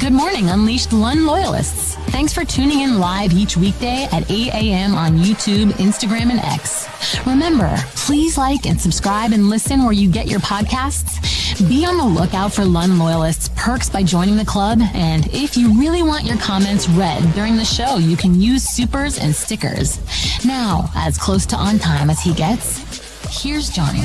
Good morning, Unleashed Lund loyalists. Thanks for tuning in live each weekday at 8 a.m. on YouTube, Instagram, and X. Remember, please like and subscribe and listen where you get your podcasts. Be on the lookout for Lund loyalists perks by joining the club. And if you really want your comments read during the show, you can use supers and stickers. Now, as close to on time as he gets, here's Johnny.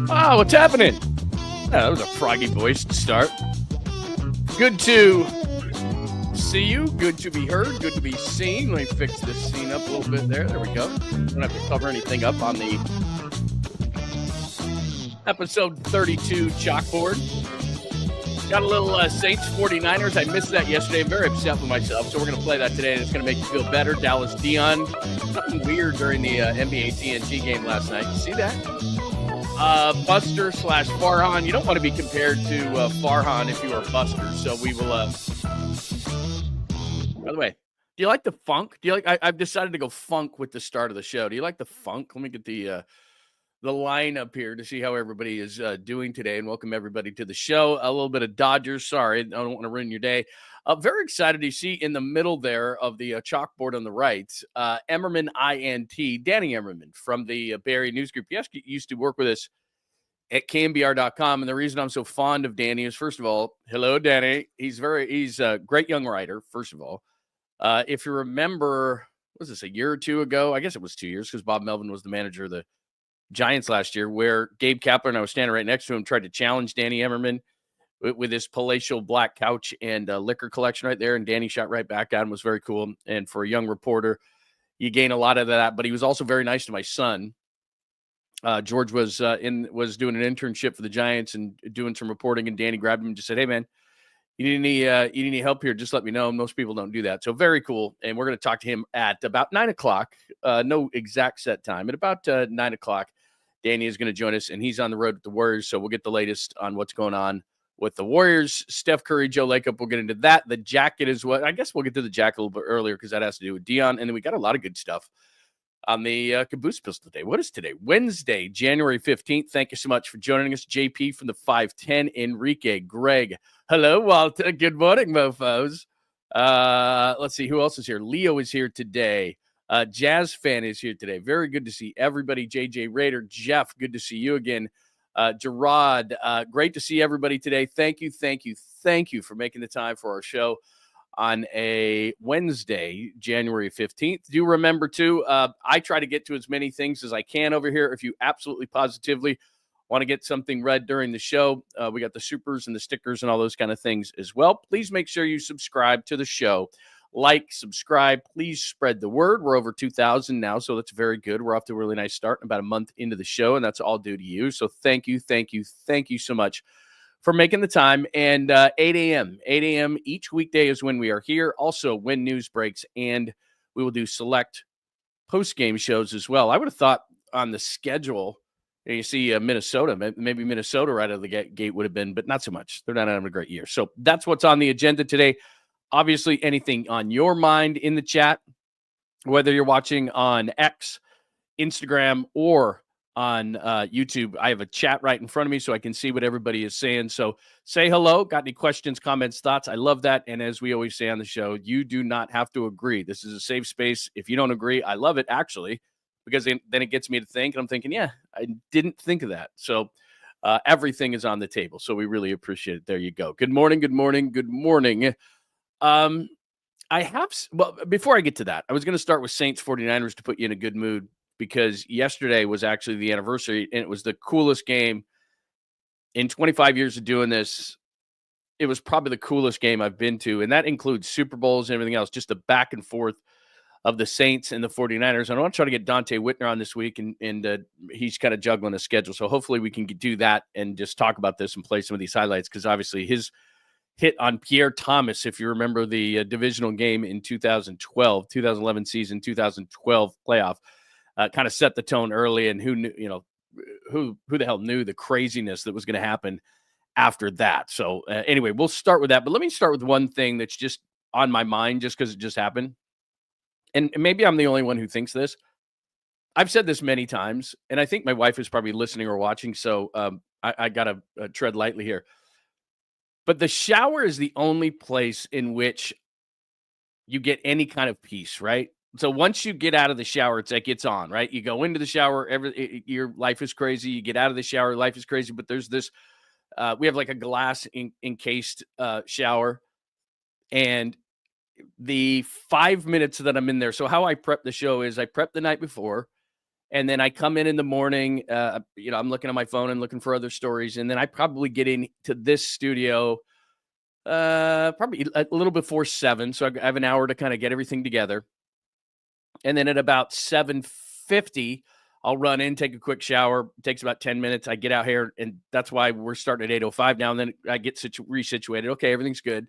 Oh, what's happening? That was a froggy voice to start. Good to see you. Good to be heard. Good to be seen. Let me fix this scene up a little bit there. There we go. Don't have to cover anything up on the episode 32 chalkboard. Got a little Saints 49ers. I missed that yesterday. I'm very upset with myself, so we're going to play that today, and it's going to make you feel better. Dallas Deion. Something weird during the NBA TNT game last night. You see that? Buster / Farhan. You don't want to be compared to Farhan if you are Buster. So we will. By the way, do you like the funk? Do you like? I've decided to go funk with the start of the show. Do you like the funk? Let me get the line up here to see how everybody is doing today, and welcome everybody to the show. A little bit of Dodgers. Sorry, I don't want to ruin your day. Very excited to see in the middle there of the chalkboard on the right, Emmerman INT, Danny Emmerman from the Bay Area News Group. He used to work with us at KMBR.com, and the reason I'm so fond of Danny is, first of all, hello, Danny. He's a great young writer, first of all. If you remember, was this a year or two ago? I guess it was 2 years because Bob Melvin was the manager of the Giants last year, where Gabe Kapler and I was standing right next to him, tried to challenge Danny Emmerman with his palatial black couch and liquor collection right there. And Danny shot right back at him. It was very cool. And for a young reporter, you gain a lot of that. But he was also very nice to my son. George was doing an internship for the Giants and doing some reporting. And Danny grabbed him and just said, "Hey, man, you need any help here? Just let me know." Most people don't do that. So very cool. And we're going to talk to him at about 9 o'clock. No exact set time. At about 9 o'clock, Danny is going to join us. And he's on the road with the Warriors. So we'll get the latest on what's going on with the Warriors. Steph Curry, Joe Lacob, we'll get into that. The jacket is what I guess we'll get to the jacket a little bit earlier because that has to do with Deion. And then we got a lot of good stuff on the Caboose Pistol Day. What is today? Wednesday, January 15th. Thank you so much for joining us. JP from the 510, Enrique, Greg. Hello, Walter. Good morning, mofos. Let's see who else is here. Leo is here today. Jazz fan is here today. Very good to see everybody. JJ Raider, Jeff, good to see you again. Gerard, great to see everybody today. Thank you for making the time for our show on a Wednesday, January 15th. Do remember, too, I try to get to as many things as I can over here. If you absolutely positively want to get something read during the show, we got the supers and the stickers and all those kind of things as well. Please make sure you subscribe to the show. Like, subscribe, please spread the word. We're over 2,000 now, so that's very good. We're off to a really nice start, about a month into the show, and that's all due to you. So thank you so much for making the time. And 8 a.m. each weekday is when we are here. Also, when news breaks, and we will do select post-game shows as well. I would have thought on the schedule, you see Minnesota, maybe Minnesota right out of the gate would have been, but not so much. They're not having a great year. So that's what's on the agenda today. Obviously, anything on your mind in the chat, whether you're watching on X, Instagram, or on YouTube. I have a chat right in front of me so I can see what everybody is saying. So say hello. Got any questions, comments, thoughts? I love that. And as we always say on the show, you do not have to agree. This is a safe space. If you don't agree, I love it, actually, because then it gets me to think. And I'm thinking, yeah, I didn't think of that. So everything is on the table. So we really appreciate it. There you go. Good morning. Before I get to that, I was going to start with Saints 49ers to put you in a good mood, because yesterday was actually the anniversary, and it was the coolest game in 25 years of doing this. It was probably the coolest game I've been to, and that includes Super Bowls and everything else, just the back and forth of the Saints and the 49ers. And I want to try to get Dante Whitner on this week, and he's kind of juggling his schedule. So hopefully we can do that and just talk about this and play some of these highlights, because obviously his hit on Pierre Thomas, if you remember the divisional game in 2011 season, 2012 playoff. kind of set the tone early, and who knew, who the hell knew the craziness that was going to happen after that. So anyway, we'll start with that. But let me start with one thing that's just on my mind just because it just happened. And maybe I'm the only one who thinks this. I've said this many times, and I think my wife is probably listening or watching, so I got to tread lightly here. But the shower is the only place in which you get any kind of peace, right? So once you get out of the shower, it's like it's on, right? You go into the shower, your life is crazy. You get out of the shower, life is crazy. But there's this, we have like a glass encased shower, and the 5 minutes that I'm in there. So how I prep the show is I prep the night before, and then I come in the morning. I'm looking at my phone and looking for other stories, and then I probably get into this studio probably a little before 7. So I have an hour to kind of get everything together. And then at about 7:50, I'll run in, take a quick shower. It takes about 10 minutes. I get out here, and that's why we're starting at 8:05 now. And then I get resituated. Okay, everything's good.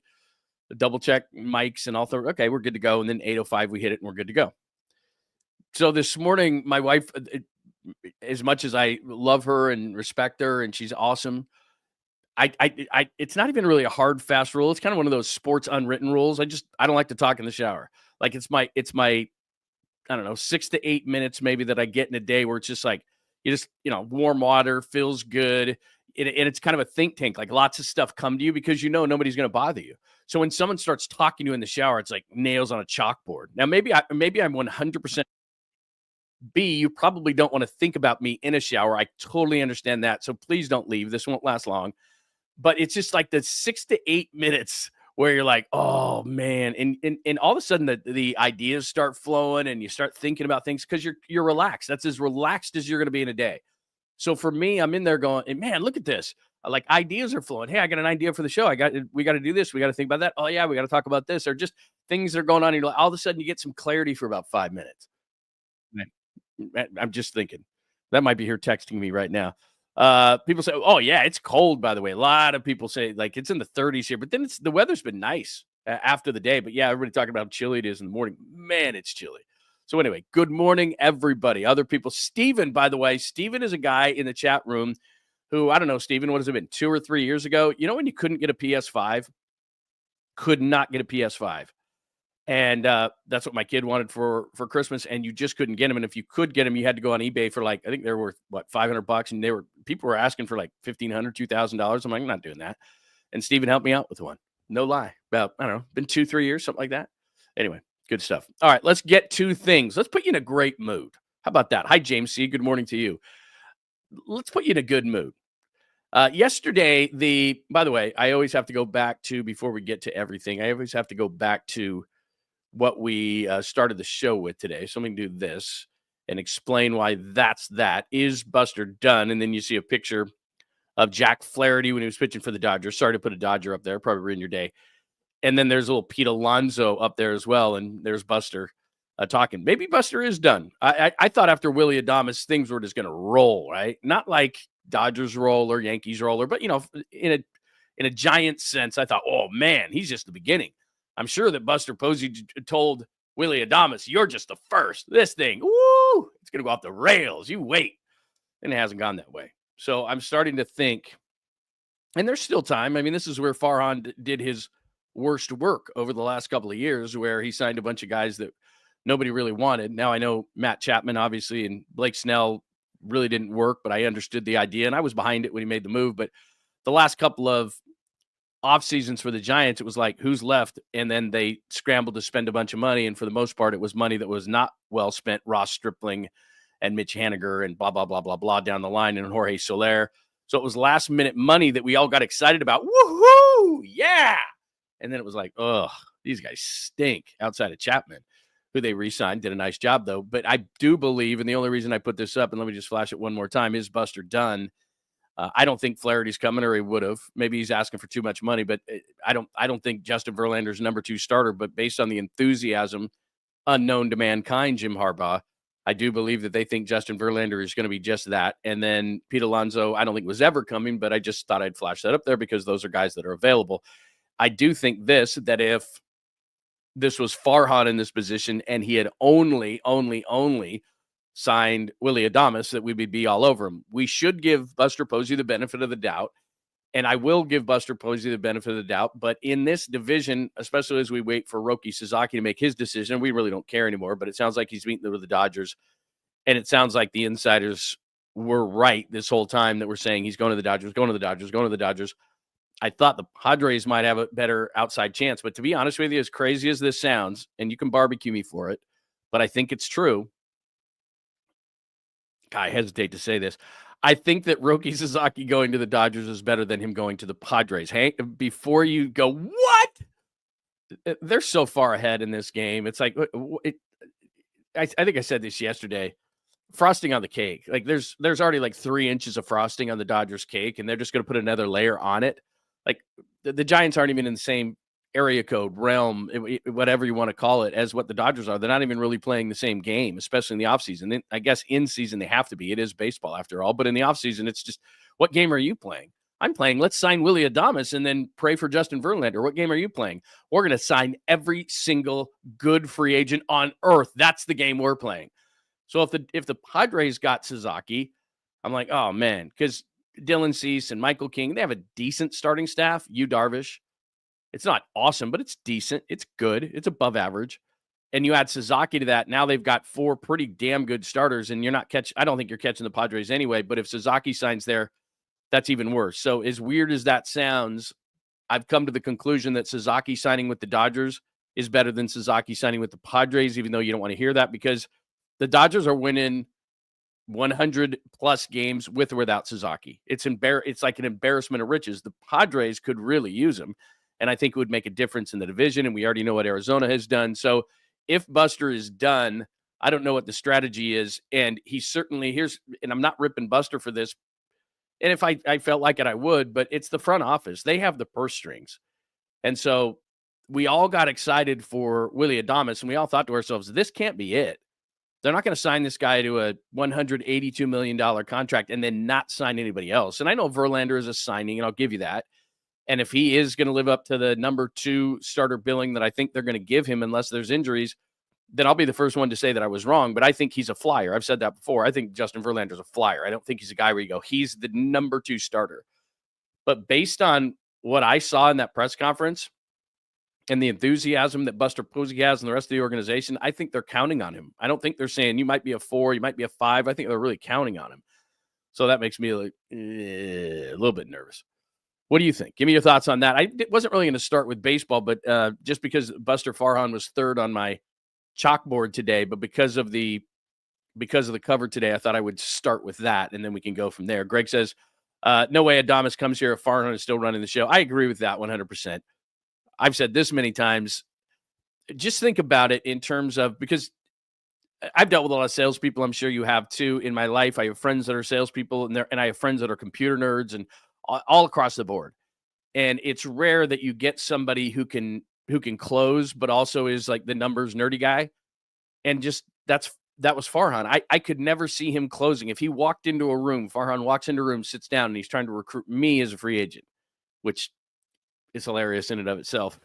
Double check mics and all. Okay, we're good to go. And then 8:05, we hit it, and we're good to go. So this morning, my wife, as much as I love her and respect her, and she's awesome, it's not even really a hard, fast rule. It's kind of one of those sports unwritten rules. I don't like to talk in the shower. Like it's my I don't know, 6 to 8 minutes maybe that I get in a day where it's just like, you just, warm water, feels good. And it's kind of a think tank. Like lots of stuff come to you because nobody's going to bother you. So when someone starts talking to you in the shower, it's like nails on a chalkboard. Now, maybe I'm 100% B, you probably don't want to think about me in a shower. I totally understand that. So please don't leave. This won't last long. But it's just like the 6 to 8 minutes where you're like, oh man. And all of a sudden the ideas start flowing and you start thinking about things because you're relaxed. That's as relaxed as you're going to be in a day. So for me, I'm in there going, man, look at this. Like ideas are flowing. Hey, I got an idea for the show. We got to do this. We got to think about that. Oh yeah, we got to talk about this, or just things that are going on. And all of a sudden you get some clarity for about 5 minutes. Man, I'm just thinking that might be here texting me right now. People say, oh yeah, it's cold, by the way. A lot of people say like it's in the 30s here, but then the weather's been nice after the day. But yeah, everybody talking about how chilly it is in the morning. Man, it's chilly. So anyway, good morning, everybody. Other people. Steven, by the way, Steven is a guy in the chat room who, I don't know, Steven, what has it been, 2 or 3 years ago? You know when you couldn't get a PS5? Could not get a PS5. And that's what my kid wanted for Christmas, and you just couldn't get them. And if you could get them, you had to go on eBay for like, I think they were worth what, $500, and people were asking for like $1,500, $2,000. I'm like, I'm not doing that. And Steven helped me out with one. No lie. About, I don't know, been 2-3 years, something like that. Anyway, good stuff. All right, let's get to things. Let's put you in a great mood. How about that? Hi, James C. Good morning to you. Let's put you in a good mood. Yesterday, by the way, I always have to go back to, before we get to everything, I always have to go back to what we started the show with today. So I'm going to do this and explain why that. Is Buster done? And then you see a picture of Jack Flaherty when he was pitching for the Dodgers. Sorry to put a Dodger up there. Probably ruined your day. And then there's a little Pete Alonso up there as well. And there's Buster talking. Maybe Buster is done. I thought after Willie Adames, things were just going to roll, right? Not like Dodgers roll or Yankees roller, but, in a Giants sense, I thought, oh, man, he's just the beginning. I'm sure that Buster Posey told Willie Adames, you're just the first. This thing, woo, it's going to go off the rails. You wait. And it hasn't gone that way. So I'm starting to think, and there's still time. I mean, this is where Farhan did his worst work over the last couple of years, where he signed a bunch of guys that nobody really wanted. Now I know Matt Chapman, obviously, and Blake Snell really didn't work, but I understood the idea, and I was behind it when he made the move. But the last couple of off seasons for the Giants, it was like, who's left? And then they scrambled to spend a bunch of money. And for the most part, it was money that was not well spent. Ross Stripling and Mitch Haniger and blah, blah, blah, blah, blah down the line, and Jorge Soler. So it was last minute money that we all got excited about. Woohoo! Yeah. And then it was like, oh, these guys stink outside of Chapman, who they re-signed, did a nice job though. But I do believe, and the only reason I put this up, and let me just flash it one more time, is Buster done? I don't think Flaherty's coming, or he would have. Maybe he's asking for too much money, but I don't think Justin Verlander's number 2 starter. But based on the enthusiasm unknown to mankind, Jim Harbaugh, I do believe that they think Justin Verlander is going to be just that. And then Pete Alonso, I don't think was ever coming, but I just thought I'd flash that up there because those are guys that are available. I do think that if this was Farhan in this position and he had only signed Willie Adames that we would be all over him. We should give Buster Posey the benefit of the doubt, and I will give Buster Posey the benefit of the doubt. But in this division, especially as we wait for 𝐷𝐾𝐨𝐧'𝐭 to make his decision, we really don't care anymore. But it sounds like he's meeting with the Dodgers, and it sounds like the insiders were right this whole time that we're saying he's going to the Dodgers, going to the Dodgers, going to the Dodgers. I thought the Padres might have a better outside chance. But to be honest with you, as crazy as this sounds, and you can barbecue me for it, but I think it's true. I hesitate to say this. I think that 𝐷𝐾𝐨𝐧'𝐭 going to the Dodgers is better than him going to the Padres. Hey, before you go, what? They're so far ahead in this game. It's like, I think I said this yesterday. Frosting on the cake. Like there's already like 3 inches of frosting on the Dodgers cake, and they're just going to put another layer on it. Like the Giants aren't even in the same area code, realm, whatever you want to call it, as what the Dodgers are. They're not even really playing the same game, especially in the offseason. I guess in season they have to be. It is baseball after all. But in the offseason, it's just, what game are you playing? I'm playing, let's sign Willie Adames and then pray for Justin Verlander. What game are you playing? We're going to sign every single good free agent on earth. That's the game we're playing. So if the Padres got 𝐾𝐧'𝐭, I'm like, oh, man, because Dylan Cease and Michael King, they have a decent starting staff. Yu Darvish. It's not awesome, but it's decent. It's good. It's above average. And you add 𝐾𝐧𝐭 to that. Now they've got 4 pretty damn good starters, and I don't think you're catching the Padres anyway, but if 𝐾𝐧𝐭 signs there, that's even worse. So as weird as that sounds, I've come to the conclusion that 𝐾𝐧𝐭 signing with the Dodgers is better than 𝐾𝐧𝐭 signing with the Padres, even though you don't want to hear that, because the Dodgers are winning 100-plus games with or without 𝐾𝐧𝐭. It's like an embarrassment of riches. The Padres could really use him, and I think it would make a difference in the division, and we already know what Arizona has done. So if Buster is done, I don't know what the strategy is, and he certainly and I'm not ripping Buster for this, and if I felt like it, I would, but it's the front office. They have the purse strings. And so we all got excited for Willie Adames, and we all thought to ourselves, this can't be it. They're not going to sign this guy to a $182 million contract and then not sign anybody else. And I know Verlander is a signing, and I'll give you that. And if he is going to live up to the number 2 starter billing that I think they're going to give him unless there's injuries, then I'll be the first one to say that I was wrong. But I think he's a flyer. I've said that before. I think Justin Verlander's a flyer. I don't think he's a guy where you go, he's the number 2 starter. But based on what I saw in that press conference and the enthusiasm that Buster Posey has and the rest of the organization, I think they're counting on him. I don't think they're saying you might be a 4, you might be a 5. I think they're really counting on him. So that makes me like a little bit nervous. What do you think? Give me your thoughts on that. I wasn't really going to start with baseball, but just because Buster Farhan was 3rd on my chalkboard today, but because of the cover today, I thought I would start with that, and then we can go from there. Greg says, no way Adames comes here if Farhan is still running the show. I agree with that 100%. I've said this many times. Just think about it in terms of, because I've dealt with a lot of salespeople. I'm sure you have too in my life. I have friends that are salespeople, and I have friends that are computer nerds, and all across the board. And it's rare that you get somebody who can close, but also is like the numbers nerdy guy. And just that was Farhan. I could never see him closing. If he walked into a room, Farhan walks into a room, sits down, and he's trying to recruit me as a free agent, which is hilarious in and of itself.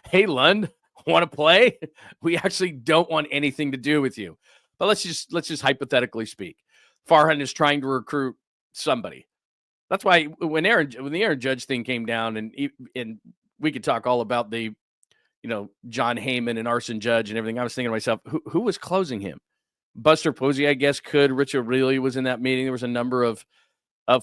Hey, Lund, want to play? We actually don't want anything to do with you. But let's just hypothetically speak. Farhan is trying to recruit somebody. That's why when the Aaron Judge thing came down, and we could talk all about the, John Heyman and Arson Judge and everything. I was thinking to myself, who was closing him? Buster Posey, I guess, could. Rich O'Reilly was in that meeting. There was a number of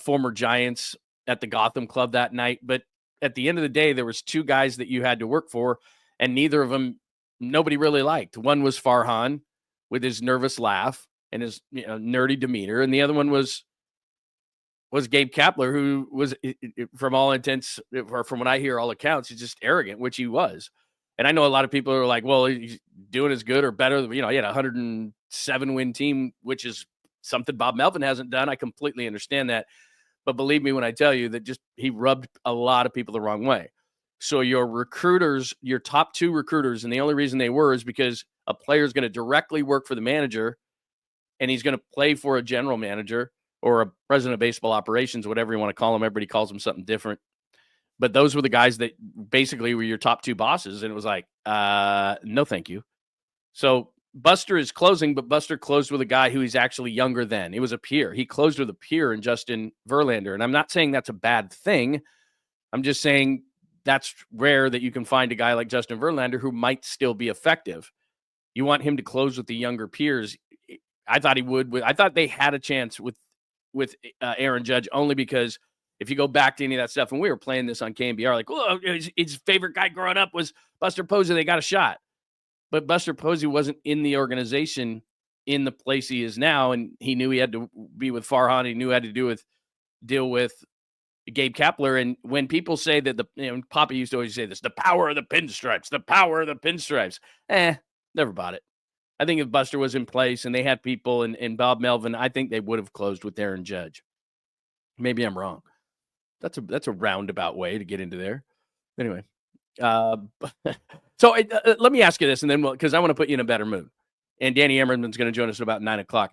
former Giants at the Gotham Club that night. But at the end of the day, there was 2 guys that you had to work for, and neither of them nobody really liked. One was Farhan with his nervous laugh and his nerdy demeanor, and the other one was Gabe Kapler, who was, from all intents, or from what I hear, all accounts, he's just arrogant, which he was. And I know a lot of people are like, well, he's doing as good or better. He had a 107-win team, which is something Bob Melvin hasn't done. I completely understand that. But believe me when I tell you that he rubbed a lot of people the wrong way. So your recruiters, your top 2 recruiters, and the only reason they were is because a player is going to directly work for the manager, and he's going to play for a general manager or a president of baseball operations, whatever you want to call them. Everybody calls them something different. But those were the guys that basically were your top 2 bosses. And it was like, no, thank you. So Buster is closing, but Buster closed with a guy who he's actually younger than. It was a peer. He closed with a peer in Justin Verlander. And I'm not saying that's a bad thing. I'm just saying that's rare that you can find a guy like Justin Verlander who might still be effective. You want him to close with the younger peers. I thought he would. I thought they had a chance with Aaron Judge, only because if you go back to any of that stuff, and we were playing this on KNBR, like, oh, his favorite guy growing up was Buster Posey. They got a shot. But Buster Posey wasn't in the organization in the place he is now, and he knew he had to be with Farhan. He knew he had to deal with Gabe Kapler. And when people say that Papa used to always say this, the power of the pinstripes, the power of the pinstripes. Never bought it. I think if Buster was in place and they had people and Bob Melvin, I think they would have closed with Aaron Judge. Maybe I'm wrong. That's a roundabout way to get into there. Anyway, so let me ask you this, and then because I want to put you in a better mood. And Danny Emmerman's going to join us at about 9:00.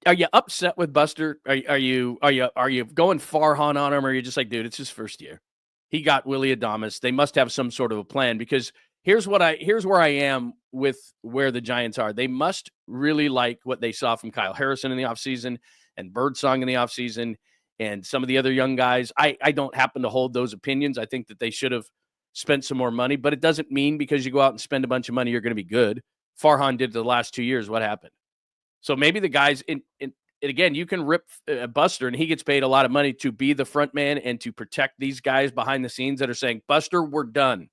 Are you upset with Buster? Are you going Farhan on him, or are you just like, dude, it's his first year? He got Willy Adames. They must have some sort of a plan, because here's where I am with where the Giants are. They must really like what they saw from Kyle Harrison in the offseason and Birdsong in the offseason and some of the other young guys. I don't happen to hold those opinions. I think that they should have spent some more money, but it doesn't mean because you go out and spend a bunch of money, you're going to be good. Farhan did the last 2 years. What happened? So maybe the guys and again, you can rip Buster, and he gets paid a lot of money to be the front man and to protect these guys behind the scenes that are saying, Buster, we're done.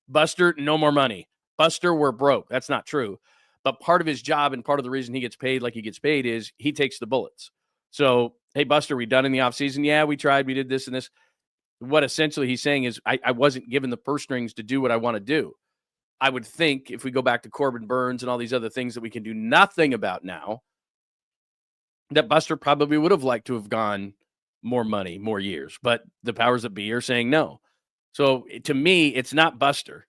Buster, no more money. Buster, we're broke. That's not true. But part of his job and part of the reason he gets paid like he gets paid is he takes the bullets. So, hey, Buster, we done in the offseason? Yeah, we tried. We did this and this. What essentially he's saying is I wasn't given the purse strings to do what I want to do. I would think if we go back to Corbin Burns and all these other things that we can do nothing about now, that Buster probably would have liked to have gone more money, more years. But the powers that be are saying no. So to me, it's not Buster.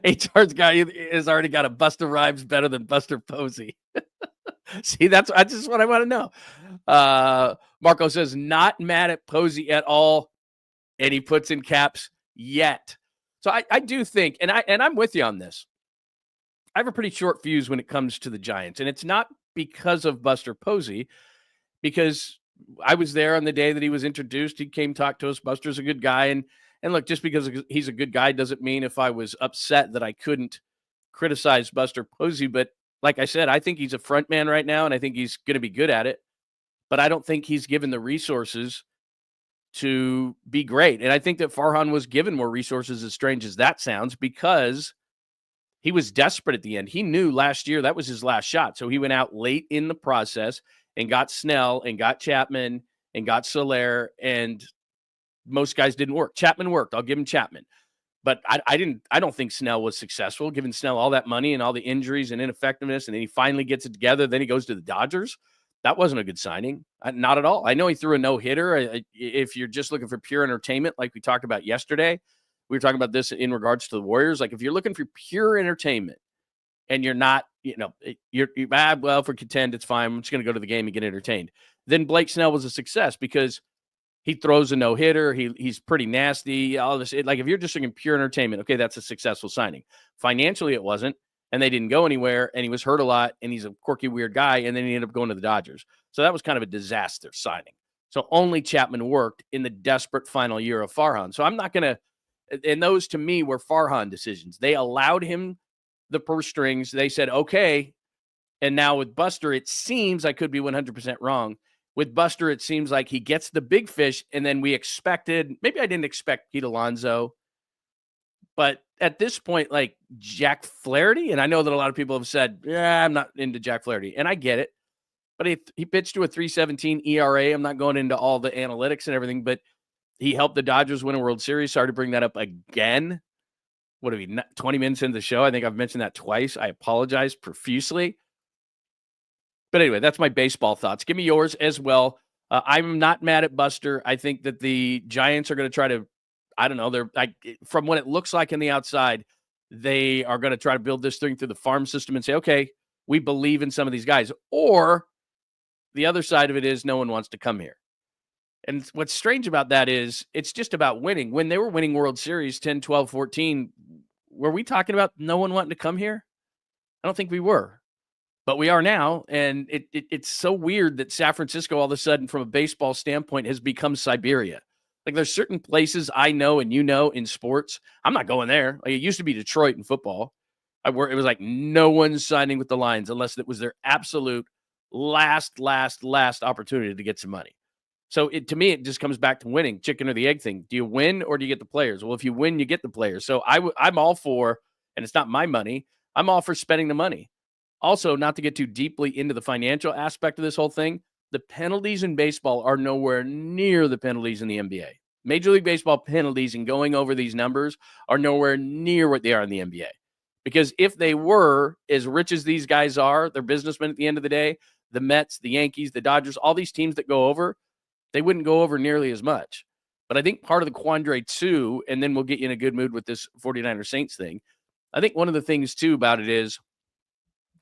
HR's guy has already got a Buster Rhymes better than Buster Posey. See, that's just what I want to know. Marco says, not mad at Posey at all. And he puts in caps, yet. So I do think, and I'm with you on this. I have a pretty short fuse when it comes to the Giants. And it's not because of Buster Posey, because I was there on the day that he was introduced. He came talk to us. Buster's a good guy. And look, just because he's a good guy doesn't mean if I was upset that I couldn't criticize Buster Posey. But like I said, I think he's a front man right now, and I think he's going to be good at it. But I don't think he's given the resources to be great. And I think that Farhan was given more resources, as strange as that sounds, because he was desperate at the end. He knew last year that was his last shot. So he went out late in the process and got Snell and got Chapman and got Soler, and most guys didn't work. Chapman worked. I'll give him Chapman. But I don't think Snell was successful, giving Snell all that money and all the injuries and ineffectiveness, and then he finally gets it together. Then he goes to the Dodgers. That wasn't a good signing. Not at all. I know he threw a no-hitter. If you're just looking for pure entertainment, like we talked about yesterday, we were talking about this in regards to the Warriors. Like, if you're looking for pure entertainment and you're not, you're well, for contend, it's fine. I'm just going to go to the game and get entertained. Then Blake Snell was a success because he throws a no-hitter. He's pretty nasty. All of this. Like, if you're just looking pure entertainment, okay, that's a successful signing. Financially, it wasn't, and they didn't go anywhere, and he was hurt a lot, and he's a quirky, weird guy, and then he ended up going to the Dodgers. So that was kind of a disaster signing. So only Chapman worked in the desperate final year of Farhan. So I'm not going to – and those, to me, were Farhan decisions. They allowed him the purse strings. They said, okay, and now with Buster, it seems – I could be 100% wrong – with Buster, it seems like he gets the big fish, and then we expected – maybe I didn't expect Pete Alonso, but at this point, like Jack Flaherty, and I know that a lot of people have said, yeah, I'm not into Jack Flaherty, and I get it, but he pitched to a 3.17 ERA. I'm not going into all the analytics and everything, but he helped the Dodgers win a World Series. Sorry to bring that up again. What have we, 20 minutes into the show? I think I've mentioned that twice. I apologize profusely. But anyway, that's my baseball thoughts. Give me yours as well. I'm not mad at Buster. I think that the Giants are going to try to, I don't know, they're from what it looks like in the outside, they are going to try to build this thing through the farm system and say, okay, we believe in some of these guys. Or the other side of it is no one wants to come here. And what's strange about that is it's just about winning. When they were winning World Series 10, 12, 14, were we talking about no one wanting to come here? I don't think we were, but we are now. And it's so weird that San Francisco, all of a sudden, from a baseball standpoint, has become Siberia. Like, there's certain places I know and in sports. I'm not going there. Like, it used to be Detroit in football. It was like no one's signing with the Lions unless it was their absolute last opportunity to get some money. So to me, it just comes back to winning, chicken or the egg thing. Do you win or do you get the players? Well, if you win, you get the players. So I'm all for, and it's not my money, I'm all for spending the money. Also, not to get too deeply into the financial aspect of this whole thing, the penalties in baseball are nowhere near the penalties in the NBA. Major League Baseball penalties and going over these numbers are nowhere near what they are in the NBA. Because if they were as rich as these guys are, they're businessmen at the end of the day, the Mets, the Yankees, the Dodgers, all these teams that go over, they wouldn't go over nearly as much. But I think part of the quandary too, and then we'll get you in a good mood with this 49ers Saints thing. I think one of the things too about it is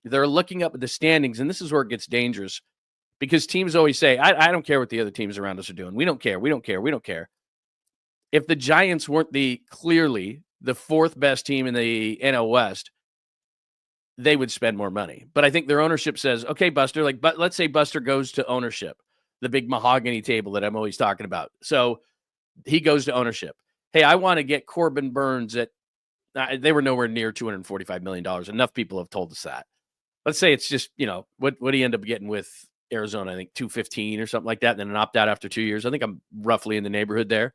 they're looking up at the standings, and this is where it gets dangerous because teams always say, I don't care what the other teams around us are doing. We don't care. We don't care. We don't care. If the Giants weren't clearly the fourth best team in the NL West, they would spend more money. But I think their ownership says, okay, Buster, but let's say Buster goes to ownership, the big mahogany table that I'm always talking about. So he goes to ownership. Hey, I want to get Corbin Burns at, they were nowhere near $245 million. Enough people have told us that. Let's say it's just, what do you end up getting with Arizona? I think 215 or something like that. And then an opt out after 2 years. I think I'm roughly in the neighborhood there.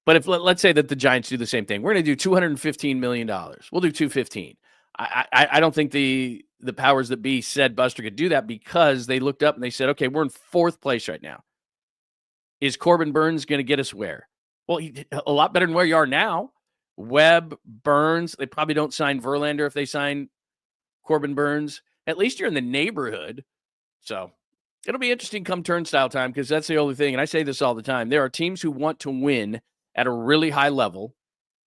But if let's say that the Giants do the same thing, we're going to do $215 million. We'll do 215. I don't think the powers that be said Buster could do that because they looked up and they said, okay, we're in fourth place right now. Is Corbin Burns going to get us where? Well, a lot better than where you are now. Webb, Burns, they probably don't sign Verlander if they sign Corbin Burns. At least you're in the neighborhood. So it'll be interesting come turnstile time because that's the only thing. And I say this all the time. There are teams who want to win at a really high level.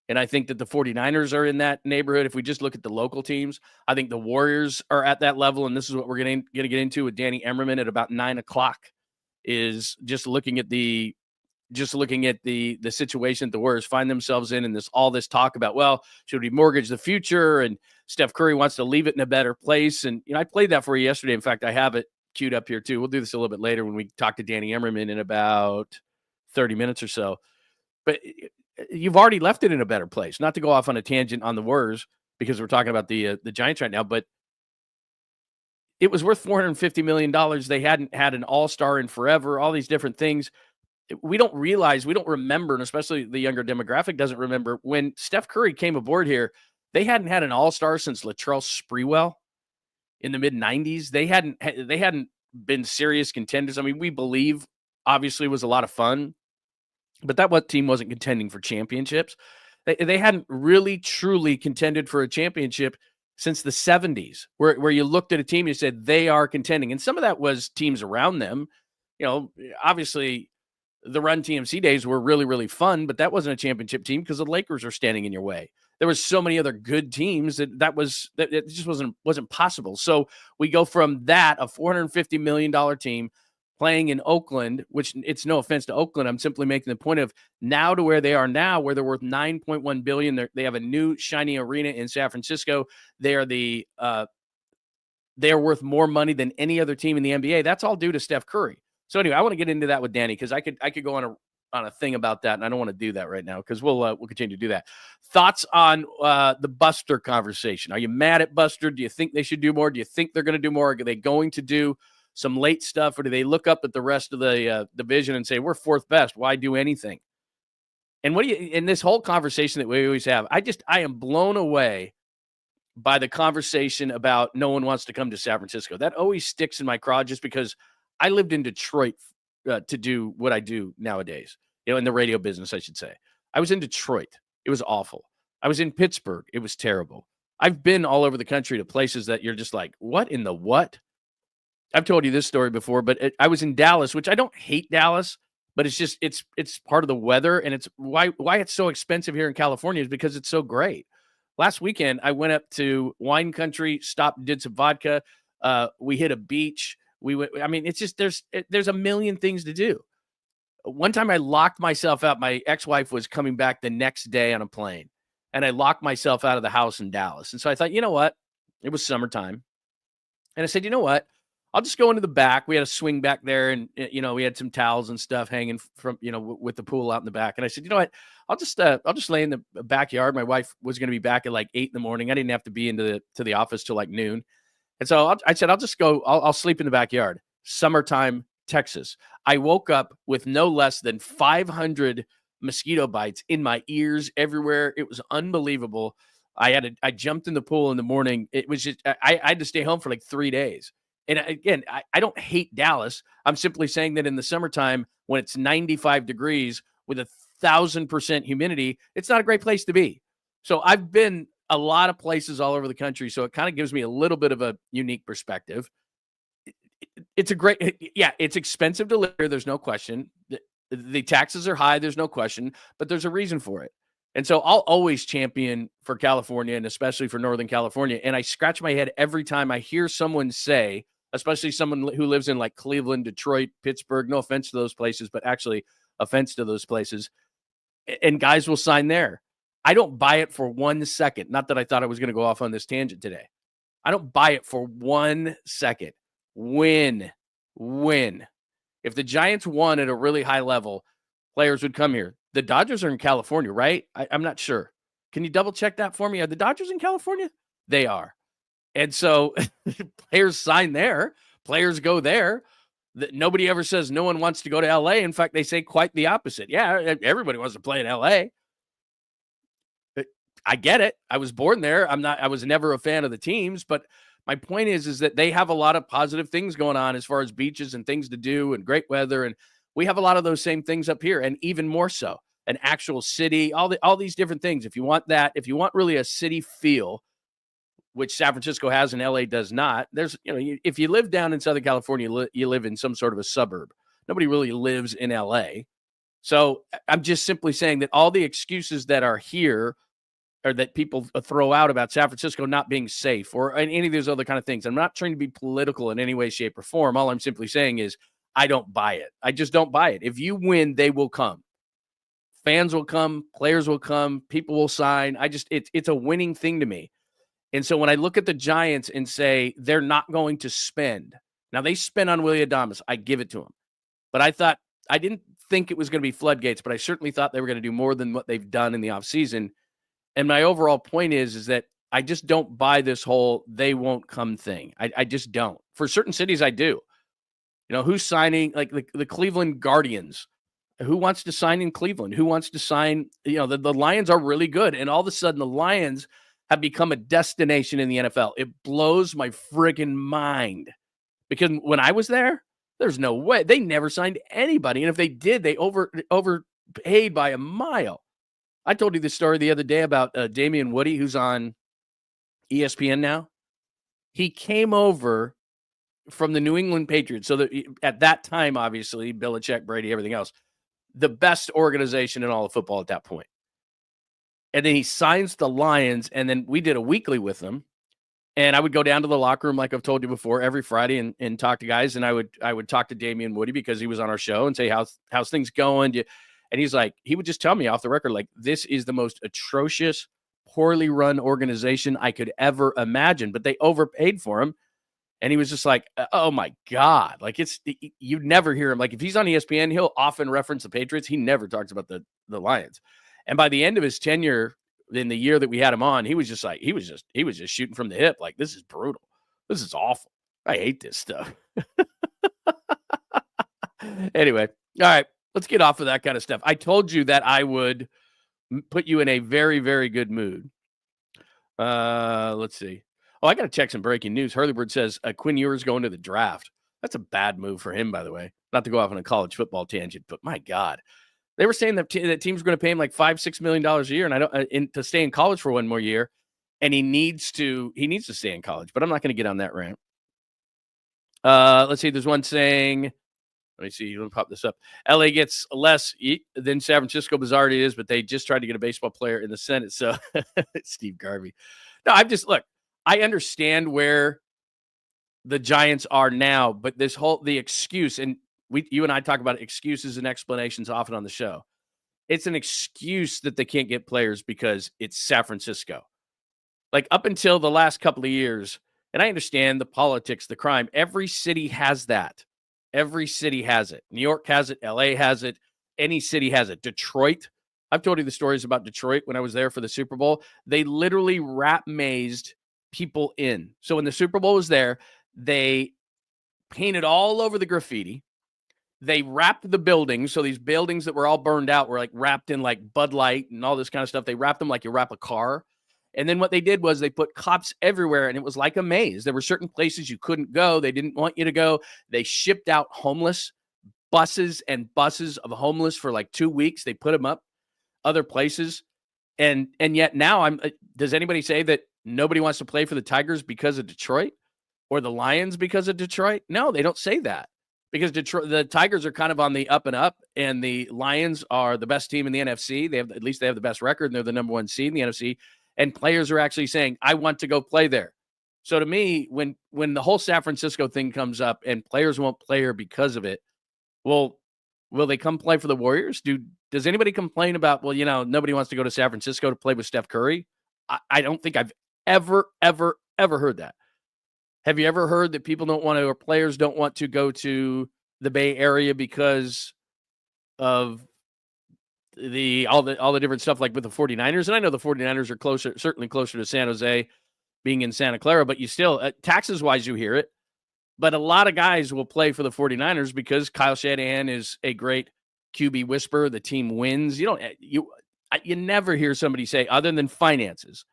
And I think that the 49ers are in that neighborhood. If we just look at the local teams, I think the Warriors are at that level. And this is what we're going to get into with Danny Emmerman at about 9:00 is just looking at the situation that the Warriors find themselves in and all this talk about, well, should we mortgage the future? And Steph Curry wants to leave it in a better place. And, I played that for you yesterday. In fact, I have it queued up here too. We'll do this a little bit later when we talk to Danny Emmerman in about 30 minutes or so. But you've already left it in a better place. Not to go off on a tangent on the Warriors because we're talking about the Giants right now, but it was worth $450 million. They hadn't had an all-star in forever, all these different things. We don't remember, and especially the younger demographic doesn't remember, when Steph Curry came aboard here, they hadn't had an all-star since Latrell Sprewell in the mid-90s. They hadn't been serious contenders. I mean, we believe, obviously, was a lot of fun, but that team wasn't contending for championships. They hadn't really, truly contended for a championship since the 70s, where you looked at a team and you said, they are contending. And some of that was teams around them. Obviously, the Run TMC days were really, really fun, but that wasn't a championship team because the Lakers are standing in your way. There was so many other good teams that it just wasn't possible. So we go from that, a $450 million team playing in Oakland, which it's no offense to Oakland. I'm simply making the point of now to where they are now, where they're worth $9.1 billion. They have a new shiny arena in San Francisco. They are worth more money than any other team in the NBA. That's all due to Steph Curry. So anyway, I want to get into that with Danny because I could go on a thing about that, and I don't want to do that right now because we'll continue to do that. Thoughts on the Buster conversation? Are you mad at Buster? Do you think they should do more? Do you think they're going to do more? Are they going to do some late stuff, or do they look up at the rest of the division and say, we're fourth best, why do anything? And in this whole conversation that we always have, I am blown away by the conversation about no one wants to come to San Francisco. That always sticks in my craw just because I lived in Detroit to do what I do nowadays, in the radio business, I should say. I was in Detroit. It was awful. I was in Pittsburgh. It was terrible. I've been all over the country to places that you're just like, what in the what? I've told you this story before, but I was in Dallas, which I don't hate Dallas, but it's just, it's part of the weather. And it's why it's so expensive here in California is because it's so great. Last weekend, I went up to wine country, stopped, did some vodka. We hit a beach. It's just, there's a million things to do. One time I locked myself out. My ex-wife was coming back the next day on a plane. and I locked myself out of the house in Dallas. And so I thought, you know what? It was summertime. And I said, you know what? I'll just go into the back. We had a swing back there, and we had some towels and stuff hanging from with the pool out in the back. And I said, you know what? I'll just lay in the backyard. My wife was going to be back at like 8 a.m. I didn't have to be to the office till like noon. And so I said, I'll just go. I'll sleep in the backyard. Summertime, Texas. I woke up with no less than 500 mosquito bites in my ears everywhere. It was unbelievable. I jumped in the pool in the morning. It was just, I had to stay home for like 3 days. And again, I don't hate Dallas. I'm simply saying that in the summertime, when it's 95 degrees with 1,000% humidity, it's not a great place to be. So I've been a lot of places all over the country. So it kind of gives me a little bit of a unique perspective. It's it's expensive to live here. There's no question. The taxes are high. There's no question, but there's a reason for it. And so I'll always champion for California, and especially for Northern California. And I scratch my head every time I hear someone say, especially someone who lives in like Cleveland, Detroit, Pittsburgh, no offense to those places, but actually offense to those places, and guys will sign there. I don't buy it for 1 second. Not that I thought I was going to go off on this tangent today. I don't buy it for 1 second. Win. If the Giants won at a really high level, players would come here. The Dodgers are in California, right? I'm not sure. Can you double check that for me? Are the Dodgers in California? They are. And so players sign there. Players go there. Nobody ever says no one wants to go to LA. In fact, they say quite the opposite. Yeah, everybody wants to play in LA. I get it. I was born there. I was never a fan of the teams, but my point is that they have a lot of positive things going on as far as beaches and things to do and great weather. And we have a lot of those same things up here, and even more so. An actual city, all these different things. If you want that, if you want really a city feel, which San Francisco has and LA does not, if you live down in Southern California, you live in some sort of a suburb. Nobody really lives in LA. So I'm just simply saying that all the excuses that are here, or that people throw out about San Francisco not being safe or any of those other kind of things. I'm not trying to be political in any way, shape, or form. All I'm simply saying is I don't buy it. I just don't buy it. If you win, they will come. Fans will come, players will come, people will sign. It's a winning thing to me. And so when I look at the Giants and say they're not going to spend, now they spent on Willie Adames, I give it to them. But I didn't think it was going to be floodgates, but I certainly thought they were going to do more than what they've done in the offseason. And my overall point is that I just don't buy this whole they won't come thing. I just don't. For certain cities, I do. Who's signing, like the Cleveland Guardians? Who wants to sign in Cleveland? Who wants to sign? The Lions are really good. And all of a sudden, the Lions have become a destination in the NFL. It blows my friggin' mind. Because when I was there, there's no way. They never signed anybody. And if they did, they overpaid by a mile. I told you this story the other day about Damian Woody, who's on ESPN now. He came over from the New England Patriots. So that at that time, obviously, Belichick, Brady, everything else, the best organization in all of football at that point. And then he signs the Lions, and then we did a weekly with him. And I would go down to the locker room, like I've told you before, every Friday and talk to guys. And I would talk to Damian Woody because he was on our show and say, how's things going? And he's like, he would just tell me off the record, like, this is the most atrocious, poorly run organization I could ever imagine. But they overpaid for him. And he was just like, oh my God. Like, you'd never hear him. Like, if he's on ESPN, he'll often reference the Patriots. He never talks about the Lions. And by the end of his tenure, in the year that we had him on, he was just shooting from the hip. Like, this is brutal. This is awful. I hate this stuff. Anyway. All right. Let's get off of that kind of stuff. I told you that I would put you in a very, very good mood. Let's see. Oh, I got to check some breaking news. Hurlybird says Quinn Ewers going to the draft. That's a bad move for him, by the way. Not to go off on a college football tangent, but my God. They were saying that teams were going to pay him like $5-6 million a year, and I don't to stay in college for one more year. And he needs to stay in college, but I'm not going to get on that rant. Let's see. There's one saying, let me see. Let me pop this up. LA gets less than San Francisco. Bizarre it is, but they just tried to get a baseball player in the Senate. So Steve Garvey. No, I understand where the Giants are now, but the excuse, and you and I talk about excuses and explanations often on the show. it's an excuse that they can't get players because it's San Francisco. Like up until the last couple of years, and I understand the politics, the crime, every city has that. Every city has it. New York has it. LA has it. Any city has it. Detroit. I've told you the stories about Detroit when I was there for the Super Bowl. They literally rat-mazed people in. So when the Super Bowl was there, they painted all over the graffiti. They wrapped the buildings. So these buildings that were all burned out were like wrapped in like Bud Light and all this kind of stuff. They wrapped them like you wrap a car. And then what they did was they put cops everywhere, and it was like a maze. There were certain places you couldn't go. They didn't want you to go. They shipped out homeless, buses and buses of homeless for like 2 weeks. They put them up other places. And yet now does anybody say that nobody wants to play for the Tigers because of Detroit or the Lions because of Detroit? No, they don't say that, because Detroit, the Tigers are kind of on the up and up, and the Lions are the best team in the NFC. At least they have the best record, and they're the number 1 seed in the NFC. And players are actually saying, I want to go play there. So to me, when the whole San Francisco thing comes up and players won't play here because of it, well, will they come play for the Warriors? Does anybody complain about, well, nobody wants to go to San Francisco to play with Steph Curry? I don't think I've ever heard that. Have you ever heard that people don't want to, or players don't want to go to the Bay Area because of all the different stuff, like with the 49ers? And I know the 49ers are certainly closer to San Jose, being in Santa Clara, but you still, taxes wise, you hear it. But a lot of guys will play for the 49ers because Kyle Shanahan is a great QB whisperer. The team wins. You never hear somebody say, other than finances,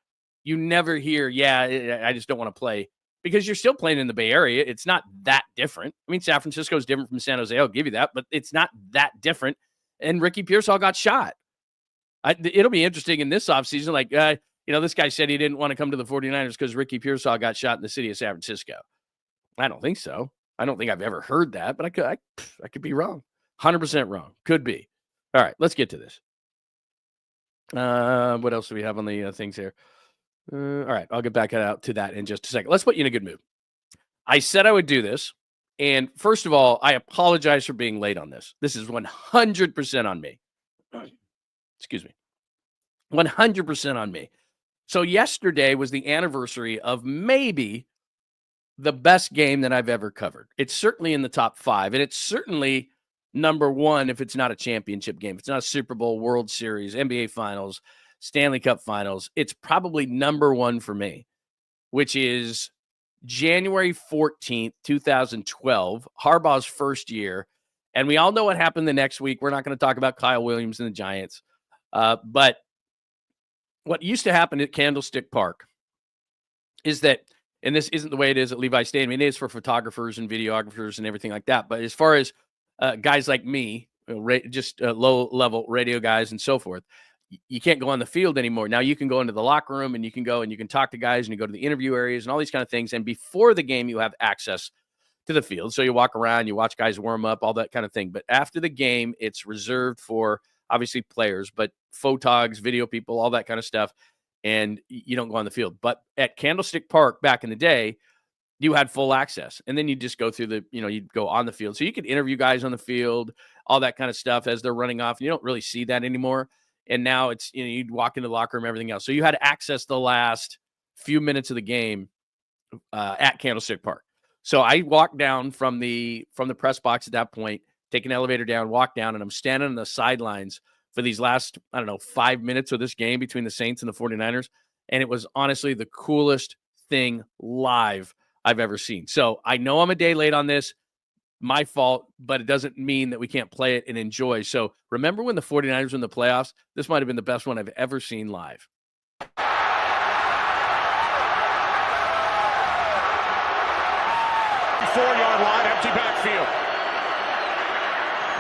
you never hear, I just don't want to play, because you're still playing in the Bay Area. It's not that different. I mean, San Francisco is different from San Jose. I'll give you that, but it's not that different. And Ricky Pearsall got shot. It'll be interesting in this offseason. Like, this guy said he didn't want to come to the 49ers because Ricky Pearsall got shot in the city of San Francisco. I don't think so. I don't think I've ever heard that, but I could be wrong. 100% wrong. Could be. All right, let's get to this. What else do we have on the things here? All right, I'll get back out to that in just a second. Let's put you in a good mood. I said I would do this. And first of all, I apologize for being late on this. This is 100% on me. Excuse me. 100% on me. So yesterday was the anniversary of maybe the best game that I've ever covered. It's certainly in the top 5, and it's certainly number 1 if it's not a championship game. If it's not a Super Bowl, World Series, NBA Finals, Stanley Cup Finals, it's probably number 1 for me, which is January 14th, 2012, Harbaugh's first year. And we all know what happened the next week. We're not going to talk about Kyle Williams and the Giants. But what used to happen at Candlestick Park is that, and this isn't the way it is at Levi Stadium. It is for photographers and videographers and everything like that. But as far as guys like me, just low-level radio guys and so forth, you can't go on the field anymore. Now you can go into the locker room and you can go and you can talk to guys and you go to the interview areas and all these kind of things. And before the game, you have access to the field. So you walk around, you watch guys warm up, all that kind of thing. But after the game, it's reserved for obviously players, but photogs, video people, all that kind of stuff. And you don't go on the field. But at Candlestick Park back in the day, you had full access. And then you just go through you'd go on the field. So you could interview guys on the field, all that kind of stuff as they're running off. And you don't really see that anymore. And now it's, you'd walk into the locker room, everything else. So you had access the last few minutes of the game at Candlestick Park. So I walked down from the press box at that point, take an elevator down, walk down, and I'm standing on the sidelines for these last, 5 minutes of this game between the Saints and the 49ers. And it was honestly the coolest thing live I've ever seen. So I know I'm a day late on this. My fault, but it doesn't mean that we can't play it and enjoy. So remember when the 49ers were in the playoffs? This might have been the best one I've ever seen live. 4-yard line, empty backfield.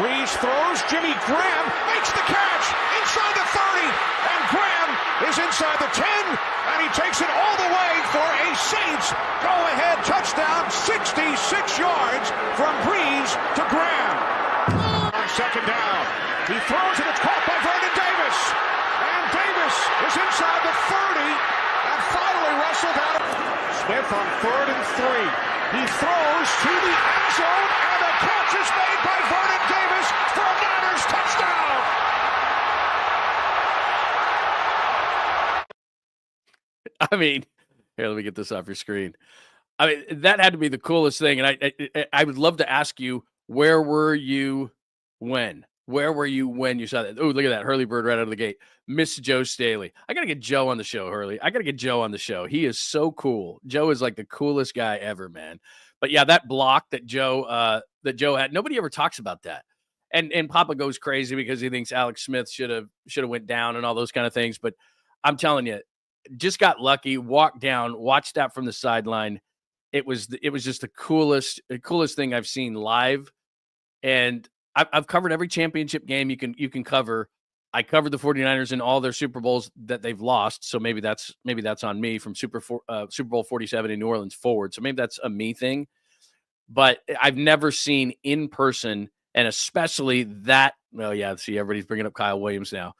Breeze throws, Jimmy Graham makes the catch inside the 30, and Graham is inside the 10, and he takes it all the way for a Saints go-ahead touchdown, 66 yards from Breeze to Graham. On second down, he throws it, it's caught by Vernon Davis, and Davis is inside the 30, and finally wrestled out. Smith on 3rd and 3. He throws to the end zone, and the catch is made by Vernon Davis for a Niners touchdown. I mean, here, let me get this off your screen. I mean, that had to be the coolest thing. And I would love to ask you, where were you when? Where were you when you saw that? Oh, look at that. Hurley Bird right out of the gate. Miss Joe Staley. I got to get Joe on the show, Hurley. I got to get Joe on the show. He is so cool. Joe is like the coolest guy ever, man. But yeah, that block that Joe had, nobody ever talks about that. And Papa goes crazy because he thinks Alex Smith should have went down and all those kind of things. But I'm telling you, just got lucky, walked down, watched that from the sideline. It was just the coolest thing I've seen live. And I've covered every championship game you can cover. I covered the 49ers in all their Super Bowls that they've lost. So maybe that's on me from Super Bowl 47 in New Orleans forward. So maybe that's a me thing. But I've never seen in person, and especially that. Well, yeah, see, everybody's bringing up Kyle Williams now.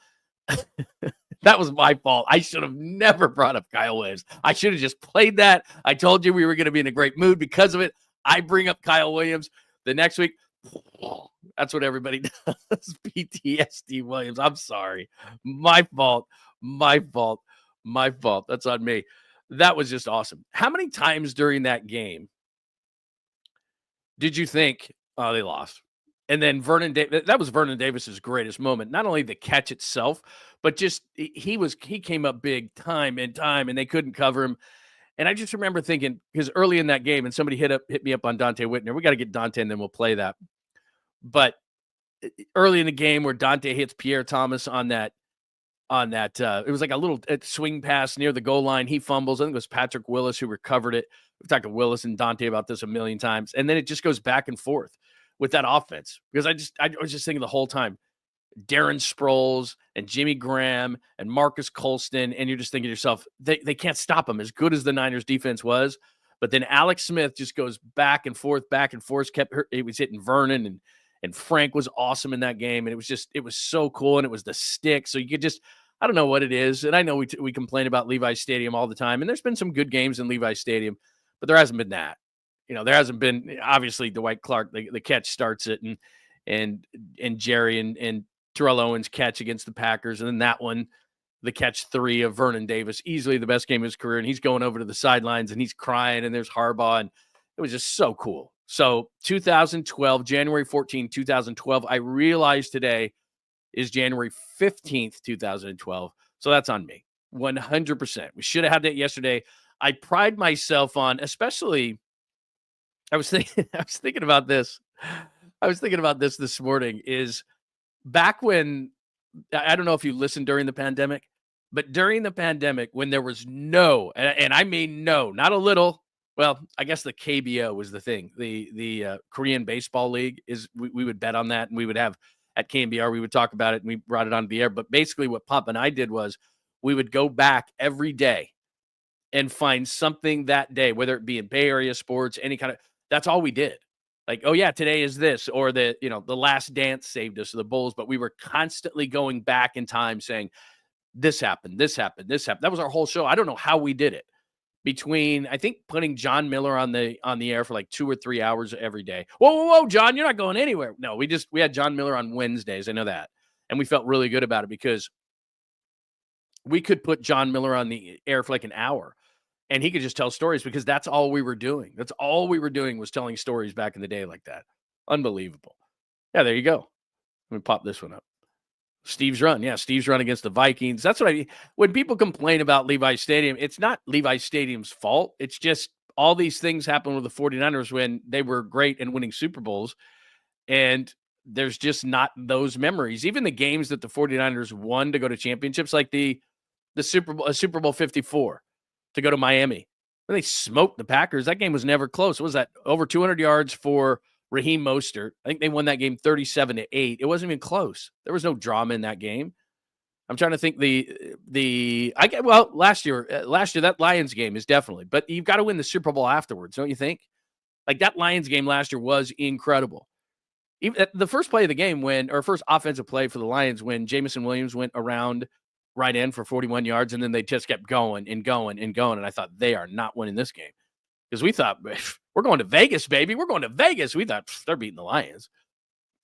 That was my fault. I should have never brought up Kyle Williams. I should have just played that. I told you we were going to be in a great mood because of it. I bring up Kyle Williams the next week. That's what everybody does. PTSD Williams. I'm sorry. My fault. That's on me. That was just awesome. How many times during that game did you think, oh, they lost? And then that was Vernon Davis's greatest moment. Not only the catch itself, but just he came up big time and time, and they couldn't cover him. And I just remember thinking, because early in that game, and somebody hit me up on Dante Whitner. We got to get Dante, and then we'll play that. But early in the game, where Dante hits Pierre Thomas on that, it was like a little swing pass near the goal line. He fumbles. I think it was Patrick Willis who recovered it. We've talked to Willis and Dante about this a million times, and then it just goes back and forth with that offense, because I was just thinking the whole time, Darren Sproles and Jimmy Graham and Marcus Colston, and you're just thinking to yourself, they can't stop them, as good as the Niners defense was. But then Alex Smith just goes back and forth. It was hitting Vernon, and Frank was awesome in that game. And it was so cool. And it was the stick. So you could just, I don't know what it is. And I know we complain about Levi's Stadium all the time, and there's been some good games in Levi's Stadium, but there hasn't been that. There hasn't been, obviously, Dwight Clark, the catch starts it, and Jerry and Terrell Owens catch against the Packers. And then that one, the catch 3 of Vernon Davis, easily the best game of his career. And he's going over to the sidelines and he's crying, and there's Harbaugh. And it was just so cool. So 2012, January 14, 2012, I realized today is January 15th, 2012. So that's on me. 100%. We should have had that yesterday. I pride myself on, especially, I was thinking about this. This morning, is back when, I don't know if you listened during the pandemic, but during the pandemic, when there was no, and I mean no, not a little, well, I guess the KBO was the thing. The Korean Baseball League is, we would bet on that, and we would have at KNBR, we would talk about it, and we brought it on the air. But basically what Pop and I did was we would go back every day and find something that day, whether it be in Bay Area sports, any kind of, that's all we did. Like, oh yeah, today is this, or the Last Dance saved us, or the Bulls. But we were constantly going back in time saying, this happened. That was our whole show. I don't know how we did it. Between, I think, putting John Miller on the air for like 2 or 3 hours every day. Whoa, John, you're not going anywhere. No, we had John Miller on Wednesdays. I know that. And we felt really good about it because we could put John Miller on the air for like an hour, and he could just tell stories, because that's all we were doing. That's all we were doing, was telling stories back in the day like that. Unbelievable. Yeah, there you go. Let me pop this one up. Steve's run. Yeah, Steve's run against the Vikings. That's what I mean. When people complain about Levi's Stadium, it's not Levi's Stadium's fault. It's just all these things happen with the 49ers when they were great and winning Super Bowls. And there's just not those memories. Even the games that the 49ers won to go to championships, like the Super Bowl 54 to go to Miami, when they smoked the Packers, that game was never close. What was that? Over 200 yards for Raheem Mostert. I think they won that game 37-8. It wasn't even close. There was no drama in that game. I'm trying to think last year that Lions game is definitely, but you've got to win the Super Bowl afterwards, don't you think? Like, that Lions game last year was incredible. Even the first play of the game, first offensive play for the Lions, when Jamison Williams went around right end for 41 yards, and then they just kept going and going and going. And I thought, they are not winning this game, because we thought, we're going to Vegas, baby. We're going to Vegas. We thought they're beating the Lions.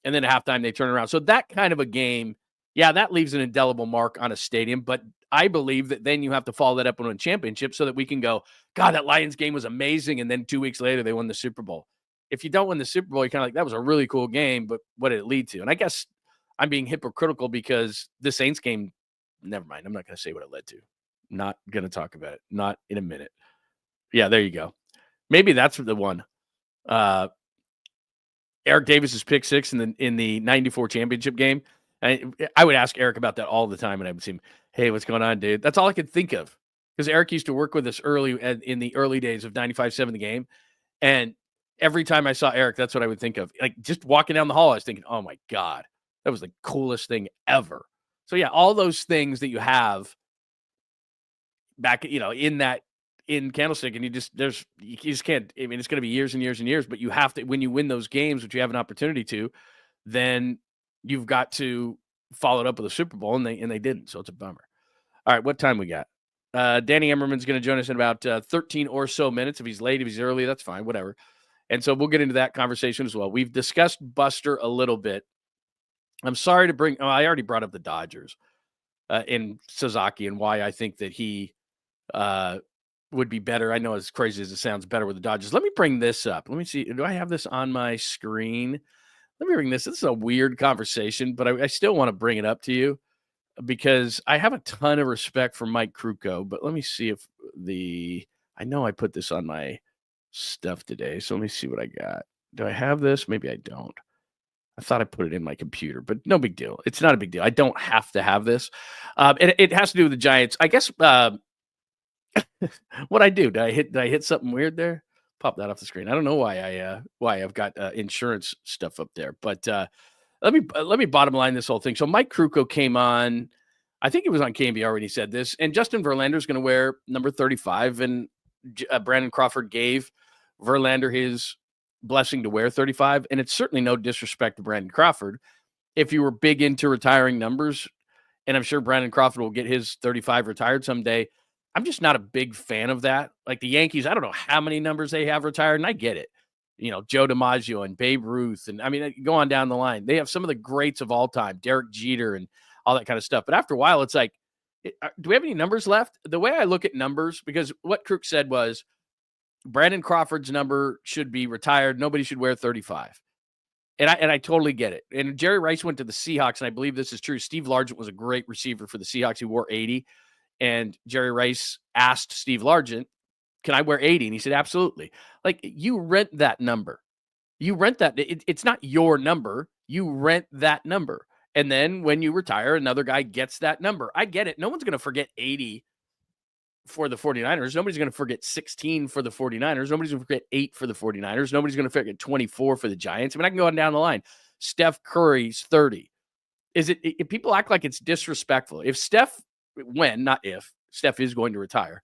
And then at halftime, they turn around. So that kind of a game, yeah, that leaves an indelible mark on a stadium. But I believe that then you have to follow that up and win a championship so that we can go, God, that Lions game was amazing. And then 2 weeks later, they won the Super Bowl. If you don't win the Super Bowl, you're kind of like, that was a really cool game, but what did it lead to? And I guess I'm being hypocritical because the Saints game, never mind. I'm not going to say what it led to. Not going to talk about it. Not in a minute. Yeah, there you go. Maybe that's the one. Eric Davis's pick six in the 94 championship game. I would ask Eric about that all the time, and I would see him, hey, what's going on, dude? That's all I could think of because Eric used to work with us in the early days of 95-7 the game. And every time I saw Eric, that's what I would think of. Like just walking down the hall, I was thinking, oh my God, that was the coolest thing ever. So yeah, all those things that you have back, in Candlestick, and you just can't. I mean, it's going to be years and years and years, but you have to, when you win those games, which you have an opportunity to, then you've got to follow it up with a Super Bowl, and they didn't. So it's a bummer. All right, what time we got? Danny Emmerman's going to join us in about 13 or so minutes. If he's late, if he's early, that's fine, whatever. And so we'll get into that conversation as well. We've discussed Buster a little bit. I'm sorry to bring. I already brought up the Dodgers in Sasaki and why I think that he would be better. I know, as crazy as it sounds, better with the Dodgers. Let me bring this up. Let me see. Do I have this on my screen? Let me bring this. This is a weird conversation, but I still want to bring it up to you because I have a ton of respect for Mike Krukow. But let me see if I know I put this on my stuff today. So let me see what I got. Do I have this? Maybe I don't. I thought I put it in my computer, but no big deal. It's not a big deal. I don't have to have this. It has to do with the Giants. I guess what I do? Did I hit something weird there? Pop that off the screen. I don't know why I've got insurance stuff up there, but let me bottom line this whole thing. So Mike Krukow came on. I think it was on KNBR when he said this, and Justin Verlander is going to wear number 35, and Brandon Crawford gave Verlander his blessing to wear 35, and it's certainly no disrespect to Brandon Crawford. If you were big into retiring numbers, and I'm sure Brandon Crawford will get his 35 retired someday, I'm just not a big fan of that. Like the Yankees, I don't know how many numbers they have retired, and I get it. Joe DiMaggio and Babe Ruth, and I mean, go on down the line. They have some of the greats of all time, Derek Jeter and all that kind of stuff. But after a while, it's like, do we have any numbers left? The way I look at numbers, because what Crook said was Brandon Crawford's number should be retired. Nobody should wear 35. And I totally get it. And Jerry Rice went to the Seahawks, and I believe this is true. Steve Largent was a great receiver for the Seahawks who wore 80. And Jerry Rice asked Steve Largent, can I wear 80? And he said, absolutely. Like, you rent that number. You rent that. It's not your number. You rent that number. And then when you retire, another guy gets that number. I get it. No one's going to forget 80 for the 49ers. Nobody's going to forget 16 for the 49ers. Nobody's going to forget 8 for the 49ers. Nobody's going to forget 24 for the Giants. I mean, I can go on down the line. Steph Curry's 30. If people act like it's disrespectful. If Steph, not if, Steph is going to retire.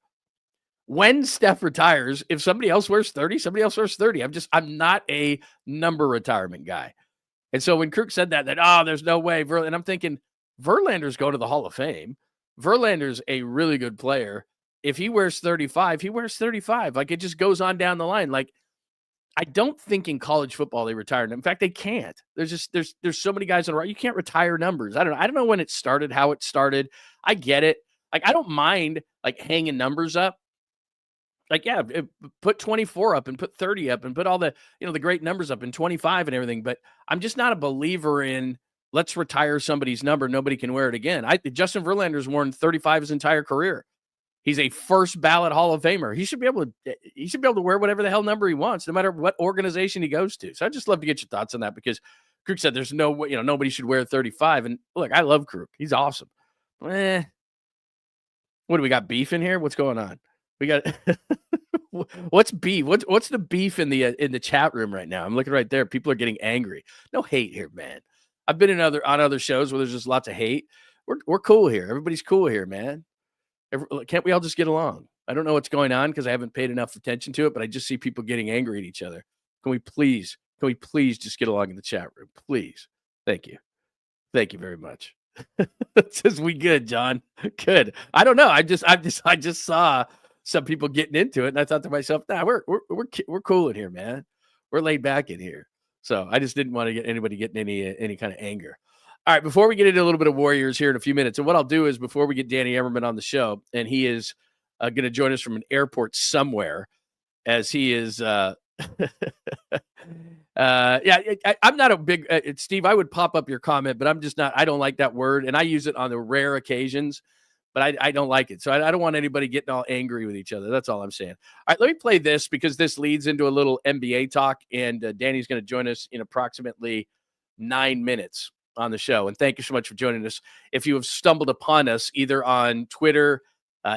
When Steph retires, if somebody else wears 30, somebody else wears 30. I'm not a number retirement guy. And so when Kirk said that, there's no way. And I'm thinking, Verlander's going to the Hall of Fame. Verlander's a really good player. If he wears 35, he wears 35. Like, it just goes on down the line. Like, I don't think in college football they retired. In fact, they can't. There's so many guys on the right. You can't retire numbers. I don't know when it started, how it started. I get it. Like, I don't mind like hanging numbers up. Like, yeah, put 24 up and put 30 up and put all the, the great numbers up and 25 and everything. But I'm just not a believer in let's retire somebody's number. Nobody can wear it again. Justin Verlander's worn 35 his entire career. He's a first ballot Hall of Famer. He should be able to wear whatever the hell number he wants, no matter what organization he goes to. So I'd just love to get your thoughts on that, because Kruk said there's no way, nobody should wear 35. And look, I love Kruk. He's awesome. What do we got, beef in here? What's going on? We got what's beef? What's the beef in the chat room right now? I'm looking right there. People are getting angry. No hate here, man. I've been on other shows where there's just lots of hate. We're cool here. Everybody's cool here, man. Can't we all just get along? I don't know what's going on because I haven't paid enough attention to it, but I just see people getting angry at each other. Can we please just get along in the chat room? Please. Thank you. Thank you very much. It says we good, John. Good. I don't know. I just saw some people getting into it, and I thought to myself, we're cool in here, man. We're laid back in here. So I just didn't want to get anybody getting any kind of anger. All right, before we get into a little bit of Warriors here in a few minutes, and what I'll do is before we get Danny Emmerman on the show, and he is going to join us from an airport somewhere, as he is. I'm not a big Steve. I would pop up your comment, but I'm just not. I don't like that word, and I use it on the rare occasions, but I don't like it. So I don't want anybody getting all angry with each other. That's all I'm saying. All right, let me play this because this leads into a little NBA talk, and Danny's going to join us in approximately 9 minutes on the show. And thank you so much for joining us. If you have stumbled upon us either on Twitter,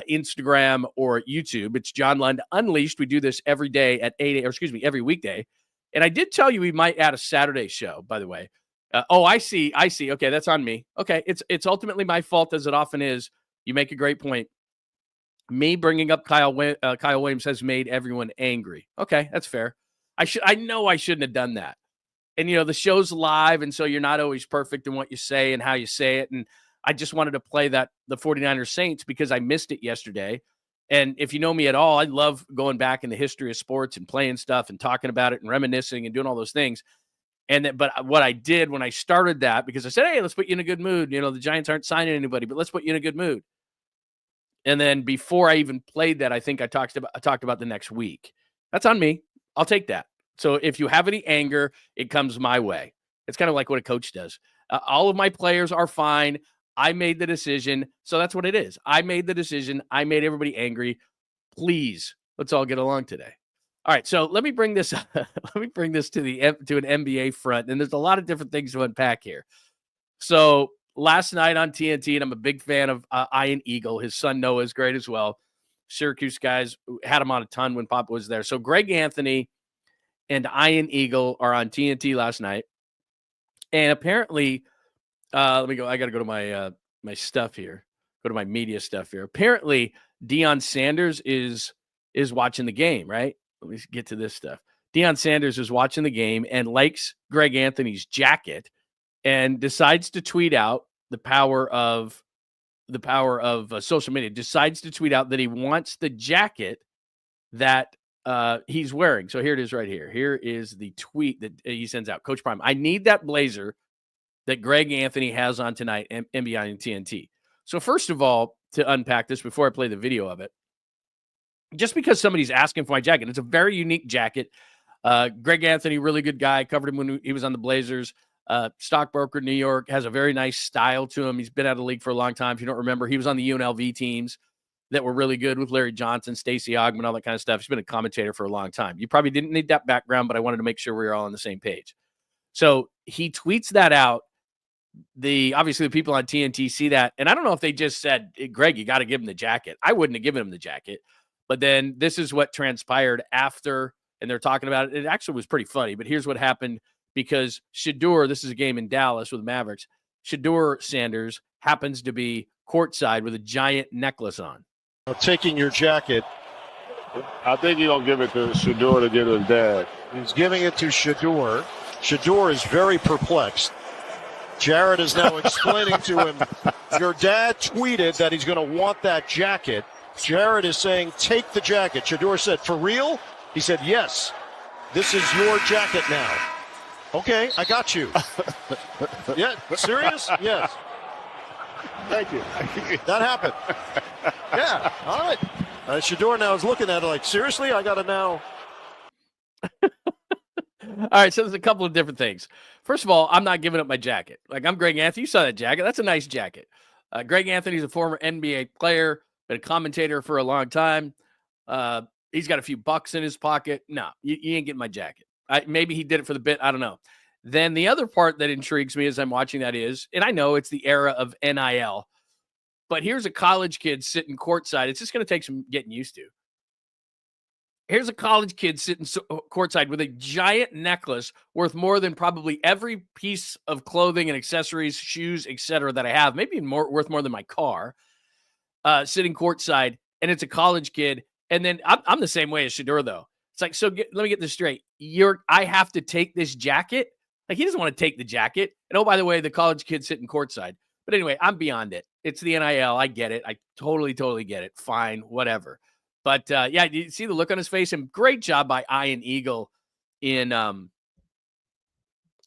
Instagram, or YouTube, it's John Lund Unleashed. We do this every day at every weekday. And I did tell you we might add a Saturday show, by the way. I see. Okay, that's on me. Okay, it's ultimately my fault, as it often is. You make a great point. Me bringing up Kyle Williams has made everyone angry. Okay, that's fair. I know I shouldn't have done that. And, the show's live, and so you're not always perfect in what you say and how you say it. And I just wanted to play the 49ers Saints because I missed it yesterday. And if you know me at all, I love going back in the history of sports and playing stuff and talking about it and reminiscing and doing all those things. But what I did when I started that, because I said, hey, let's put you in a good mood. The Giants aren't signing anybody, but let's put you in a good mood. And then before I even played that, I think I talked about the next week. That's on me. I'll take that. So if you have any anger, it comes my way. It's kind of like what a coach does. All of my players are fine. I made the decision. So that's what it is. I made the decision. I made everybody angry. Please, let's all get along today. All right. So let me bring this to an NBA front. And there's a lot of different things to unpack here. So last night on TNT, and I'm a big fan of 𝐸𝐮𝐬𝐫𝐞. His son Noah is great as well. Syracuse guys had him on a ton when Papa was there. So Greg Anthony and 𝐸𝐮𝐬𝐫𝐞 are on TNT last night. And apparently, let me go. I got to go to my my stuff here. Go to my media stuff here. Apparently, Deion Sanders is watching the game, right? Let me get to this stuff. Deion Sanders is watching the game and likes Greg Anthony's jacket and decides to tweet out the power of social media. Decides to tweet out that he wants the jacket that he's wearing. So here it is right here. Here is the tweet that he sends out. Coach Prime, I need that blazer that Greg Anthony has on tonight, NBA and TNT. So first of all, to unpack this before I play the video of it, just because somebody's asking for my jacket, it's a very unique jacket. Greg Anthony, really good guy. Covered him when he was on the Blazers. Stockbroker, New York, has a very nice style to him. He's been out of the league for a long time. If you don't remember, he was on the UNLV teams that were really good with Larry Johnson, Stacey Augmon, all that kind of stuff. He's been a commentator for a long time. You probably didn't need that background, but I wanted to make sure we were all on the same page. So he tweets that out. Obviously the people on TNT see that, and I don't know if they just said, hey, Greg, you got to give him the jacket. I wouldn't have given him the jacket, but then this is what transpired after, and they're talking about it. It actually was pretty funny, but here's what happened because Shedeur, this is a game in Dallas with the Mavericks. Shedeur Sanders happens to be courtside with a giant necklace on. Taking your jacket. I think you're going to give it to Shedeur to get his dad. He's giving it to Shedeur. Shedeur is very perplexed. Jared is now explaining to him, your dad tweeted that he's going to want that jacket. Jared is saying, take the jacket. Shedeur said, for real? He said, yes. This is your jacket now. Okay, I got you. Yeah, serious? Yes. Thank you. That happened. Yeah, all right. Shedeur now is looking at it like, seriously? I got to now. All right, so there's a couple of different things. First of all, I'm not giving up my jacket. Like, I'm Greg Anthony. You saw that jacket. That's a nice jacket. Greg Anthony's a former NBA player, been a commentator for a long time. He's got a few bucks in his pocket. No, you ain't getting my jacket. Maybe he did it for the bit. I don't know. Then the other part that intrigues me as I'm watching that is, and I know it's the era of NIL, but here's a college kid sitting courtside. It's just going to take some getting used to. Here's a college kid sitting courtside with a giant necklace worth more than probably every piece of clothing and accessories, shoes, etc. that I have, maybe worth more than my car, sitting courtside, and it's a college kid. And then I'm the same way as Shedeur, though. It's like, so let me get this straight. I have to take this jacket? Like, he doesn't want to take the jacket. And oh, by the way, the college kid sitting courtside. But anyway, I'm beyond it. It's the NIL. I get it. I totally get it. Fine, whatever. But, yeah, you see the look on his face? And great job by 𝐸𝐮𝐬𝐫𝐞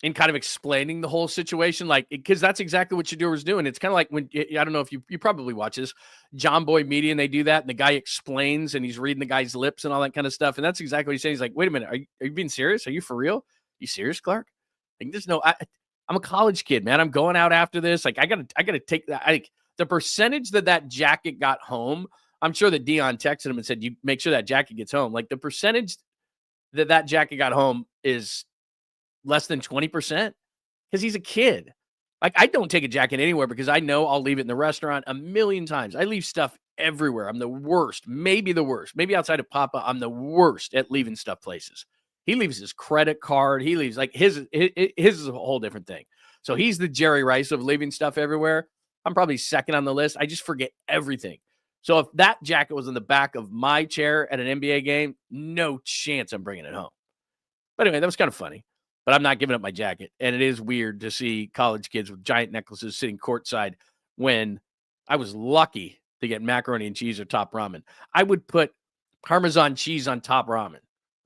and kind of explaining the whole situation, like, because that's exactly what Shedeur was doing. It's kind of like when, I don't know if you probably watch this, John Boy Media, and they do that, and the guy explains, and he's reading the guy's lips and all that kind of stuff, and that's exactly what he's saying. He's like, wait a minute, are you being serious? Are you for real? You serious, Clark? Like, there's no, I'm a college kid, man. I'm going out after this. Like, I gotta take that. The percentage that jacket got home, I'm sure that Deion texted him and said, you make sure that jacket gets home. Like, the percentage that jacket got home is less than 20% because he's a kid. Like, I don't take a jacket anywhere because I know I'll leave it in the restaurant a million times. I leave stuff everywhere. I'm the worst, maybe the worst. Maybe outside of Papa, I'm the worst at leaving stuff places. He leaves his credit card. He leaves, like, his is a whole different thing. So he's the Jerry Rice of leaving stuff everywhere. I'm probably second on the list. I just forget everything. So if that jacket was in the back of my chair at an NBA game, no chance I'm bringing it home. But anyway, that was kind of funny. But I'm not giving up my jacket. And it is weird to see college kids with giant necklaces sitting courtside when I was lucky to get macaroni and cheese or top ramen. I would put Parmesan cheese on top ramen.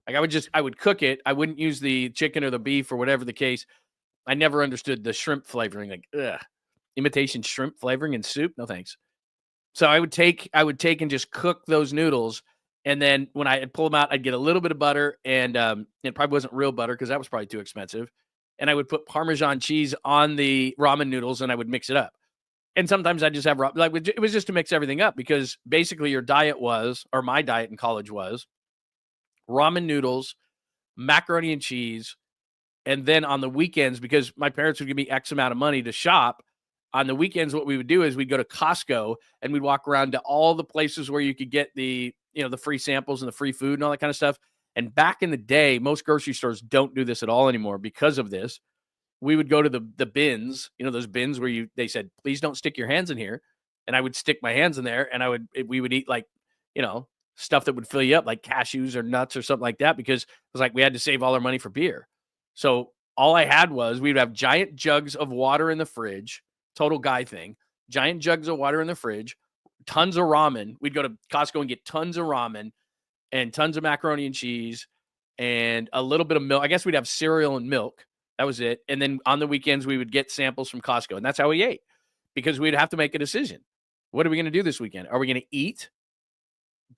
Like, I would cook it. I wouldn't use the chicken or the beef or whatever the case. I never understood the shrimp flavoring. Like, imitation shrimp flavoring in soup? No thanks. So I would take and just cook those noodles. And then when I pull them out, I'd get a little bit of butter, and it probably wasn't real butter because that was probably too expensive. And I would put Parmesan cheese on the ramen noodles, and I would mix it up. And sometimes I just have it was just to mix everything up because basically your diet was, or my diet in college was, ramen noodles, macaroni and cheese, and then on the weekends, because my parents would give me X amount of money to shop, on the weekends what we would do is we'd go to Costco and we'd walk around to all the places where you could get the free samples and the free food and all that kind of stuff. And back in the day, most grocery stores don't do this at all anymore because of this. We would go to the bins, those bins where they said, please don't stick your hands in here. And I would stick my hands in there, and we would eat, like, stuff that would fill you up, like cashews or nuts or something like that, because it was like we had to save all our money for beer. So all I had was, we'd have giant jugs of water in the fridge, total guy thing, giant jugs of water in the fridge, tons of ramen. We'd go to Costco and get tons of ramen and tons of macaroni and cheese and a little bit of milk. I guess we'd have cereal and milk. That was it. And then on the weekends, we would get samples from Costco. And that's how we ate, because we'd have to make a decision. What are we going to do this weekend? Are we going to eat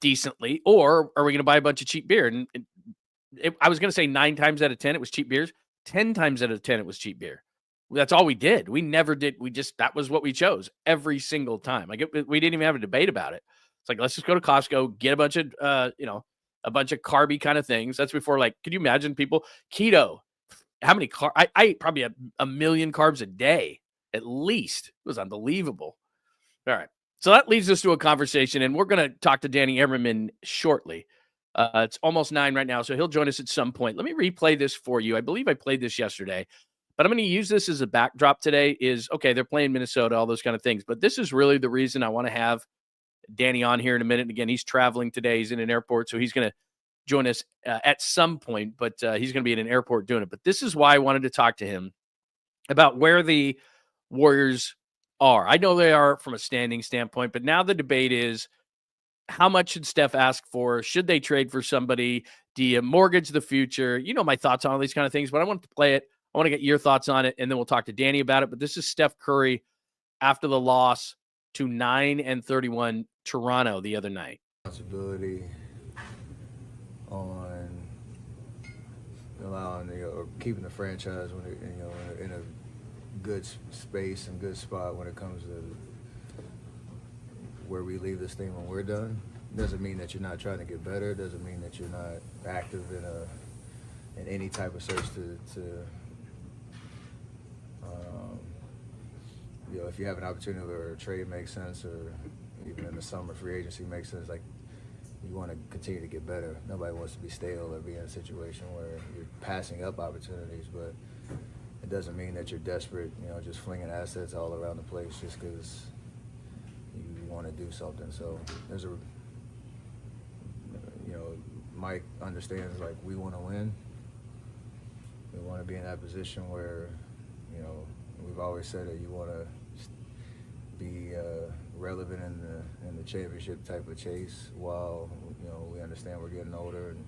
decently, or are we going to buy a bunch of cheap beer? And I was going to say 9 times out of 10, it was cheap beers. 10 times out of 10, it was cheap beer. That's all we did. We never did. That was what we chose every single time. Like, we didn't even have a debate about it. It's like, let's just go to Costco, get a bunch of, a bunch of carby kind of things. That's before, like, could you imagine people? Keto. How many I ate probably a million carbs a day, at least. It was unbelievable. All right. So that leads us to a conversation, and we're going to talk to Danny Ehrman shortly. It's almost 9 right now, so he'll join us at some point. Let me replay this for you. I believe I played this yesterday, but I'm going to use this as a backdrop today. Okay, they're playing Minnesota, all those kind of things, but this is really the reason I want to have Danny on here in a minute. And again, he's traveling today. He's in an airport, so he's going to join us at some point, but he's going to be in an airport doing it. But this is why I wanted to talk to him about where the Warriors are. I know they are from a standing standpoint, but now the debate is, how much should Steph ask for? Should they trade for somebody? Do you mortgage the future? You know my thoughts on all these kind of things, but I want to play it. I want to get your thoughts on it, and then we'll talk to Danny about it. But this is Steph Curry after the loss to 9-31 Toronto the other night. Responsibility on allowing, or keeping the franchise when it, in a good space and good spot when it comes to where we leave this thing when we're done. Doesn't mean that you're not trying to get better. Doesn't mean that you're not active in any type of search to if you have an opportunity where a trade makes sense, or even in the summer free agency makes sense, like, you want to continue to get better. Nobody wants to be stale or be in a situation where you're passing up opportunities, but it doesn't mean that you're desperate, just flinging assets all around the place just because you want to do something. So there's Mike understands, like, we want to win. We want to be in that position where, we've always said that you want to be relevant in the championship type of chase while, we understand we're getting older, and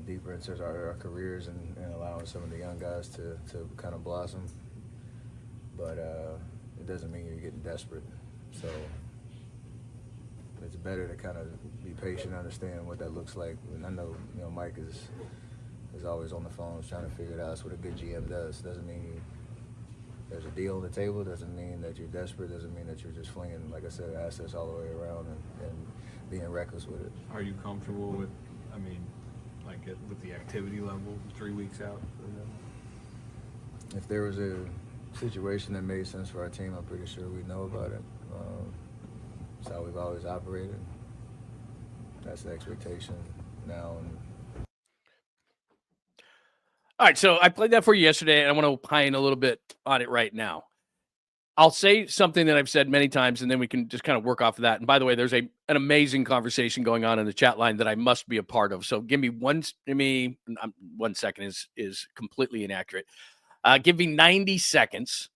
deeper into our careers and allowing some of the young guys to kind of blossom. But it doesn't mean you're getting desperate. So it's better to kind of be patient and understand what that looks like. And I know, Mike is always on the phone trying to figure it out. That's what a good GM does. Doesn't mean there's a deal on the table. Doesn't mean that you're desperate. Doesn't mean that you're just flinging, like I said, assets all the way around and being reckless with it. Are you comfortable with, with the activity level 3 weeks out? If there was a situation that made sense for our team, I'm pretty sure we'd know about it. It's how we've always operated. That's the expectation now. All right, so I played that for you yesterday, and I want to opine a little bit on it right now. I'll say something that I've said many times, and then we can just kind of work off of that. And by the way, there's an amazing conversation going on in the chat line that I must be a part of. So give me 1 second is completely inaccurate. Give me 90 seconds,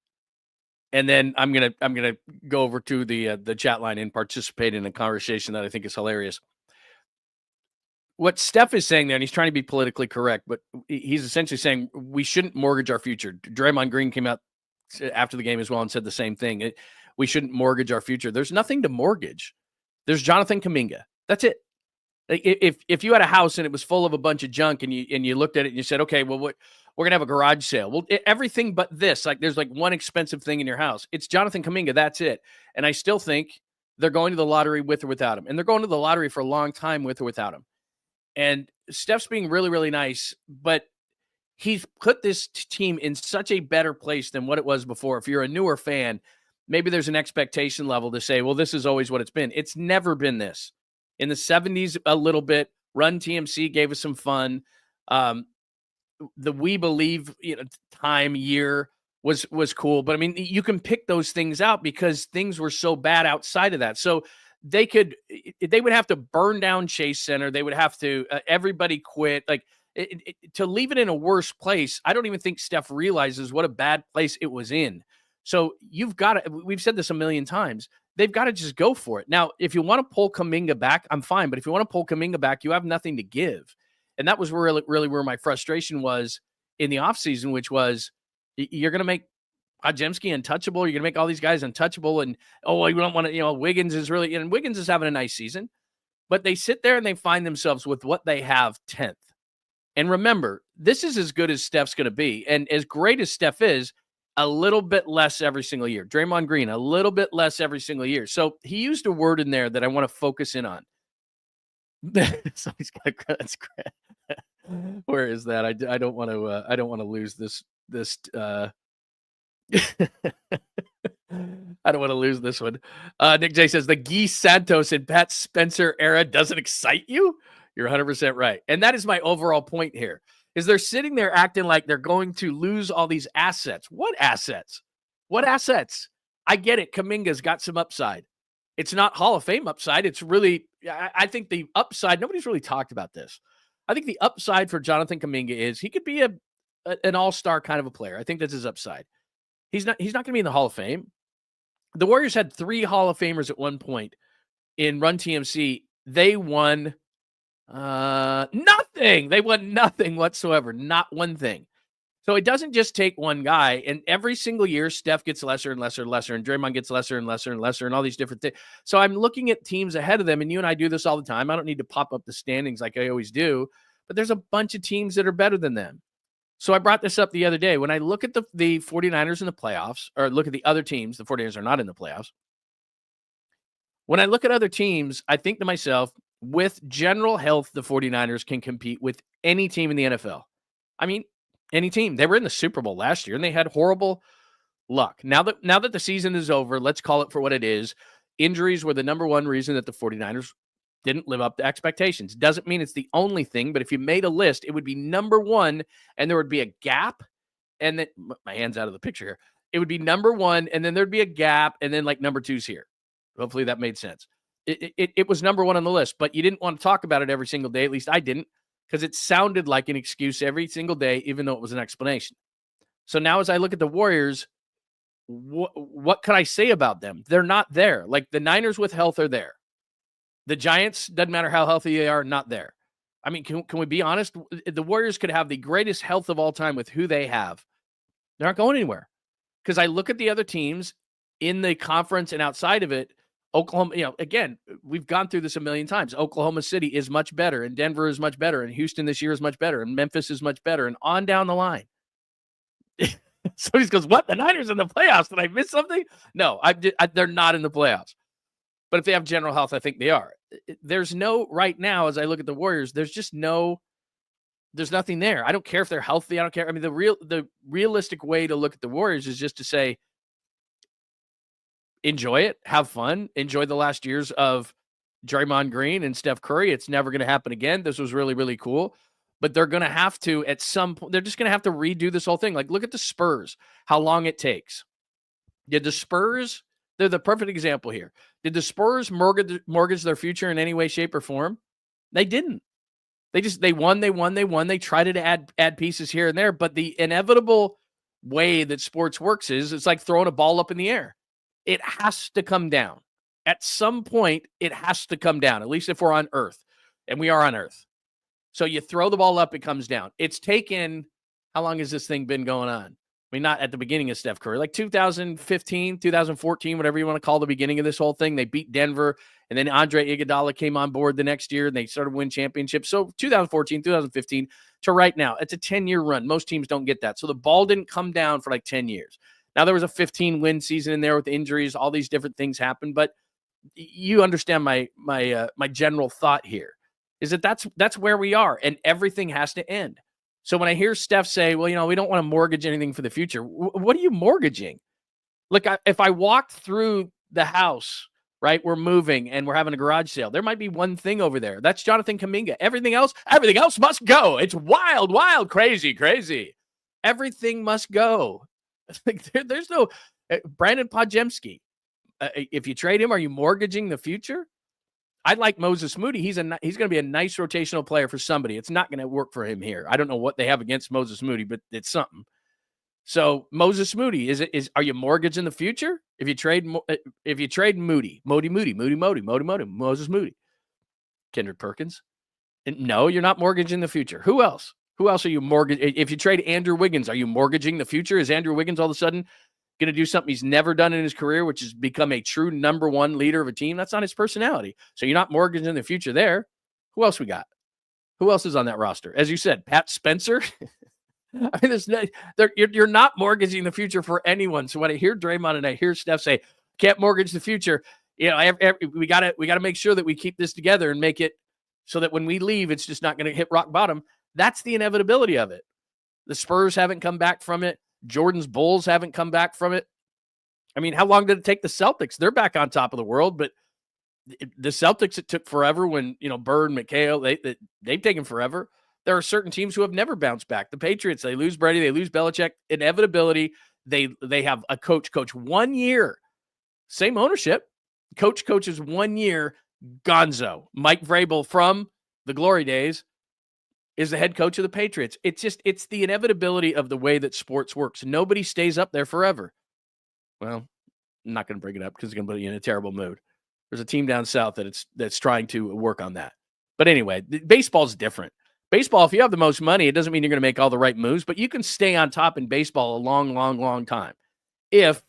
and then I'm gonna go over to the chat line and participate in a conversation that I think is hilarious. What Steph is saying there, and he's trying to be politically correct, but he's essentially saying we shouldn't mortgage our future. Draymond Green came out after the game as well and said the same thing. We shouldn't mortgage our future. There's nothing to mortgage. There's 𝐿𝐿𝐾𝐭. That's it. If you had a house and it was full of a bunch of junk and you looked at it and you said, okay, well, we're going to have a garage sale. Well, everything but this, there's one expensive thing in your house. It's 𝐿𝐿𝐾𝐭. That's it. And I still think they're going to the lottery with or without him. And they're going to the lottery for a long time with or without him. And Steph's being really, really nice, but he's put this team in such a better place than what it was before. If you're a newer fan, maybe there's an expectation level to say, well, this is always what it's been. It's never been this. In the 70s, a little bit. Run TMC gave us some fun. The We Believe year was cool. But, you can pick those things out because things were so bad outside of that. So they would have to burn down Chase Center. They would have to everybody quit. To leave it in a worse place, I don't even think Steph realizes what a bad place it was in. So we've said this a million times, they've got to just go for it. Now, if you want to pull Kuminga back, I'm fine. But if you want to pull Kuminga back, you have nothing to give. And that was really, really where my frustration was in the offseason, which was you're going to make 𝐬𝐮𝐬𝐜𝐫 untouchable. You're going to make all these guys untouchable. And, you don't want to, Wiggins is really, and Wiggins is having a nice season. But they sit there and they find themselves with what they have 10th. And remember, this is as good as Steph's going to be. And as great as Steph is, a little bit less every single year. Draymond Green, a little bit less every single year. So he used a word in there that I want to focus in on. So he's got that's great. Where is that? I don't want to lose this. I don't want to lose this one. Nick J says the Guy Santos and Pat Spencer era doesn't excite you. You're 100% right. And that is my overall point here, is they're sitting there acting like they're going to lose all these assets. What assets? What assets? I get it. Kuminga's got some upside. It's not Hall of Fame upside. It's really, I think the upside, nobody's really talked about this. I think the upside for 𝐿𝐿𝐾𝐭 is he could be an all-star kind of a player. I think that's his upside. He's not going to be in the Hall of Fame. The Warriors had 3 Hall of Famers at one point in Run TMC. They won nothing. They won nothing whatsoever. Not one thing. So it doesn't just take one guy. And every single year, Steph gets lesser and lesser and lesser, and Draymond gets lesser and lesser and lesser, and all these different things. So I'm looking at teams ahead of them, and you and I do this all the time. I don't need to pop up the standings like I always do, but there's a bunch of teams that are better than them. So I brought this up the other day. When I look at the 49ers in the playoffs, or look at the other teams, the 49ers are not in the playoffs. When I look at other teams, I think to myself, with general health, the 49ers can compete with any team in the NFL. Any team. They were in the Super Bowl last year, and they had horrible luck. Now that the season is over, let's call it for what it is. Injuries were the number one reason that the 49ers didn't live up to expectations. Doesn't mean it's the only thing, but if you made a list, it would be number one, and there would be a gap, and then my hand's out of the picture here. It would be number one, and then there'd be a gap, and then number two's here. Hopefully that made sense. It was number one on the list, but you didn't want to talk about it every single day. At least I didn't, because it sounded like an excuse every single day, even though it was an explanation. So now as I look at the Warriors, what can I say about them? They're not there. Like the Niners with health are there. The Giants, doesn't matter how healthy they are, not there. I mean, can we be honest? The Warriors could have the greatest health of all time with who they have. They're not going anywhere. Because I look at the other teams in the conference and outside of it. Oklahoma, again, we've gone through this a million times. Oklahoma City is much better, and Denver is much better, and Houston this year is much better, and Memphis is much better, and on down the line. Somebody goes, what? The Niners in the playoffs? Did I miss something? No, they're not in the playoffs. But if they have general health, I think they are. There's no, right now, as I look at the Warriors, there's nothing there. I don't care if they're healthy. I don't care. I mean, the realistic way to look at the Warriors is just to say, enjoy it, have fun, enjoy the last years of Draymond Green and Steph Curry. It's never going to happen again. This was really, really cool. But they're going to have to, at some point, they're just going to have to redo this whole thing. Like, look at the Spurs, how long it takes. Did the Spurs, they're the perfect example here. Did the Spurs mortgage their future in any way, shape, or form? They didn't. They won. They tried to add pieces here and there. But the inevitable way that sports works is it's like throwing a ball up in the air. It has to come down. At some point, it has to come down, at least if we're on Earth. And we are on Earth. So you throw the ball up, it comes down. It's taken, how long has this thing been going on? I mean, not at the beginning of Steph Curry, like 2015, 2014, whatever you want to call the beginning of this whole thing. They beat Denver, and then 𝐸𝐸𝐫𝐫 came on board the next year, and they started winning championships. So 2014, 2015 to right now, it's a 10-year run. Most teams don't get that. So the ball didn't come down for like 10 years. Now, there was a 15-win season in there with injuries. All these different things happened. But you understand my general thought here is that that's where we are, and everything has to end. So when I hear Steph say, well, we don't want to mortgage anything for the future, what are you mortgaging? Look, if I walked through the house, right, we're moving and we're having a garage sale, there might be one thing over there. That's Jonathan Kuminga. Everything else must go. It's wild, wild, crazy, crazy. Everything must go. There's no Brandon Podziemski. If you trade him, are you mortgaging the future? I like Moses Moody. He's going to be a nice rotational player for somebody. It's not going to work for him here. I don't know what they have against Moses Moody, but it's something. So Moses Moody, are you mortgaging the future? If you trade Moody, Moses Moody, Kendrick Perkins, and no, you're not mortgaging the future. Who else? Who else are you mortgaging? If you trade Andrew Wiggins, are you mortgaging the future? Is Andrew Wiggins all of a sudden going to do something he's never done in his career, which is become a true number one leader of a team? That's not his personality. So you're not mortgaging the future there. Who else we got? Who else is on that roster? As you said, Pat Spencer. I mean, you're not mortgaging the future for anyone. So when I hear Draymond and I hear Steph say, can't mortgage the future, we got to make sure that we keep this together and make it so that when we leave, it's just not going to hit rock bottom. That's the inevitability of it. The Spurs haven't come back from it. Jordan's Bulls haven't come back from it. I mean, how long did it take the Celtics? They're back on top of the world, but the Celtics, it took forever when, Bird and McHale, they've taken forever. There are certain teams who have never bounced back. The Patriots, they lose Brady, they lose Belichick. Inevitability, they have a coach 1 year. Same ownership. Coaches 1 year. Gonzo. Mike Vrabel from the glory days is the head coach of the Patriots. It's the inevitability of the way that sports works. Nobody stays up there forever. Well, I'm not going to bring it up because it's going to put you in a terrible mood. There's a team down south that's trying to work on that. But anyway, baseball's different. Baseball, if you have the most money, it doesn't mean you're going to make all the right moves, but you can stay on top in baseball a long, long, long time if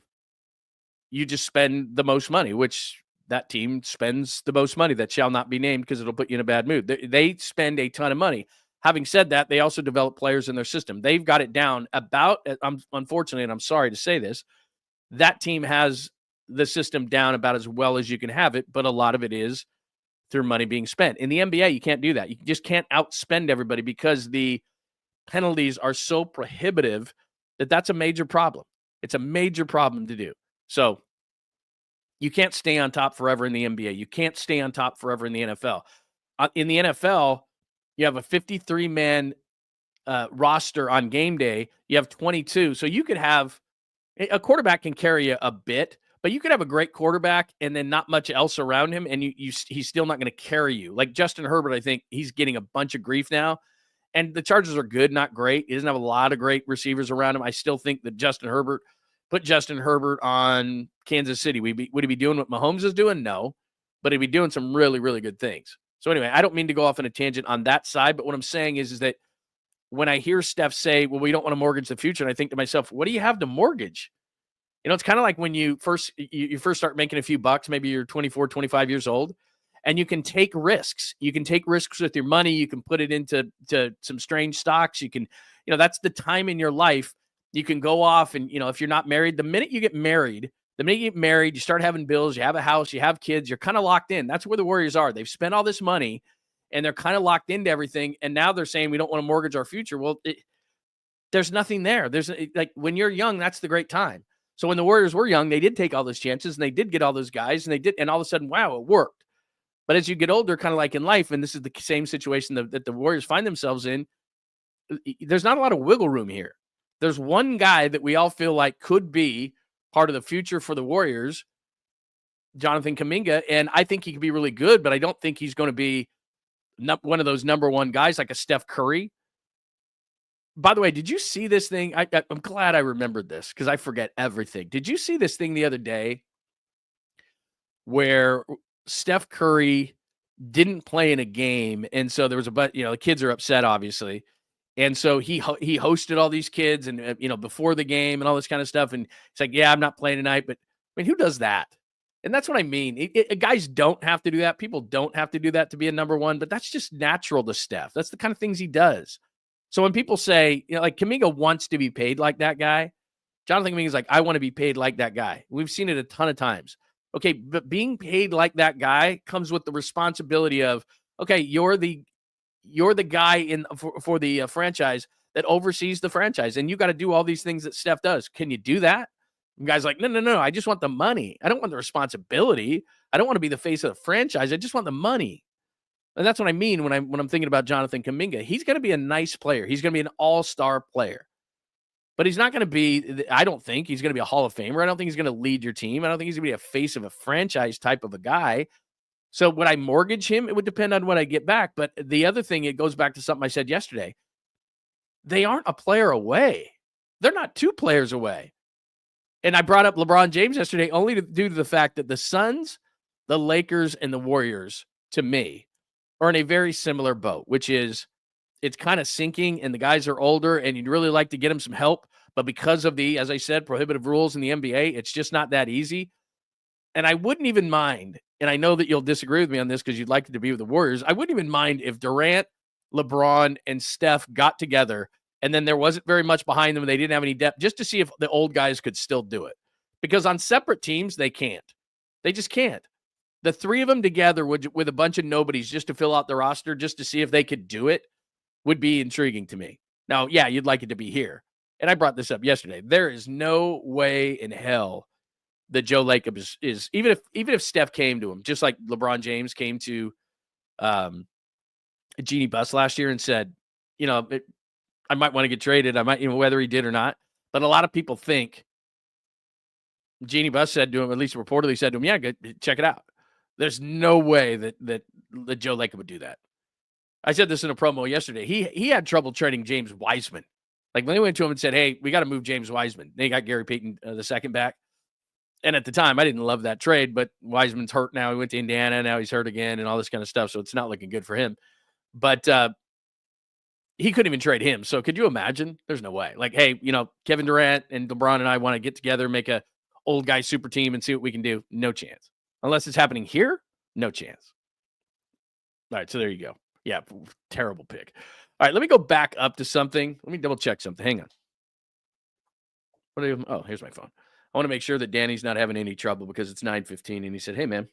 you just spend the most money, which that team spends the most money that shall not be named because it'll put you in a bad mood. They spend a ton of money. Having said that, they also develop players in their system. They've got it down about, unfortunately, and I'm sorry to say this, that team has the system down about as well as you can have it, but a lot of it is through money being spent. In the NBA, you can't do that. You just can't outspend everybody because the penalties are so prohibitive that's a major problem. It's a major problem to do. So you can't stay on top forever in the NBA. You can't stay on top forever in the NFL. In the NFL, you have a 53-man roster on game day. You have 22. So you could have a quarterback can carry you a bit, but you could have a great quarterback and then not much else around him, and he's still not going to carry you. Like Justin Herbert, I think he's getting a bunch of grief now. And the Chargers are good, not great. He doesn't have a lot of great receivers around him. I still think that put Justin Herbert on Kansas City. Would he be doing what Mahomes is doing? No. But he'd be doing some really, really good things. So anyway, I don't mean to go off on a tangent on that side, but what I'm saying is that when I hear Steph say, well, we don't want to mortgage the future, and I think to myself, what do you have to mortgage? You know, it's kind of like when you first start making a few bucks, maybe you're 24, 25 years old, and you can take risks. You can take risks with your money. You can put it into some strange stocks. You can, you know, that's the time in your life you can go off and, you know, if you're not married, the minute you get married, you start having bills, you have a house, you have kids, you're kind of locked in. That's where the Warriors are. They've spent all this money and they're kind of locked into everything. And now they're saying we don't want to mortgage our future. Well, there's nothing there. There's like when you're young, that's the great time. So when the Warriors were young, they did take all those chances and they did get all those guys and all of a sudden, wow, it worked. But as you get older, kind of like in life, and this is the same situation that the Warriors find themselves in, there's not a lot of wiggle room here. There's one guy that we all feel like could be part of the future for the Warriors, 𝐬𝐮𝐬𝐫𝐞, and I think he could be really good, but I don't think he's going to be one of those number one guys like a Steph Curry. By the way, did you see this thing? I'm glad I remembered this because I forget everything. Did you see this thing the other day where Steph Curry didn't play in a game, and so there was the kids are upset, obviously. And so he hosted all these kids and, before the game and all this kind of stuff. And it's like, yeah, I'm not playing tonight. But I mean, who does that? And that's what I mean. Guys don't have to do that. People don't have to do that to be a number one, but that's just natural to Steph. That's the kind of things he does. So when people say, like Kuminga wants to be paid like that guy, 𝐬𝐮𝐬𝐫𝐞 is like, I want to be paid like that guy. We've seen it a ton of times. Okay, but being paid like that guy comes with the responsibility of, okay, you're the guy for the franchise that oversees the franchise, and you got to do all these things that Steph does. Can you do that? And guys like, no. I just want the money. I don't want the responsibility. I don't want to be the face of the franchise. I just want the money. And that's what I mean when I'm thinking about 𝐬𝐿. He's going to be a nice player. He's going to be an all-star player, but he's not going to be. I don't think he's going to be a Hall of Famer. I don't think he's going to lead your team. I don't think he's going to be a face of a franchise type of a guy. So would I mortgage him? It would depend on what I get back. But the other thing, it goes back to something I said yesterday. They aren't a player away. They're not 2 players away. And I brought up LeBron James yesterday only due to the fact that the Suns, the Lakers, and the Warriors, to me, are in a very similar boat, which is it's kind of sinking and the guys are older and you'd really like to get them some help. But because of the, as I said, prohibitive rules in the NBA, it's just not that easy. And I wouldn't even mind, and I know that you'll disagree with me on this because you'd like it to be with the Warriors. I wouldn't even mind if Durant, LeBron, and Steph got together and then there wasn't very much behind them and they didn't have any depth, just to see if the old guys could still do it. Because on separate teams, they can't. They just can't. The 3 of them together with a bunch of nobodies just to fill out the roster, just to see if they could do it, would be intriguing to me. Now, yeah, you'd like it to be here. And I brought this up yesterday. There is no way in hell that 𝐬𝐿𝐵𝐞 is even if Steph came to him, just like LeBron James came to Jeannie Buss last year and said, I might want to get traded. I might, whether he did or not. But a lot of people think Jeannie Buss said to him, at least reportedly said to him, yeah, good, check it out. There's no way that 𝐬𝐿𝐵𝐞 would do that. I said this in a promo yesterday. He had trouble trading James Wiseman. Like when they went to him and said, hey, we got to move James Wiseman. They got Gary Payton the second back. And at the time, I didn't love that trade, but Wiseman's hurt now. He went to Indiana. Now he's hurt again and all this kind of stuff. So it's not looking good for him. But he couldn't even trade him. So could you imagine? There's no way. Like, hey, Kevin Durant and LeBron and I want to get together, make a old guy super team and see what we can do. No chance. Unless it's happening here, no chance. All right, so there you go. Yeah, terrible pick. All right, let me go back up to something. Let me double check something. Hang on. Oh, here's my phone. I want to make sure that Danny's not having any trouble because it's 9:15 and he said, hey, man.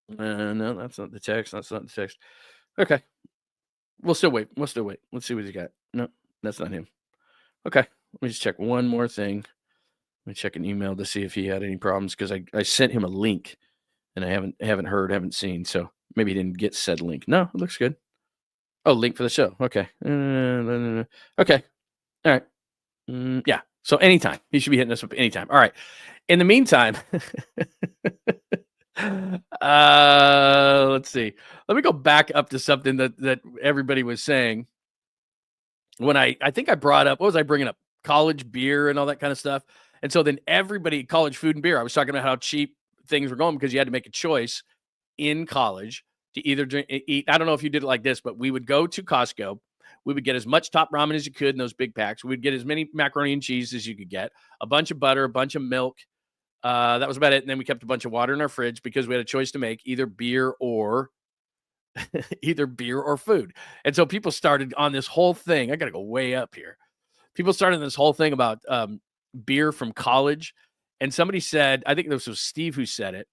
No, that's not the text. That's not the text. Okay. We'll still wait. Let's see what he's got. No, that's not him. Okay. Let me just check one more thing. Let me check an email to see if he had any problems because I sent him a link and I haven't seen. So maybe he didn't get said link. No, it looks good. Oh, link for the show. Okay. Okay. All right. Yeah. So anytime. He should be hitting us up anytime. All right. In the meantime, let's see. Let me go back up to something that everybody was saying. When I think I brought up, what was I bringing up? College beer and all that kind of stuff. And so then college food and beer. I was talking about how cheap things were going because you had to make a choice in college. to either eat. I don't know if you did it like this, but we would go to Costco. We would get as much top ramen as you could in those big packs. We would get as many macaroni and cheese as you could get, a bunch of butter, a bunch of milk. That was about it. And then we kept a bunch of water in our fridge because we had a choice to make, either beer or food. And so people started on this whole thing. I got to go way up here. People started this whole thing about beer from college. And somebody said, I think this was Steve who said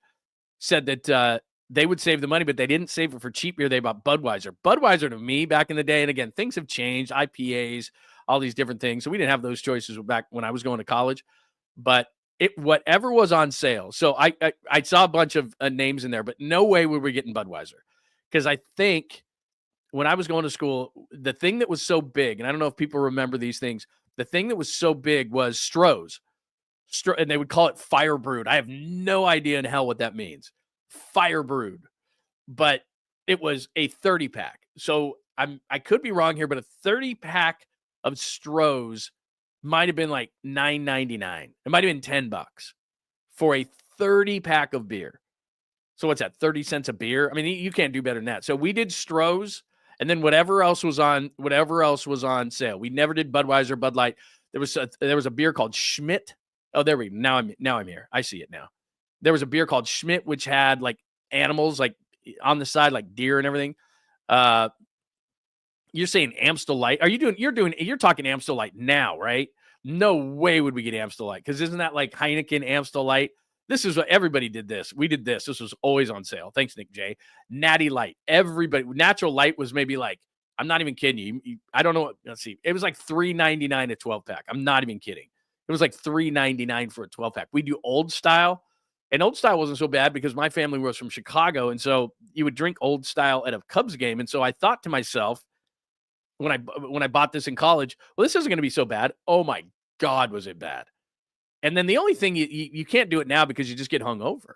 that they would save the money, but they didn't save it for cheap beer. They bought Budweiser. Budweiser to me back in the day, and again, things have changed, IPAs, all these different things. So we didn't have those choices back when I was going to college, but whatever was on sale. So I saw a bunch of names in there, but no way were we getting Budweiser. Because I think when I was going to school, the thing that was so big, and I don't know if people remember these things, the thing that was so big was Stroh's. And they would call it fire brewed. I have no idea in hell what that means. Fire brewed. But it was a 30-pack. So I could be wrong here, but a 30-pack of Stroh's might have been like $9.99. It might have been $10 for a 30-pack of beer. So what's that? 30 cents a beer? I mean, you can't do better than that. So we did Stroh's, and then whatever else was on sale. We never did Budweiser, Bud Light. There was a beer called Schmidt. Oh, there we go. Now I'm here. I see it now. There was a beer called Schmidt, which had like animals like on the side, like deer and everything. You're saying Amstel Light. You're talking Amstel Light now, right? No way would we get Amstel Light, because isn't that like Heineken, Amstel Light? This is what everybody did this. We did this. This was always on sale. Thanks, Nick J. Natty Light. Everybody. Natural Light was maybe like, I'm not even kidding you. I don't know. Let's see. It was like $3.99 a 12-pack. I'm not even kidding. It was like $3.99 for a 12-pack. We do Old Style, and Old Style wasn't so bad because my family was from Chicago, and so you would drink Old Style at a Cubs game. And so I thought to myself, when I bought this in college, well, this isn't going to be so bad. Oh my God, was it bad? And then the only thing you can't do it now because you just get hungover.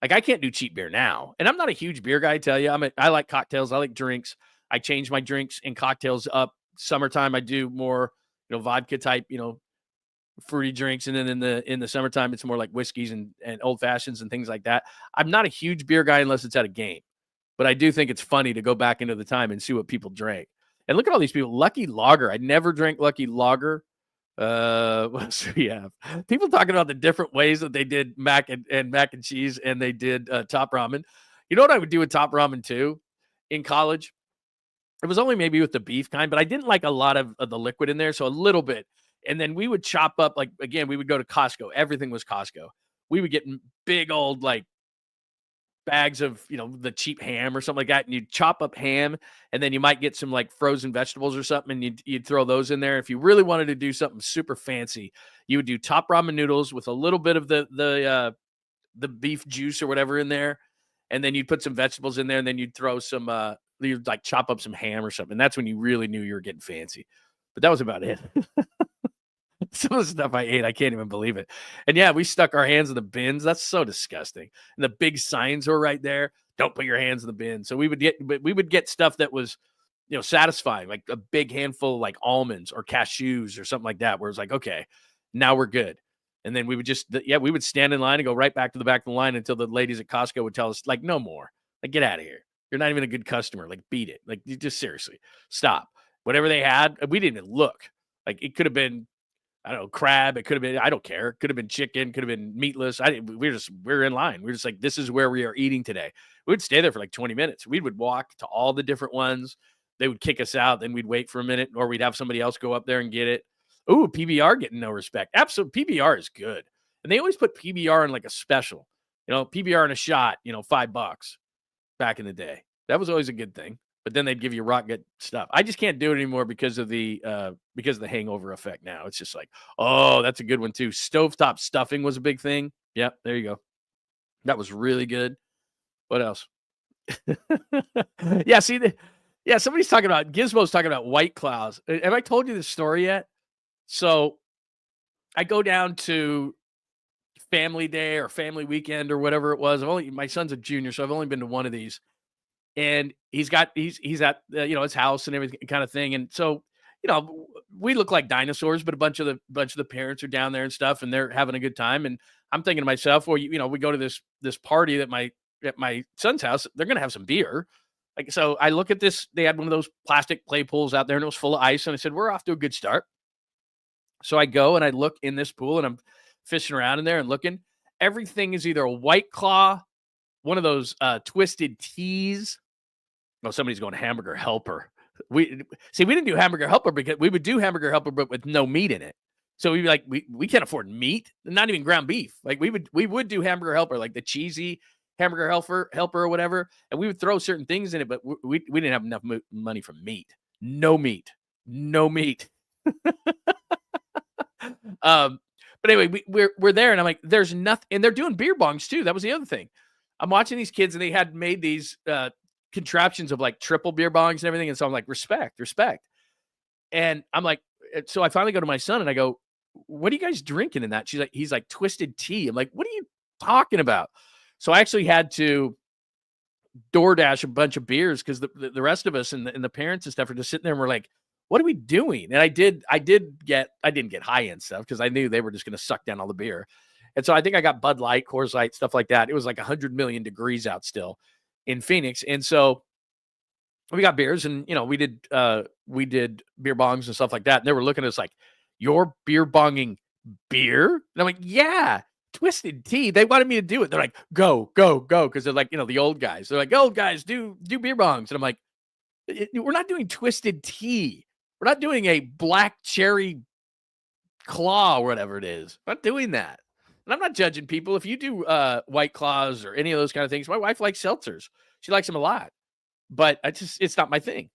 Like, I can't do cheap beer now, and I'm not a huge beer guy. I tell you, I like cocktails. I like drinks. I change my drinks and cocktails up. Summertime, I do more, vodka type, fruity drinks, and then in the summertime, it's more like whiskeys and old fashions and things like that. I'm not a huge beer guy unless it's at a game, but I do think it's funny to go back into the time and see what people drank. And look at all these people. Lucky Lager. I never drank Lucky Lager. What else do we have? People talking about the different ways that they did mac and cheese, and they did top ramen. You know what I would do with top ramen too in college? It was only maybe with the beef kind, but I didn't like a lot of the liquid in there, so a little bit. And then we would chop up, like, again, we would go to Costco. Everything was Costco. We would get big old, like, bags of, the cheap ham or something like that. And you'd chop up ham, and then you might get some, like, frozen vegetables or something, and you'd throw those in there. If you really wanted to do something super fancy, you would do top ramen noodles with a little bit of the beef juice or whatever in there. And then you'd put some vegetables in there, and then you'd throw some, you'd, like, chop up some ham or something. That's when you really knew you were getting fancy. But that was about it. Some of the stuff I ate, I can't even believe it. And yeah, we stuck our hands in the bins. That's so disgusting. And the big signs were right there. Don't put your hands in the bin. So we would get stuff that was, satisfying, like a big handful, like almonds or cashews or something like that, where it's like, okay, now we're good. And then we would stand in line and go right back to the back of the line until the ladies at Costco would tell us, like, no more. Like, get out of here. You're not even a good customer. Like, beat it. Like, you just seriously stop. Whatever they had, we didn't even look. Like, it could have been, I don't know, crab. It could have been, I don't care. It could have been chicken. Could have been meatless. We're in line. We're just like, this is where we are eating today. We would stay there for like 20 minutes. We would walk to all the different ones. They would kick us out. Then we'd wait for a minute, or we'd have somebody else go up there and get it. Ooh, PBR getting no respect. Absolutely. PBR is good. And they always put PBR in like a special, PBR in a shot, $5 back in the day. That was always a good thing. But then they'd give you rock good stuff. I just can't do it anymore because of the hangover effect now. It's just like, oh, that's a good one too. Stovetop stuffing was a big thing. Yep, there you go. That was really good. What else? Yeah, somebody's talking about, Gizmo's talking about White Claws. Have I told you this story yet? So I go down to family day or family weekend or whatever it was. My son's a junior, so I've only been to one of these. And he's at his house and everything kind of thing. And so, we look like dinosaurs, but a bunch of the parents are down there and stuff, and they're having a good time. And I'm thinking to myself, well, we go to this party at my son's house. They're going to have some beer. Like, so I look at this, they had one of those plastic play pools out there and it was full of ice. And I said, we're off to a good start. So I go and I look in this pool and I'm fishing around in there and looking. Everything is either a White Claw, one of those twisted teas. Oh, somebody's going Hamburger Helper. We didn't do Hamburger Helper because we would do Hamburger Helper, but with no meat in it. So we'd be like, we can't afford meat, not even ground beef. Like we would do Hamburger Helper, like the cheesy Hamburger helper or whatever. And we would throw certain things in it, but we didn't have enough money for meat. No meat. But anyway, we're there and I'm like, there's nothing. And they're doing beer bongs too. That was the other thing. I'm watching these kids and they had made these contraptions of like triple beer bongs and everything. And so I'm like, respect. And I'm like, so I finally go to my son and I go, what are you guys drinking in that? He's like twisted tea. I'm like, what are you talking about? So I actually had to DoorDash a bunch of beers because the rest of us and the parents and stuff are just sitting there and we're like, what are we doing? And I didn't get high end stuff because I knew they were just going to suck down all the beer. And so I think I got Bud Light, Coors Light, stuff like that. It was like 100 million degrees out still in Phoenix. And so we got beers and, we did beer bongs and stuff like that. And they were looking at us like, you're beer bonging beer? And I'm like, yeah, twisted tea. They wanted me to do it. They're like, go. Cause they're like, the old guys. They're like, old guys do beer bongs. And I'm like, we're not doing twisted tea. We're not doing a black cherry claw or whatever it is. I'm not doing that. And I'm not judging people. If you do White Claws or any of those kind of things, my wife likes seltzers. She likes them a lot. But it's not my thing.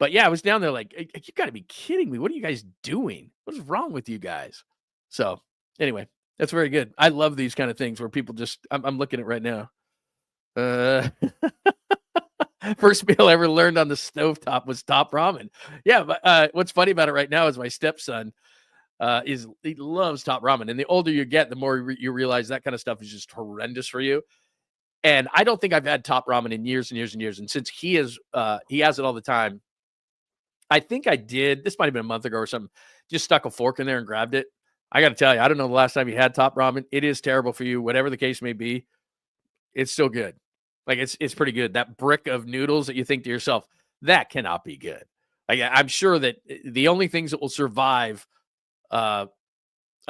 But yeah, I was down there like, you got to be kidding me. What are you guys doing? What is wrong with you guys? So anyway, that's very good. I love these kind of things where people just, I'm looking at right now. First meal I ever learned on the stovetop was top ramen. Yeah, but what's funny about it right now is my stepson he loves top ramen. And the older you get, the more you realize that kind of stuff is just horrendous for you. And I don't think I've had top ramen in years and years and years. And since he has it all the time, I think I did. This might have been a month ago or something. Just stuck a fork in there and grabbed it. I got to tell you, I don't know the last time you had top ramen. It is terrible for you, whatever the case may be. It's still good. Like it's pretty good. That brick of noodles that you think to yourself, that cannot be good. Like I'm sure that the only things that will survive a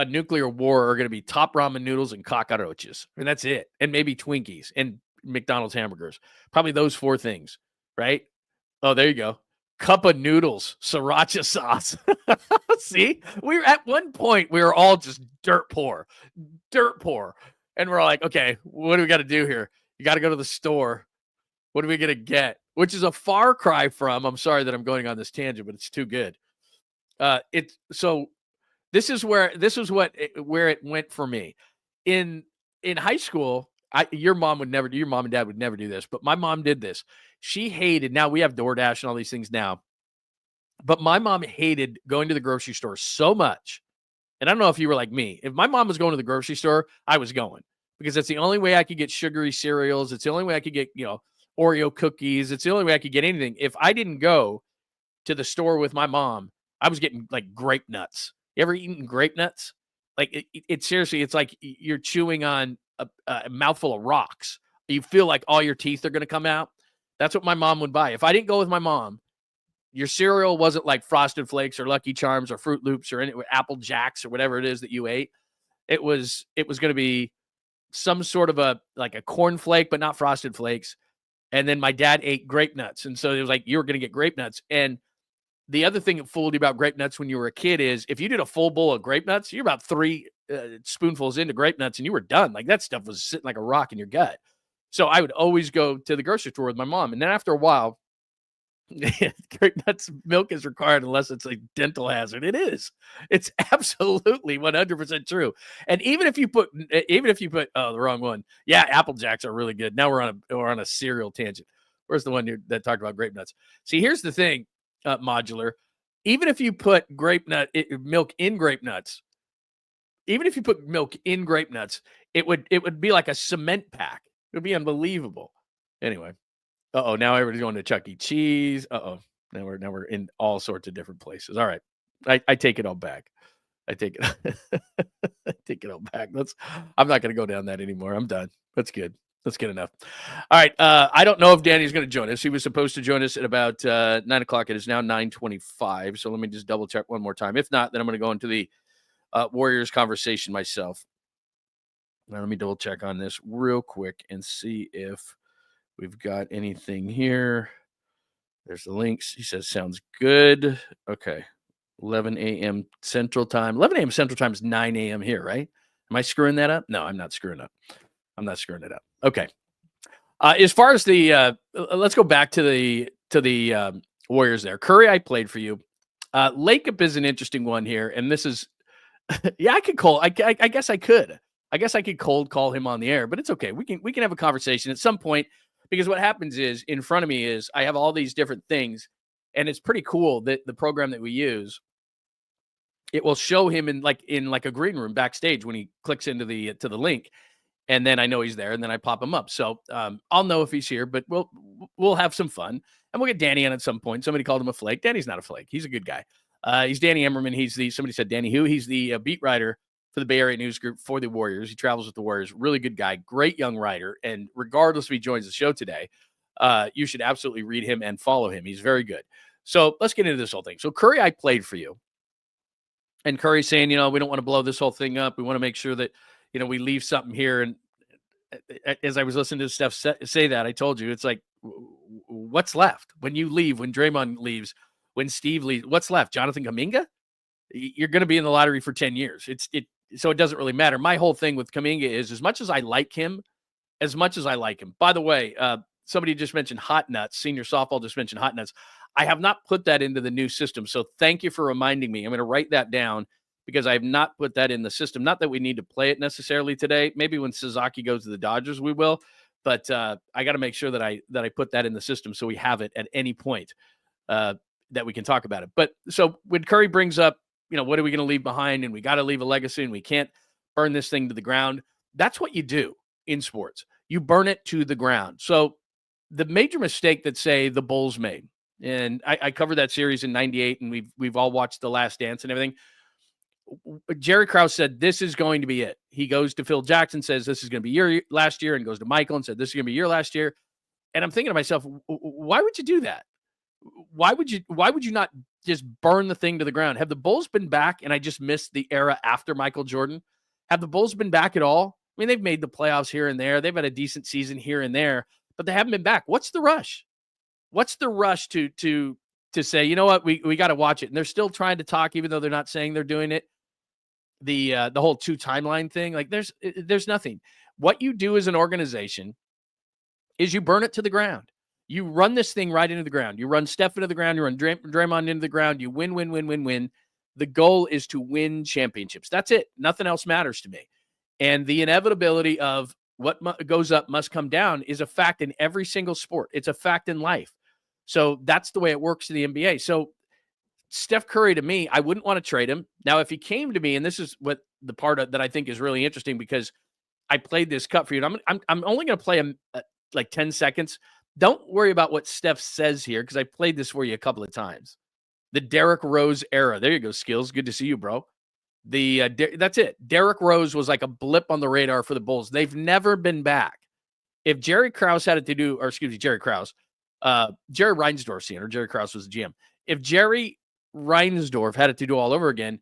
nuclear war are going to be top ramen noodles and cockroaches. And that's it. And maybe Twinkies and McDonald's hamburgers. Probably those four things, right? Oh, there you go. Cup of noodles, sriracha sauce. See, we were at one point, we were all just dirt poor. And we're all like, okay, what do we got to do here? You got to go to the store. What are we going to get? Which is a far cry from, I'm sorry that I'm going on this tangent, but it's too good. This is where it went for me. In high school, your mom and dad would never do this, but my mom did this. She hated, now we have DoorDash and all these things now, but my mom hated going to the grocery store so much. And I don't know if you were like me. If my mom was going to the grocery store, I was going because that's the only way I could get sugary cereals. It's the only way I could get, Oreo cookies. It's the only way I could get anything. If I didn't go to the store with my mom, I was getting like grape nuts. You ever eaten grape nuts? Like it seriously, it's like you're chewing on a mouthful of rocks. You feel like all your teeth are going to come out. That's what my mom would buy. If I didn't go with my mom, your cereal wasn't like Frosted Flakes or Lucky Charms or Fruit Loops or Apple Jacks or whatever it is that you ate. It was going to be some sort of a corn flake, but not Frosted Flakes. And then my dad ate grape nuts. And so it was like, you were going to get grape nuts. And the other thing that fooled you about grape nuts when you were a kid is if you did a full bowl of grape nuts, you're about 3 spoonfuls into grape nuts and you were done. Like that stuff was sitting like a rock in your gut. So I would always go to the grocery store with my mom. And then after a while, grape nuts milk is required unless it's a dental hazard. It is. It's absolutely 100% true. And even if you put the wrong one, yeah, Apple Jacks are really good. Now we're on a cereal tangent. Where's the one that talked about grape nuts? See, here's the thing, Modular. Even if you put milk in grape nuts, it would be like a cement pack. It would be unbelievable. Anyway. Now everybody's going to Chuck E. Cheese. Now we're in all sorts of different places. All right. I take it all back. I take it all back. I'm not going to go down that anymore. I'm done. That's good. That's good enough. All right. I don't know if Danny's going to join us. He was supposed to join us at about 9 o'clock. It is now 9:25. So let me just double check one more time. If not, then I'm going to go into the Warriors conversation myself. Now, let me double check on this real quick and see if we've got anything here. There's the links. He says, sounds good. Okay. 11 a.m. Central Time. 11 a.m. Central Time is 9 a.m. here, right? Am I screwing that up? No, I'm not screwing up. I'm not screwing it up. Okay. As far as the let's go back to the Warriors there. Curry, I played for you. Lacob is an interesting one here, and this is yeah, I could call. I guess I could. I guess I could cold call him on the air, but it's okay. We can have a conversation at some point, because what happens is in front of me is I have all these different things, and it's pretty cool that the program that we use, it will show him in like a green room backstage when he clicks into the link. And then I know he's there, and then I pop him up. So I'll know if he's here, but we'll have some fun, and we'll get Danny on at some point. Somebody called him a flake. Danny's not a flake. He's a good guy. He's Danny Emmerman. Somebody said Danny who? He's the beat writer for the Bay Area News Group for the Warriors. He travels with the Warriors. Really good guy. Great young writer. And regardless if he joins the show today, you should absolutely read him and follow him. He's very good. So let's get into this whole thing. So Curry, I played for you. And Curry's saying, we don't want to blow this whole thing up. We want to make sure that, we leave something here. And as I was listening to Steph say that, I told you, it's like, what's left when you leave, when Draymond leaves, when Steve leaves, what's left? Jonathan Kuminga? You're going to be in the lottery for 10 years. So it doesn't really matter. My whole thing with Kuminga is as much as I like him, by the way, somebody just mentioned Hot Nuts, senior softball just mentioned Hot Nuts. I have not put that into the new system. So thank you for reminding me. I'm going to write that down, because I have not put that in the system. Not that we need to play it necessarily today. Maybe when �奧𝐧'𝐭 goes to the Dodgers, we will. But I got to make sure that I put that in the system so we have it at any point that we can talk about it. But so when Curry brings up, what are we going to leave behind? And we got to leave a legacy, and we can't burn this thing to the ground. That's what you do in sports. You burn it to the ground. So the major mistake that, say, the Bulls made, and I covered that series in '98, and we've all watched The Last Dance and everything. Jerry Krause said, this is going to be it. He goes to Phil Jackson, says, this is going to be your last year, and goes to Michael and said, this is going to be your last year. And I'm thinking to myself, why would you do that? Why would you not just burn the thing to the ground? Have the Bulls been back? And I just missed the era after Michael Jordan. Have the Bulls been back at all? I mean, they've made the playoffs here and there. They've had a decent season here and there, but they haven't been back. What's the rush? What's the rush to say, you know what, we got to watch it? And they're still trying to talk, even though they're not saying they're doing it. The whole 2 timeline thing, like there's nothing. What you do as an organization is you burn it to the ground. You run this thing right into the ground. You run Steph into the ground. You run Draymond into the ground. You win. The goal is to win championships. That's it. Nothing else matters to me. And the inevitability of what goes up must come down is a fact in every single sport. It's a fact in life. So that's the way it works in the NBA. So Steph Curry, to me, I wouldn't want to trade him. Now, if he came to me, and this is what the part that I think is really interesting, because I played this cut for you, and I'm only going to play him like 10 seconds. Don't worry about what Steph says here, because I played this for you a couple of times. The Derrick Rose era. There you go, Skills. Good to see you, bro. That's it. Derrick Rose was like a blip on the radar for the Bulls. They've never been back. If Jerry Krause had it to do, or excuse me, Jerry Krause, Jerry Reinsdorf, or Jerry Krause was the GM. If Jerry Reinsdorf had it to do all over again,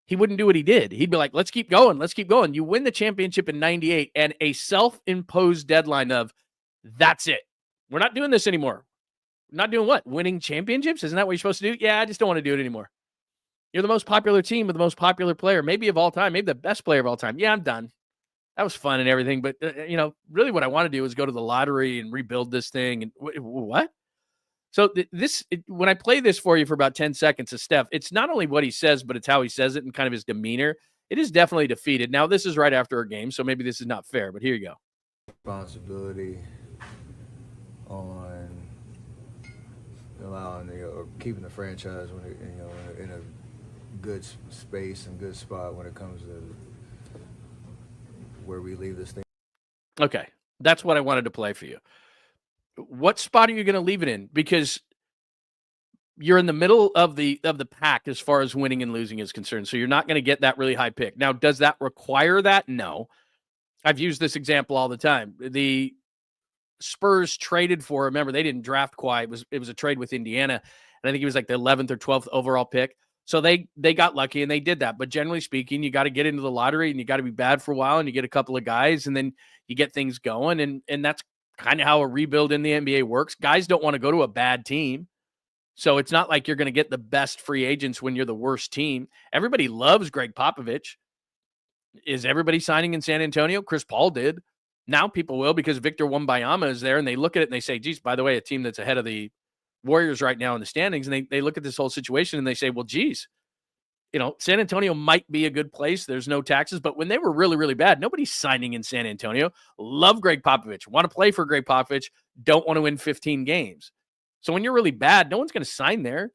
he wouldn't do what he did. He'd be like, let's keep going. Let's keep going. You win the championship in '98 and a self-imposed deadline of that's it. We're not doing this anymore. Not doing what? Winning championships? Isn't that what you're supposed to do? Yeah, I just don't want to do it anymore. You're the most popular team with the most popular player, maybe of all time, maybe the best player of all time. Yeah, I'm done. That was fun and everything. But, really what I want to do is go to the lottery and rebuild this thing. And what? So when I play this for you for about 10 seconds of Steph, it's not only what he says, but it's how he says it and kind of his demeanor. It is definitely defeated. Now, this is right after a game, so maybe this is not fair, but here you go. Responsibility on allowing or keeping the franchise when it, in a good space and good spot when it comes to where we leave this thing. Okay, that's what I wanted to play for you. What spot are you going to leave it in? Because you're in the middle of the pack as far as winning and losing is concerned, so you're not going to get that really high pick. Now, does that require that? No. I've used this example all the time. The Spurs traded for, remember, they didn't draft Kawhi. It was a trade with Indiana. And I think he was like the 11th or 12th overall pick. So they got lucky and they did that. But generally speaking, you got to get into the lottery and you got to be bad for a while and you get a couple of guys and then you get things going. And that's kind of how a rebuild in the NBA works. Guys don't want to go to a bad team. So it's not like you're going to get the best free agents when you're the worst team. Everybody loves Greg Popovich. Is everybody signing in San Antonio? Chris Paul did. Now people will because Victor Wembanyama is there and they look at it and they say, geez, by the way, a team that's ahead of the Warriors right now in the standings. And they look at this whole situation and they say, well, geez, San Antonio might be a good place. There's no taxes. But when they were really, really bad, nobody's signing in San Antonio. Love Greg Popovich. Want to play for Greg Popovich. Don't want to win 15 games. So when you're really bad, no one's going to sign there.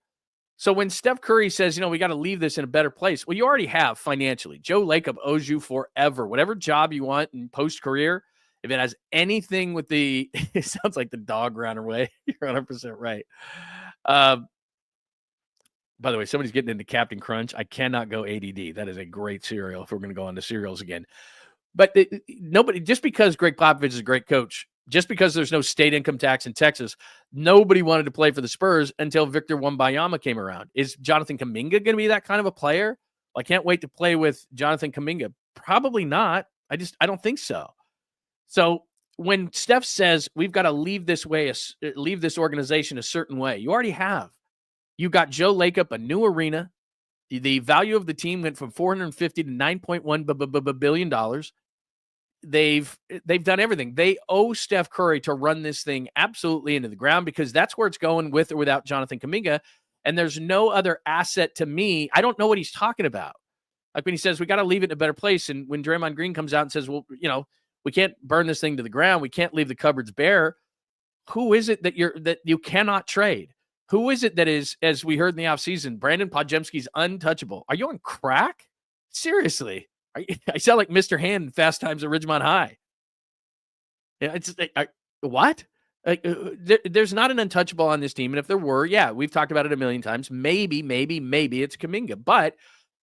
So when Steph Curry says, we got to leave this in a better place, well, you already have financially. Joe Lacob owes you forever. Whatever job you want in post-career, if it has anything with it sounds like the dog ran away. You're 100% right. By the way, somebody's getting into Captain Crunch. I cannot go ADD. That is a great cereal if we're going to go on to cereals again. But nobody, just because Greg Popovich is a great coach, just because there's no state income tax in Texas, nobody wanted to play for the Spurs until Victor Wembanyama came around. Is Jonathan Kuminga going to be that kind of a player? I can't wait to play with Jonathan Kuminga. Probably not. I don't think so. So when Steph says we've got to leave this organization a certain way, you already have. You got Joe Lacob, a new arena. The value of the team went from $450 to $9.1 billion. They've done everything. They owe Steph Curry to run this thing absolutely into the ground because that's where it's going with or without Jonathan Kuminga. And there's no other asset to me. I don't know what he's talking about. Like when he says we got to leave it in a better place, and when Draymond Green comes out and says, well, we can't burn this thing to the ground. We can't leave the cupboards bare. Who is it that you cannot trade? Who is it that is, as we heard in the offseason, Brandon Podjemski's untouchable? Are you on crack? Seriously. I sound like Mr. Hand in Fast Times at Ridgemont High. Yeah, it's what? There's not an untouchable on this team. And if there were, yeah, we've talked about it a million times. Maybe it's Kuminga. But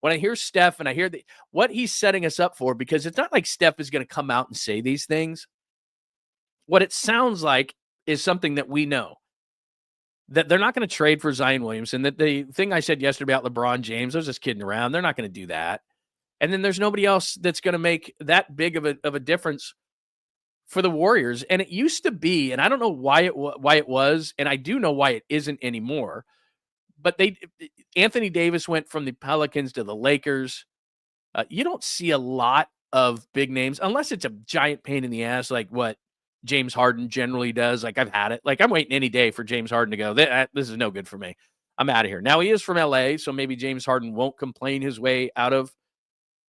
when I hear Steph and I hear what he's setting us up for, because it's not like Steph is going to come out and say these things. What it sounds like is something that we know. That they're not going to trade for Zion Williamson. That the thing I said yesterday about LeBron James, I was just kidding around. They're not going to do that. And then there's nobody else that's going to make that big of a difference for the Warriors. And it used to be, and I don't know why it was, and I do know why it isn't anymore. But Anthony Davis went from the Pelicans to the Lakers. You don't see a lot of big names unless it's a giant pain in the ass, like what James Harden generally does. Like I've had it. Like I'm waiting any day for James Harden to go, this is no good for me. I'm out of here. Now he is from LA, so maybe James Harden won't complain his way out of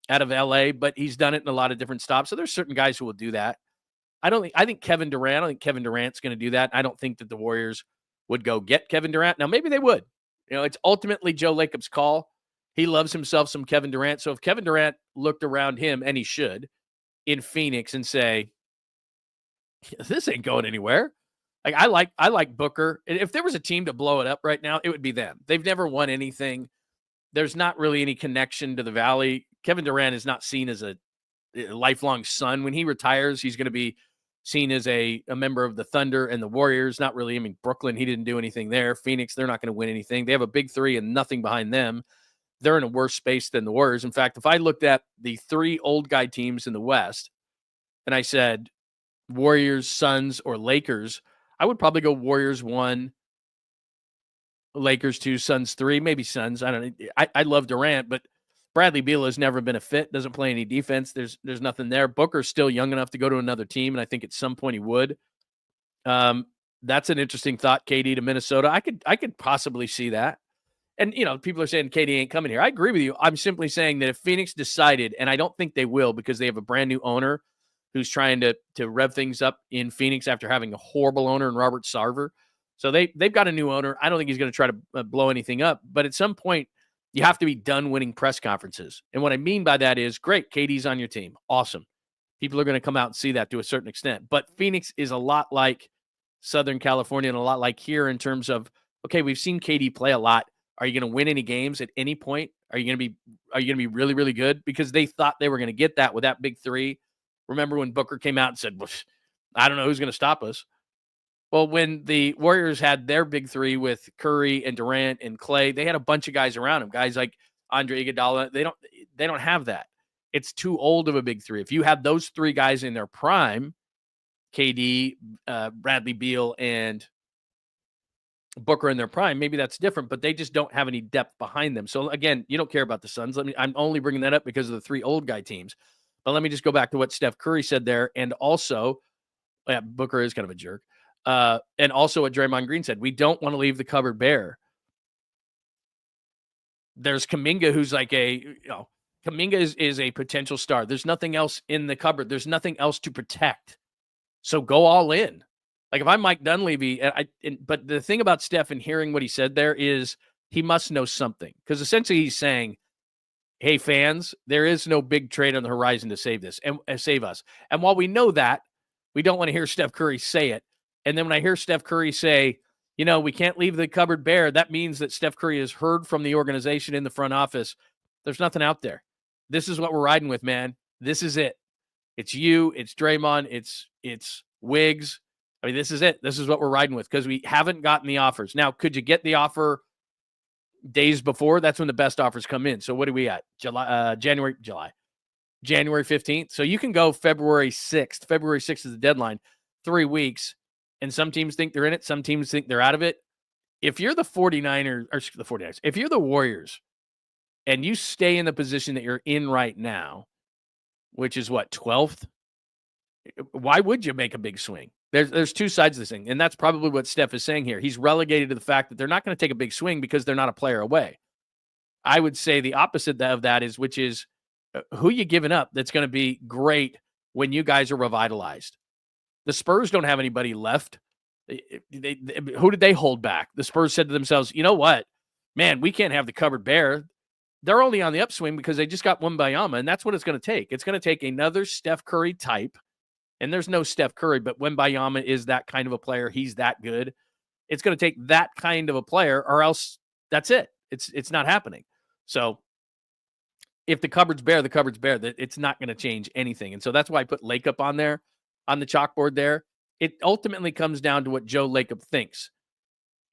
LA, but he's done it in a lot of different stops. So there's certain guys who will do that. I think Kevin Durant's going to do that. I don't think that the Warriors would go get Kevin Durant. Now maybe they would. It's ultimately Joe Lacob's call. He loves himself some Kevin Durant. So if Kevin Durant looked around him, and he should, in Phoenix and say, this ain't going anywhere. Like I like Booker. If there was a team to blow it up right now, it would be them. They've never won anything. There's not really any connection to the Valley. Kevin Durant is not seen as a lifelong son. When he retires, he's going to be seen as a member of the Thunder and the Warriors. Not really. I mean, Brooklyn, he didn't do anything there. Phoenix, they're not going to win anything. They have a big three and nothing behind them. They're in a worse space than the Warriors. In fact, if I looked at the three old guy teams in the West and I said Warriors, Suns, or Lakers, I would probably go Warriors 1, Lakers 2, Suns 3, maybe Suns. I don't know. I love Durant, but Bradley Beal has never been a fit, doesn't play any defense. There's nothing there. Booker's still young enough to go to another team, and I think at some point he would. That's an interesting thought, KD to Minnesota. I could possibly see that. And, people are saying KD ain't coming here. I agree with you. I'm simply saying that if Phoenix decided, and I don't think they will because they have a brand new owner who's trying to rev things up in Phoenix after having a horrible owner in Robert Sarver. So they've got a new owner. I don't think he's going to try to blow anything up. But at some point, you have to be done winning press conferences. And what I mean by that is, great, KD's on your team. Awesome. People are going to come out and see that to a certain extent. But Phoenix is a lot like Southern California and a lot like here in terms of, okay, we've seen KD play a lot. Are you going to win any games at any point? Are you going to be really, really good? Because they thought they were going to get that with that big three Remember when Booker came out and said, well, I don't know who's going to stop us. Well, when the Warriors had their big three with Curry and Durant and Clay, they had a bunch of guys around him, guys like Andre Iguodala. They don't have that. It's too old of a big three. If you have those three guys in their prime, KD, Bradley Beal, and Booker in their prime, maybe that's different, but they just don't have any depth behind them. So again, you don't care about the Suns. I'm only bringing that up because of the three old guy teams. But let me just go back to what Steph Curry said there. And also, Booker is kind of a jerk. And also what Draymond Green said, we don't want to leave the cupboard bare. There's Kuminga, who's like Kuminga is a potential star. There's nothing else in the cupboard. There's nothing else to protect. So go all in. Like if I'm Mike Dunleavy, but the thing about Steph and hearing what he said there is he must know something. Because essentially he's saying, hey, fans, there is no big trade on the horizon to save this and save us. And while we know that, we don't want to hear Steph Curry say it. And then when I hear Steph Curry say, we can't leave the cupboard bare, that means that Steph Curry has heard from the organization in the front office. There's nothing out there. This is what we're riding with, man. This is it. It's you. It's Draymond. It's Wiggs. I mean, this is it. This is what we're riding with because we haven't gotten the offers. Now, could you get the offer days before? That's when the best offers come in. So what are we at? January 15th. So you can go February 6th. February 6th is the deadline. 3 weeks. And some teams think they're in it. Some teams think they're out of it. If you're the 49ers, if you're the Warriors and you stay in the position that you're in right now, which is what, 12th? Why would you make a big swing? There's two sides of this thing. And that's probably what Steph is saying here. He's relegated to the fact that they're not going to take a big swing because they're not a player away. I would say the opposite of that is, which is who you giving up that's going to be great when you guys are revitalized. The Spurs don't have anybody left. Who did they hold back? The Spurs said to themselves, you know what? Man, we can't have the cupboard bare. They're only on the upswing because they just got Wembanyama, and that's what it's going to take. It's going to take another Steph Curry type, and there's no Steph Curry, but Wembanyama is that kind of a player. He's that good. It's going to take that kind of a player, or else that's it. It's not happening. So if the cupboard's bare, the cupboard's bare. It's not going to change anything. And so that's why I put Lacob on there, on the chalkboard there. It ultimately comes down to what Joe Lacob thinks.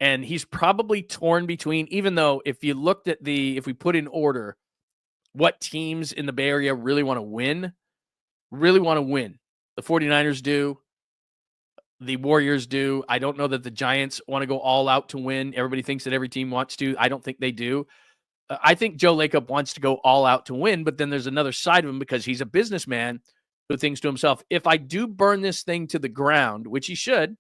And he's probably torn between, even though if you looked at if we put in order what teams in the Bay Area really want to win, the 49ers do, the Warriors do. I don't know that the Giants want to go all out to win. Everybody thinks that every team wants to. I don't think they do. I think Joe Lacob wants to go all out to win, but then there's another side of him because he's a businessman who thinks to himself, if I do burn this thing to the ground, which he should,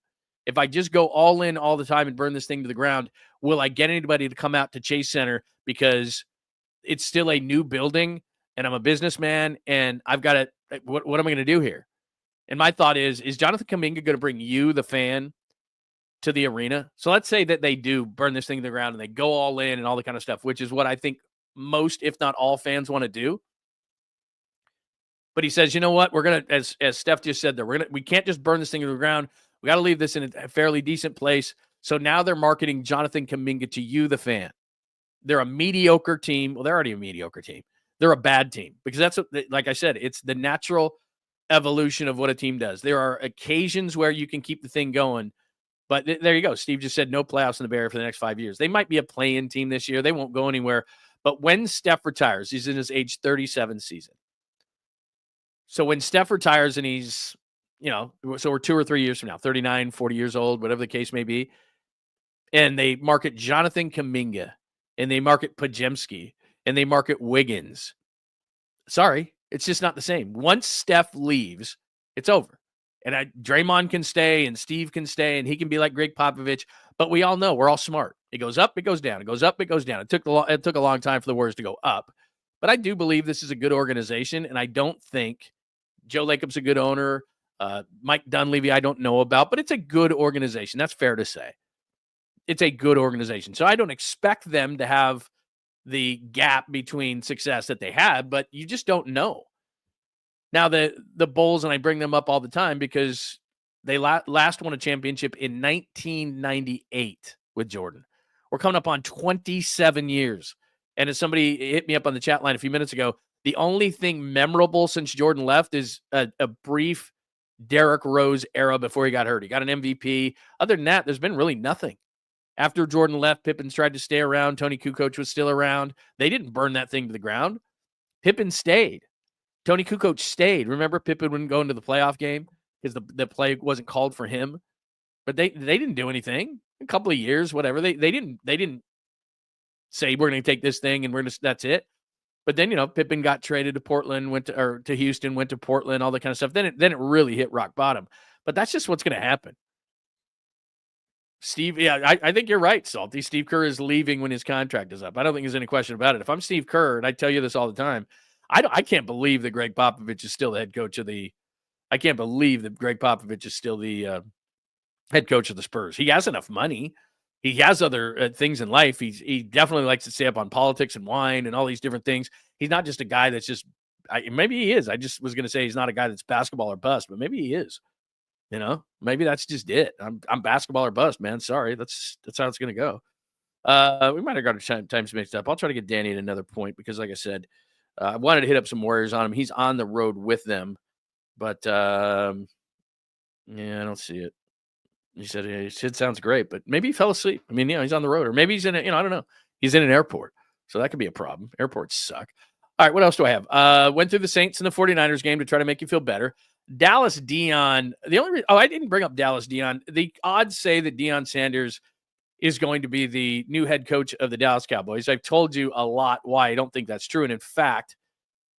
if I just go all in all the time and burn this thing to the ground, will I get anybody to come out to Chase Center because it's still a new building and I'm a businessman and I've got to, what am I going to do here? And my thought is Jonathan Kuminga going to bring you, the fan, to the arena? So let's say that they do burn this thing to the ground and they go all in and all the kind of stuff, which is what I think most, if not all, fans want to do. But he says, you know what? We're going to, as Steph just said there, we can't just burn this thing to the ground. We got to leave this in a fairly decent place. So now they're marketing Jonathan Kuminga to you, the fan. They're a mediocre team. Well, they're already a mediocre team. They're a bad team because that's what, like I said, it's the natural evolution of what a team does. There are occasions where you can keep the thing going, but there you go. Steve just said no playoffs in the Bay Area for the next 5 years. They might be a play-in team this year. They won't go anywhere. But when Steph retires, he's in his age 37 season. So when Steph retires and he's, so we're 2 or 3 years from now, 39, 40 years old, whatever the case may be, and they market Jonathan Kuminga, and they market Podziemski, and they market Wiggins. Sorry, it's just not the same. Once Steph leaves, it's over. And Draymond can stay, and Steve can stay, and he can be like Greg Popovich, but we all know, we're all smart. It goes up, it goes down. It goes up, it goes down. It took a long time for the Warriors to go up. But I do believe this is a good organization, and I don't think Joe Lacob's a good owner. Mike Dunleavy, I don't know about, but it's a good organization. That's fair to say. It's a good organization. So I don't expect them to have the gap between success that they had, but you just don't know. Now, the Bulls, and I bring them up all the time because they last won a championship in 1998 with Jordan. We're coming up on 27 years. And as somebody hit me up on the chat line a few minutes ago, The only thing memorable since Jordan left is a brief Derrick Rose era before he got hurt. He got an MVP. Other than that, there's been really nothing. After Jordan left, Pippen tried to stay around. Tony Kukoc was still around. They didn't burn that thing to the ground. Pippen stayed. Tony Kukoc stayed. Remember, Pippen wouldn't go into the playoff game because the play wasn't called for him. But they didn't do anything. A couple of years, whatever. They didn't say we're going to take this thing and that's it. But then, Pippen got traded to Portland, to Houston, went to Portland, all that kind of stuff. Then it really hit rock bottom. But that's just what's going to happen. Steve, I think you're right, Salty. Steve Kerr is leaving when his contract is up. I don't think there's any question about it. If I'm Steve Kerr, and I tell you this all the time, I can't believe that Greg Popovich is still the head coach of the. I can't believe that Greg Popovich is still the head coach of the Spurs. He has enough money. He has other things in life. He definitely likes to stay up on politics and wine and all these different things. He's not just a guy that's just. Maybe he is. I just was going to say he's not a guy that's basketball or bust, but maybe he is. Maybe that's just it. I'm basketball or bust, man. Sorry, that's how it's going to go. We might have got our times mixed up. I'll try to get Danny at another point because, like I said, I wanted to hit up some Warriors on him. He's on the road with them, but I don't see it. He said it sounds great, but maybe he fell asleep. I mean, he's on the road, or maybe he's in I don't know. He's in an airport, so that could be a problem. Airports suck. All right, what else do I have? Went through the Saints and the 49ers game to try to make you feel better. Dallas Deion, I didn't bring up Dallas Deion. The odds say that Deion Sanders is going to be the new head coach of the Dallas Cowboys. I've told you a lot why I don't think that's true. And in fact,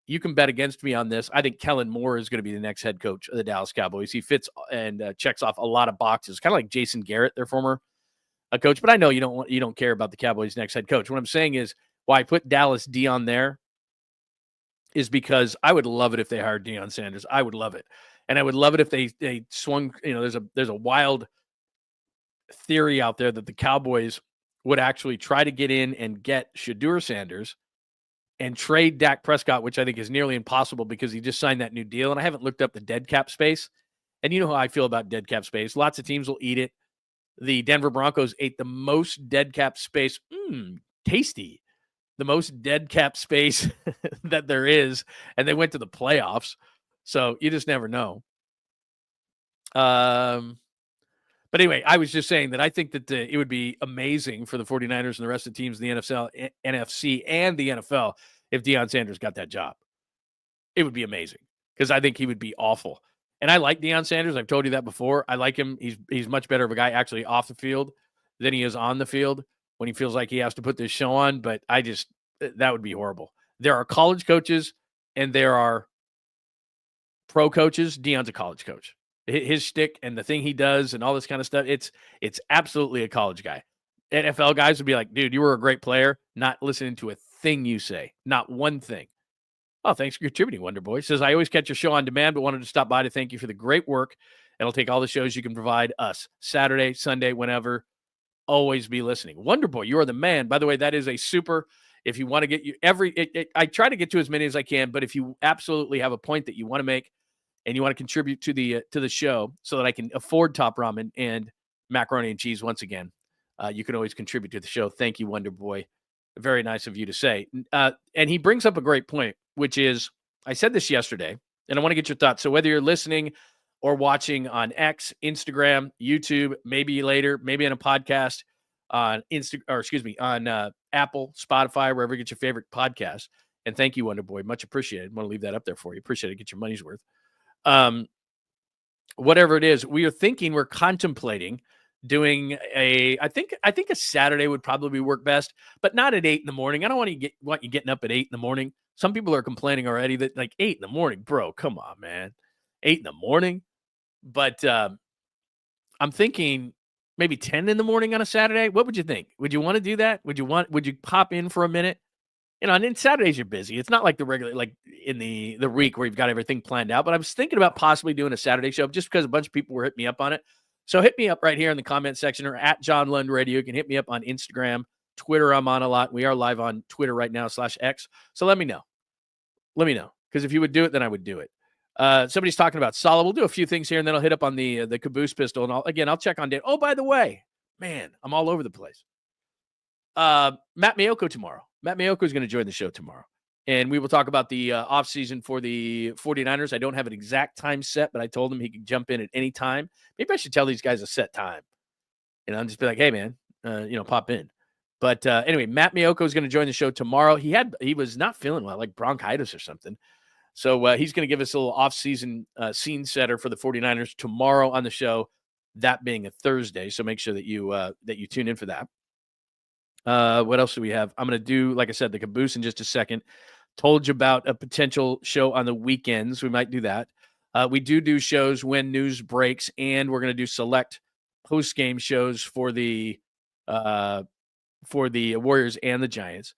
you can bet against me on this. I think Kellen Moore is going to be the next head coach of the Dallas Cowboys. He fits and checks off a lot of boxes, kind of like Jason Garrett, their former coach. But I know you don't care about the Cowboys' next head coach. What I'm saying is why I put Dallas Deion there is because I would love it if they hired Deion Sanders. I would love it. And I would love it if they swung, there's a wild theory out there that the Cowboys would actually try to get in and get Shedeur Sanders and trade Dak Prescott, which I think is nearly impossible because he just signed that new deal. And I haven't looked up the dead cap space. And you know how I feel about dead cap space. Lots of teams will eat it. The Denver Broncos ate the most dead cap space. Tasty. The most dead cap space that there is, and they went to the playoffs. So you just never know. But anyway, I was just saying that I think that it would be amazing for the 49ers and the rest of the teams in the NFC, and the NFL if Deion Sanders got that job. It would be amazing because I think he would be awful. And I like Deion Sanders. I've told you that before. I like him. He's much better of a guy actually off the field than he is on the field when he feels like he has to put this show on, but that would be horrible. There are college coaches and there are pro coaches. Deion's a college coach. His shtick and the thing he does and all this kind of stuff, it's absolutely a college guy. NFL guys would be like, dude, you were a great player, not listening to a thing you say, not one thing. Oh, thanks for contributing, Wonder Boy. Says, I always catch your show on demand, but wanted to stop by to thank you for the great work. And I'll take all the shows you can provide us. Saturday, Sunday, whenever. Always be listening. Wonder Boy, you are the man. By the way, that is a super, if you want to get you I try to get to as many as I can, but if you absolutely have a point that you want to make and you want to contribute to the show so that I can afford Top Ramen and macaroni and cheese once again, you can always contribute to the show. Thank you, Wonder Boy. Very nice of you to say. And he brings up a great point, which is, I said this yesterday, and I want to get your thoughts. So whether you're listening or watching on X, Instagram, YouTube, maybe later, maybe in a podcast on Apple, Spotify, wherever you get your favorite podcast. And thank you, Wonder Boy. Much appreciated. I want to leave that up there for you. Appreciate it. Get your money's worth. Whatever it is, we're contemplating doing I think a Saturday would probably work best, but not at 8 a.m. I don't want you getting up at 8 a.m. Some people are complaining already that like 8 a.m, bro, come on, man. 8 a.m. But I'm thinking maybe 10 a.m. on a Saturday. What would you think? Would you want to do that? Would you pop in for a minute? And then Saturdays you're busy. It's not like the regular, like in the week where you've got everything planned out. But I was thinking about possibly doing a Saturday show just because a bunch of people were hitting me up on it. So hit me up right here in the comment section or at John Lund Radio. You can hit me up on Instagram, Twitter. I'm on a lot. We are live on Twitter right now /X. So let me know. Because if you would do it, then I would do it. Somebody's talking about Solid. We'll do a few things here, and then I'll hit up on the Caboose Pistol. And I'll check on Dan. Oh, by the way, man, I'm all over the place. Matt Mayoko tomorrow. Matt Mayoko is going to join the show tomorrow. And we will talk about the offseason for the 49ers. I don't have an exact time set, but I told him he could jump in at any time. Maybe I should tell these guys a set time. And I'll just be like, hey, man, pop in. But anyway, Matt Miyoko is going to join the show tomorrow. He was not feeling well, like bronchitis or something. So he's going to give us a little off-season scene setter for the 49ers tomorrow on the show, that being a Thursday. So make sure that you tune in for that. What else do we have? I'm going to do, like I said, the Caboose in just a second. Told you about a potential show on the weekends. We might do that. We do shows when news breaks, and we're going to do select post-game shows for the Warriors and the Giants.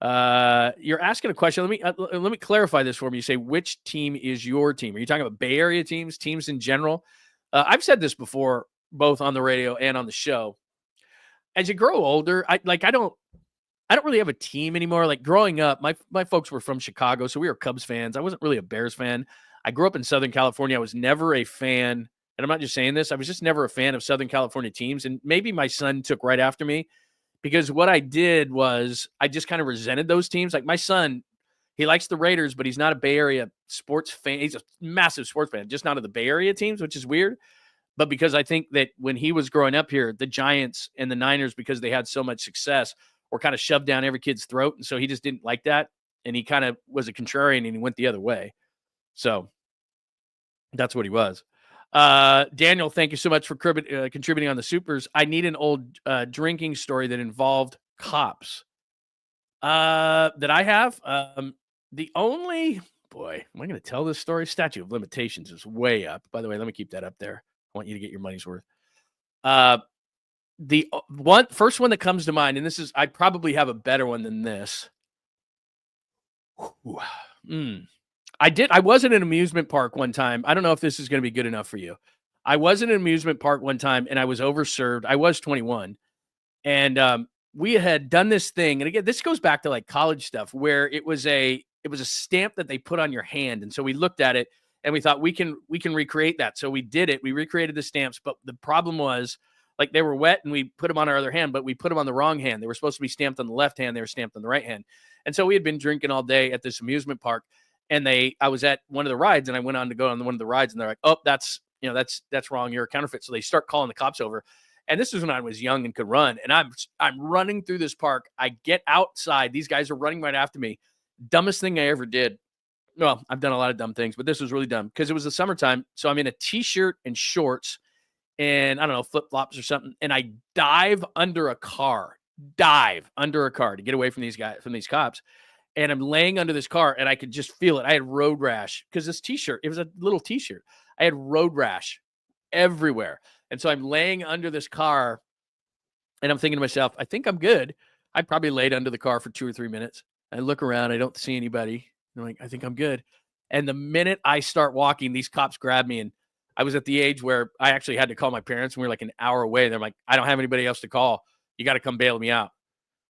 You're asking a question. Let me clarify this for me. You say, which team is your team? Are you talking about Bay Area teams in general? I've said this before, both on the radio and on the show. As you grow older, I don't really have a team anymore. Like growing up, my folks were from Chicago, so we were Cubs fans. I wasn't really a Bears fan. I grew up in Southern California. I was never a fan, and I'm not just saying this, I was just never a fan of Southern California teams. And maybe my son took right after me, because what I did was I just kind of resented those teams. Like my son, he likes the Raiders, but he's not a Bay Area sports fan. He's a massive sports fan, just not of the Bay Area teams, which is weird. But because I think that when he was growing up here, the Giants and the Niners, because they had so much success, were kind of shoved down every kid's throat. And so he just didn't like that. And he kind of was a contrarian, and he went the other way. So that's what he was. Daniel, thank you so much for contributing on the supers. I need an old drinking story that involved cops that I have. The only, boy, am I going to tell this story? Statute of limitations is way up. By the way, let me keep that up there. I want you to get your money's worth. The first one that comes to mind, and I probably have a better one than this. I was in an amusement park one time. I don't know if this is going to be good enough for you. I was in an amusement park one time, and I was overserved. I was 21, and we had done this thing. And again, this goes back to like college stuff, where it was a stamp that they put on your hand. And so we looked at it, and we thought we can recreate that. So we did it. We recreated the stamps, but the problem was, like, they were wet and we put them on our other hand, but we put them on the wrong hand. They were supposed to be stamped on the left hand. They were stamped on the right hand. And so we had been drinking all day at this amusement park, and I was at one of the rides, and I went on to go on one of the rides, and they're like, oh, that's wrong. You're a counterfeit. So they start calling the cops over. And this is when I was young and could run. And I'm running through this park. I get outside. These guys are running right after me. Dumbest thing I ever did. Well, I've done a lot of dumb things, but this was really dumb because it was the summertime. So I'm in a t-shirt and shorts and I don't know, flip-flops or something. And I dive under a car to get away from these cops. And I'm laying under this car and I could just feel it. I had road rash because this t-shirt, it was a little t-shirt. I had road rash everywhere. And so I'm laying under this car and I'm thinking to myself, I think I'm good. I probably laid under the car for 2 or 3 minutes. I look around. I don't see anybody. I'm like, I think I'm good. And the minute I start walking, these cops grab me. And I was at the age where I actually had to call my parents, and we were like an hour away. They're like, I don't have anybody else to call. You got to come bail me out.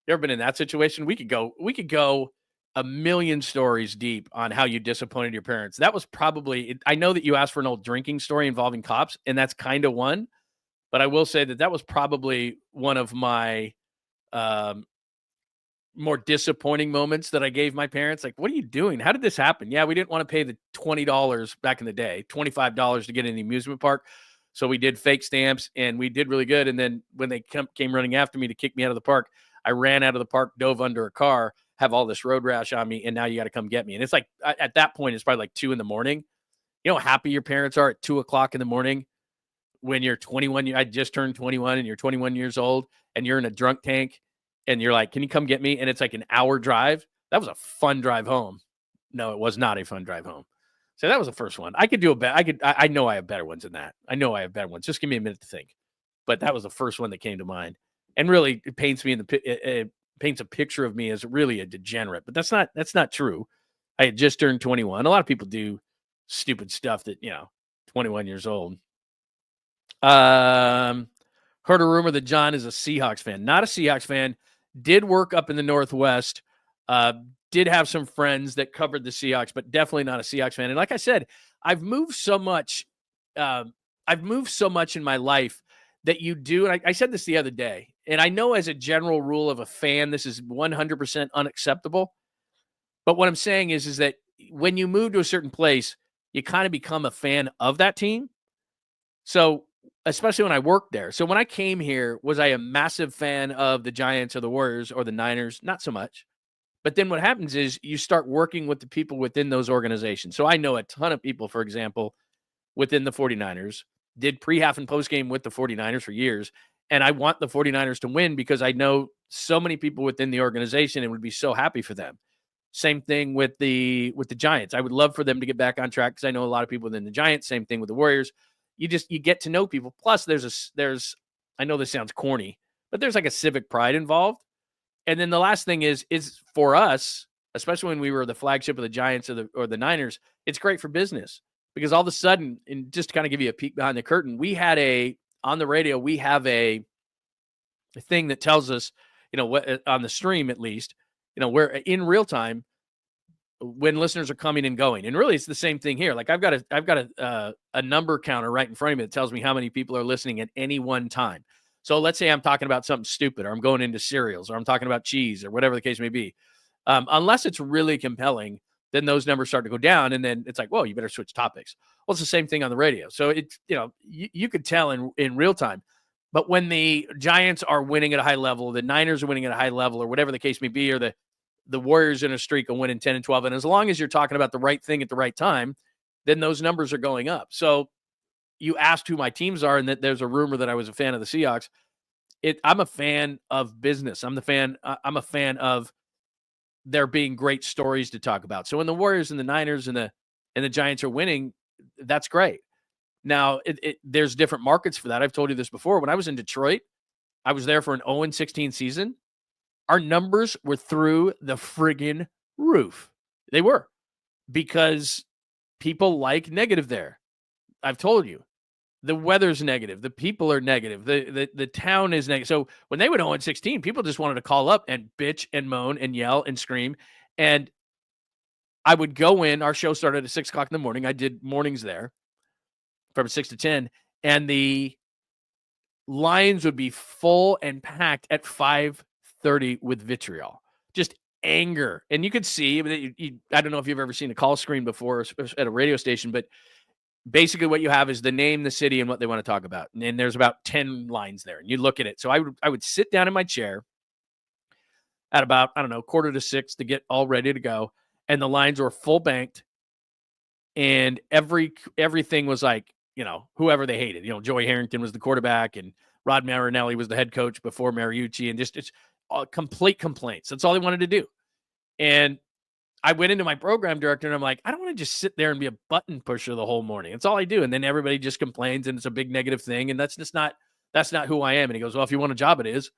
You ever been in that situation? We could go a million stories deep on how you disappointed your parents. That was probably, I know that you asked for an old drinking story involving cops, and that's kind of one, but I will say that was probably one of my more disappointing moments that I gave my parents. Like, what are you doing? How did this happen? Yeah, we didn't want to pay the $20 back in the day, $25 to get in the amusement park. So we did fake stamps and we did really good. And then when they came running after me to kick me out of the park, I ran out of the park, dove under a car, have all this road rash on me, and now you got to come get me. And it's like, at that point, it's probably like 2 a.m. You know how happy your parents are at 2 o'clock in the morning when you're 21. I just turned 21 and you're 21 years old and you're in a drunk tank and you're like, can you come get me? And it's like an hour drive. That was a fun drive home. No, it was not a fun drive home. So that was the first one. I could do I know I have better ones than that. I know I have better ones. Just give me a minute to think. But that was the first one that came to mind. And really, it paints me it paints a picture of me as really a degenerate. But that's not true. I had just turned 21. A lot of people do stupid stuff that, 21 years old. Heard a rumor that John is a Seahawks fan. Not a Seahawks fan. Did work up in the Northwest. Did have some friends that covered the Seahawks, but definitely not a Seahawks fan. And like I said, I've moved so much in my life that you do. And I said this the other day, and I know as a general rule of a fan, this is 100% unacceptable. But what I'm saying is that when you move to a certain place, you kind of become a fan of that team. So especially when I worked there. So when I came here, was I a massive fan of the Giants or the Warriors or the Niners? Not so much. But then what happens is you start working with the people within those organizations. So I know a ton of people, for example, within the 49ers, did pre-half and post-game with the 49ers for years. And I want the 49ers to win because I know so many people within the organization and would be so happy for them. Same thing with the Giants. I would love for them to get back on track because I know a lot of people within the Giants. Same thing with the Warriors. You get to know people. Plus, there's I know this sounds corny, but there's like a civic pride involved. And then the last thing is for us, especially when we were the flagship of the Giants or the Niners, it's great for business because all of a sudden, and just to kind of give you a peek behind the curtain, on the radio, we have a thing that tells us, what on the stream at least, where in real time when listeners are coming and going. And really it's the same thing here. Like I've got a number counter right in front of me that tells me how many people are listening at any one time. So let's say I'm talking about something stupid, or I'm going into cereals, or I'm talking about cheese, or whatever the case may be. Unless it's really compelling, then those numbers start to go down. And then it's like, whoa, you better switch topics. Well, it's the same thing on the radio. So it's, you could tell in real time. But when the Giants are winning at a high level, the Niners are winning at a high level, or whatever the case may be, or the Warriors in a streak of winning 10 and 12. And as long as you're talking about the right thing at the right time, then those numbers are going up. So you asked who my teams are, and that there's a rumor that I was a fan of the Seahawks. I'm a fan of business. I'm a fan of there being great stories to talk about. So when the Warriors and the Niners and the Giants are winning, that's great. Now, there's different markets for that. I've told you this before. When I was in Detroit, I was there for an 0-16 season. Our numbers were through the friggin' roof. They were, because people like negative there. I've told you. The weather's negative. The people are negative. The town is negative. So when they went 0-16, people just wanted to call up and bitch and moan and yell and scream. And I would go in. Our show started at 6 o'clock in the morning. I did mornings there from 6 to 10. And the lines would be full and packed at 5:30 with vitriol. Just anger. And you could see, I don't know if you've ever seen a call screen before at a radio station, but basically what you have is the name, the city, and what they want to talk about. And there's about 10 lines there. And you look at it. So I would sit down in my chair at about, 5:45 to get all ready to go. And the lines were full banked. And everything was like, whoever they hated. Joey Harrington was the quarterback, and Rod Marinelli was the head coach before Mariucci, and just it's complete complaints. That's all they wanted to do. And I went into my program director, and I'm like, I don't want to just sit there and be a button pusher the whole morning. That's all I do. And then everybody just complains, and it's a big negative thing. And that's not who I am. And he goes, well, if you want a job, it is.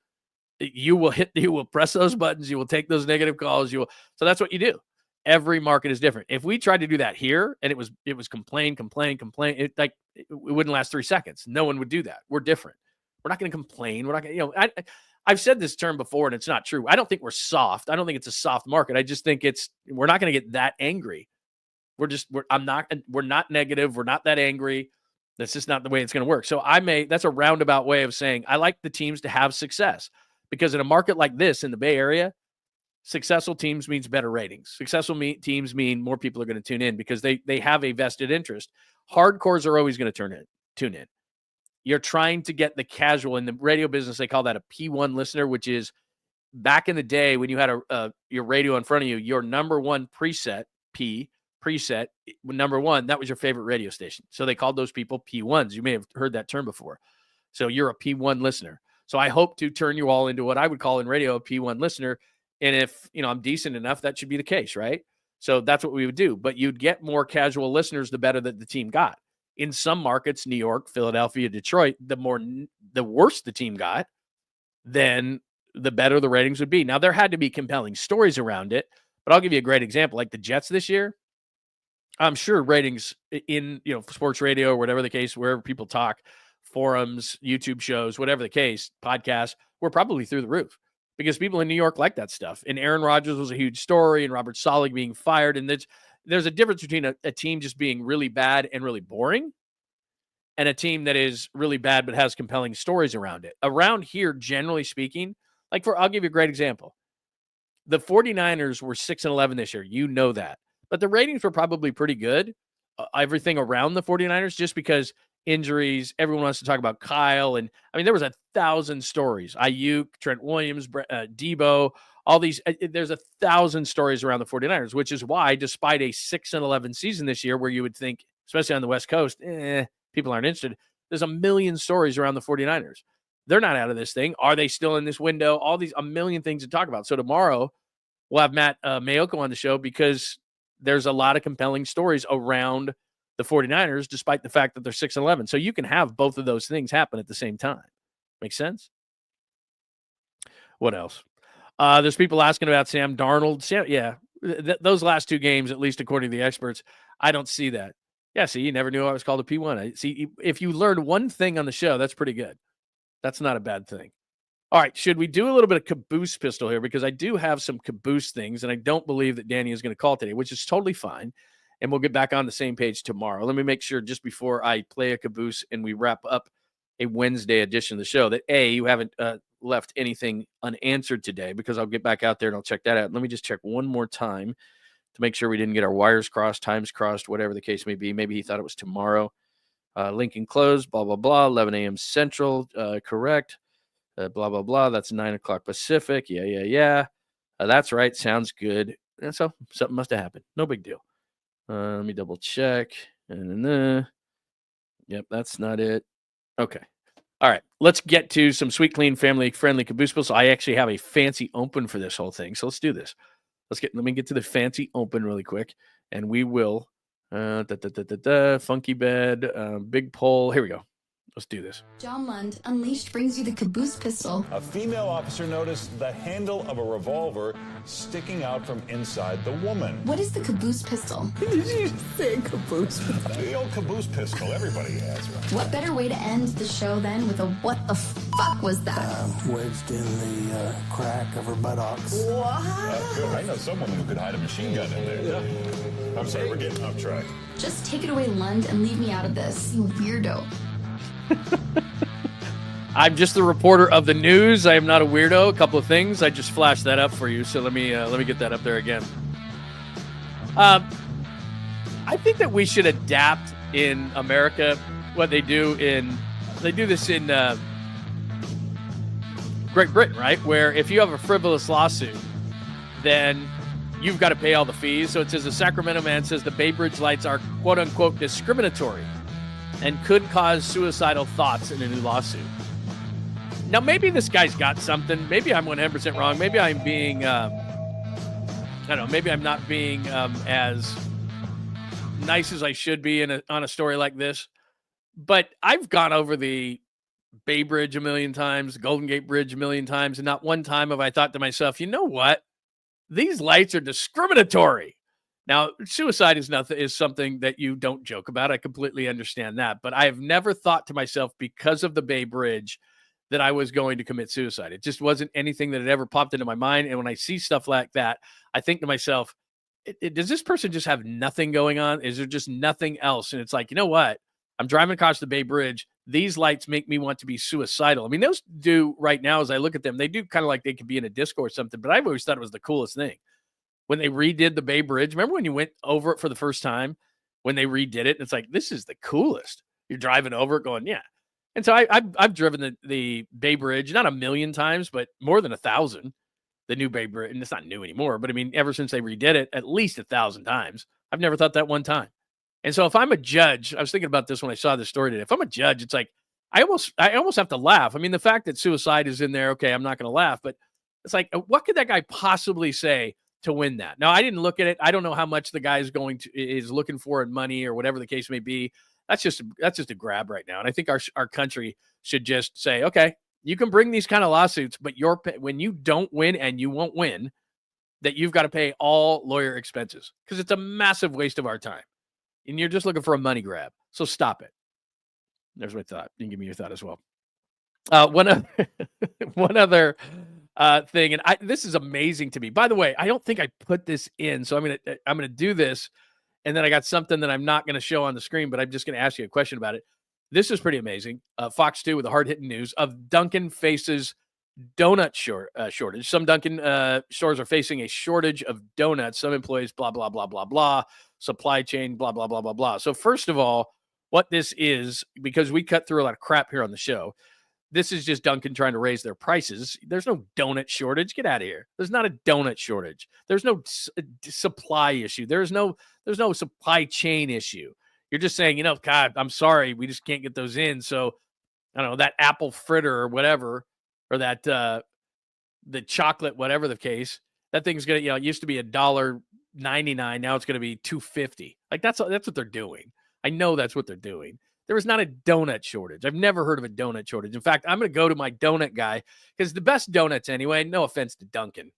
You will press those buttons. You will take those negative calls. So that's what you do. Every market is different. If we tried to do that here and it was complain, it wouldn't last 3 seconds. No one would do that. We're different. We're not going to complain. We're not going to, I've said this term before and it's not true. I don't think we're soft. I don't think it's a soft market. I just think we're not going to get that angry. We're not negative. We're not that angry. That's just not the way it's going to work. So that's a roundabout way of saying I like the teams to have success, because in a market like this in the Bay Area, successful teams means better ratings. Successful teams mean more people are going to tune in because they have a vested interest. Hardcores are always going to tune in. You're trying to get the casual. In the radio business, they call that a P1 listener, which is back in the day when you had your radio in front of you, your number one preset, number one, that was your favorite radio station. So they called those people P1s. You may have heard that term before. So you're a P1 listener. So I hope to turn you all into what I would call in radio a P1 listener. And if, I'm decent enough, that should be the case, right? So that's what we would do. But you'd get more casual listeners the better that the team got. In some markets, New York, Philadelphia, Detroit, the worse the team got, then the better the ratings would be. Now, there had to be compelling stories around it, but I'll give you a great example. Like the Jets this year, I'm sure ratings in, sports radio or whatever the case, wherever people talk, forums, YouTube shows, whatever the case, podcasts, were probably through the roof. Because people in New York like that stuff. And Aaron Rodgers was a huge story, and Robert Saleh being fired. And there's a difference between a team just being really bad and really boring, and a team that is really bad but has compelling stories around it. Around here, generally speaking, I'll give you a great example. the 49ers were 6-11 this year. You know that. But the ratings were probably pretty good. Everything around the 49ers, just because injuries, everyone wants to talk about Kyle. And I mean, there was 1,000 stories. Ayuk, Trent Williams, Debo, all these. There's 1,000 stories around the 49ers, which is why, despite a 6-11 season this year, where you would think, especially on the West Coast, people aren't interested, there's a million stories around the 49ers. They're not out of this thing. Are they still in this window? All these, a million things to talk about. So tomorrow, we'll have Matt 𝐬𝐿𝐫𝐿𝐫 on the show, because there's a lot of compelling stories around the 49ers, despite the fact that they're 6-11. So you can have both of those things happen at the same time. Make sense? What else? There's people asking about Sam Darnold. Those last two games, at least according to the experts, I don't see that. Yeah, see, you never knew I was called a P1. See, if you learned one thing on the show, that's pretty good. That's not a bad thing. All right, should we do a little bit of Caboose Pistol here? Because I do have some Caboose things, and I don't believe that Danny is going to call today, which is totally fine. And we'll get back on the same page tomorrow. Let me make sure, just before I play a Caboose and we wrap up a Wednesday edition of the show, that you haven't left anything unanswered today, because I'll get back out there and I'll check that out. Let me just check one more time to make sure we didn't get our wires crossed, times crossed, whatever the case may be. Maybe he thought it was tomorrow. Lincoln closed, blah, blah, blah, 11 a.m. Central, correct. Blah, blah, blah. That's 9 o'clock Pacific. Yeah. That's right. Sounds good. And so something must have happened. No big deal. Let me double check. Yep, that's not it. Okay. All right. Let's get to some sweet, clean, family-friendly Caboose Pistol. So I actually have a fancy open for this whole thing. So let's do this. Let me get to the fancy open really quick, and we will. Funky bed, big pole. Here we go. Let's do this. John Lund, Unleashed brings you the Caboose Pistol. A female officer noticed the handle of a revolver sticking out from inside the woman. What is the Caboose Pistol? Did you say Caboose Pistol? The old Caboose Pistol, everybody has one. What better way to end the show than with a what the fuck was that? Wedged in the crack of her buttocks. What? Good. I know someone who could hide a machine gun in there. Yeah. I'm sorry, we're getting off track. Just take it away, Lund, and leave me out of this, you weirdo. I'm just the reporter of the news. I am not a weirdo. A couple of things. I just flashed that up for you. So let me get that up there again. I think that we should adapt in America what they do this in Great Britain, right? Where if you have a frivolous lawsuit, then you've got to pay all the fees. So it says the Sacramento man says the Bay Bridge lights are quote unquote discriminatory and could cause suicidal thoughts in a new lawsuit. Now, maybe this guy's got something. Maybe I'm 100% wrong. Maybe I'm being, maybe I'm not being as nice as I should be on a story like this. But I've gone over the Bay Bridge a million times, the Golden Gate Bridge a million times, and not one time have I thought to myself, you know what? These lights are discriminatory. Now, suicide is something that you don't joke about. I completely understand that. But I have never thought to myself, because of the Bay Bridge, that I was going to commit suicide. It just wasn't anything that had ever popped into my mind. And when I see stuff like that, I think to myself, does this person just have nothing going on? Is there just nothing else? And it's like, you know what? I'm driving across the Bay Bridge. These lights make me want to be suicidal. I mean, those do right now, as I look at them, they do kind of like they could be in a disco or something. But I've always thought it was the coolest thing. When they redid the Bay Bridge, remember when you went over it for the first time, when they redid it? It's like, this is the coolest. You're driving over it going, yeah. And so I've driven the Bay Bridge, not a million times, but more than 1,000, the new Bay Bridge. And it's not new anymore, but I mean, ever since they redid it, at least 1,000 times. I've never thought that one time. And so if I'm a judge, I was thinking about this when I saw this story today. If I'm a judge, it's like, I almost have to laugh. I mean, the fact that suicide is in there, okay, I'm not going to laugh, but it's like, what could that guy possibly say to win that? Now, I didn't look at it. I don't know how much the guy is looking for in money or whatever the case may be. That's just a grab right now. And I think our country should just say, okay, you can bring these kind of lawsuits, but when you don't win, and you won't win, that you've got to pay all lawyer expenses, because it's a massive waste of our time. And you're just looking for a money grab. So stop it. There's my thought. You can give me your thought as well. One other thing, and this is amazing to me. By the way, I don't think I put this in, so I'm gonna do this, and then I got something that I'm not gonna show on the screen, but I'm just gonna ask you a question about it. This is pretty amazing. Fox 2 with the hard-hitting news of Duncan faces donut shortage. Some Dunkin' stores are facing a shortage of donuts. Some employees, blah, blah, blah, blah, blah. Supply chain, blah, blah, blah, blah, blah. So first of all, what this is, because we cut through a lot of crap here on the show, this is just Dunkin' trying to raise their prices. There's no donut shortage. Get out of here. There's not a donut shortage. There's no supply issue. There's no supply chain issue. You're just saying, God, I'm sorry, we just can't get those in. So, I don't know, that apple fritter or whatever, or that the chocolate, whatever the case, that thing's gonna, it used to be $1.99. Now it's gonna be $2.50. Like that's what they're doing. I know that's what they're doing. There was not a donut shortage. I've never heard of a donut shortage. In fact, I'm going to go to my donut guy because the best donuts anyway, no offense to Dunkin'.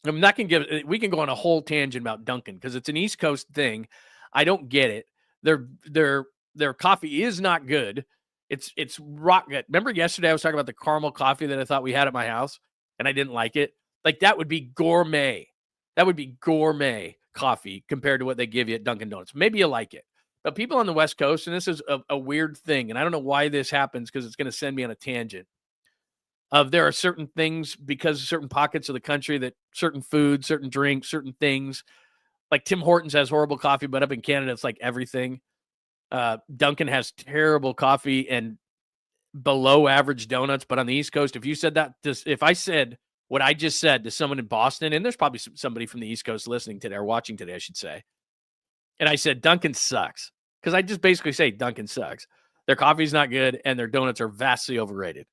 I'm not going to we can go on a whole tangent about Dunkin' because it's an East Coast thing. I don't get it. Their coffee is not good. It's rock good. Remember yesterday I was talking about the caramel coffee that I thought we had at my house and I didn't like it? Like that would be gourmet. That would be gourmet coffee compared to what they give you at Dunkin' Donuts. Maybe you like it. But people on the West Coast, and this is a weird thing, and I don't know why this happens because it's going to send me on a tangent, there are certain things because of certain pockets of the country that certain foods, certain drinks, certain things, like Tim Hortons has horrible coffee, but up in Canada, it's like everything. Dunkin' has terrible coffee and below average donuts, but on the East Coast, if you said that, if I said what I just said to someone in Boston, and there's probably somebody from the East Coast listening today or watching today, I should say, and I said, Dunkin' sucks. Because I just basically say Dunkin' sucks. Their coffee's not good, and their donuts are vastly overrated.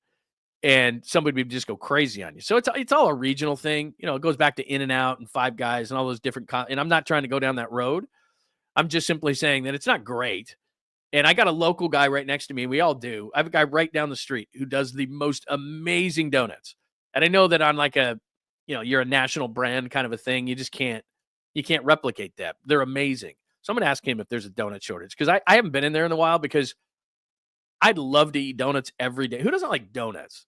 And somebody would just go crazy on you. So it's all a regional thing. It goes back to In-N-Out and Five Guys and all those different and I'm not trying to go down that road. I'm just simply saying that it's not great. And I got a local guy right next to me. We all do. I have a guy right down the street who does the most amazing donuts. And I know that on like you're a national brand kind of a thing. You can't replicate that. They're amazing. So I'm going to ask him if there's a donut shortage because I haven't been in there in a while because I'd love to eat donuts every day. Who doesn't like donuts?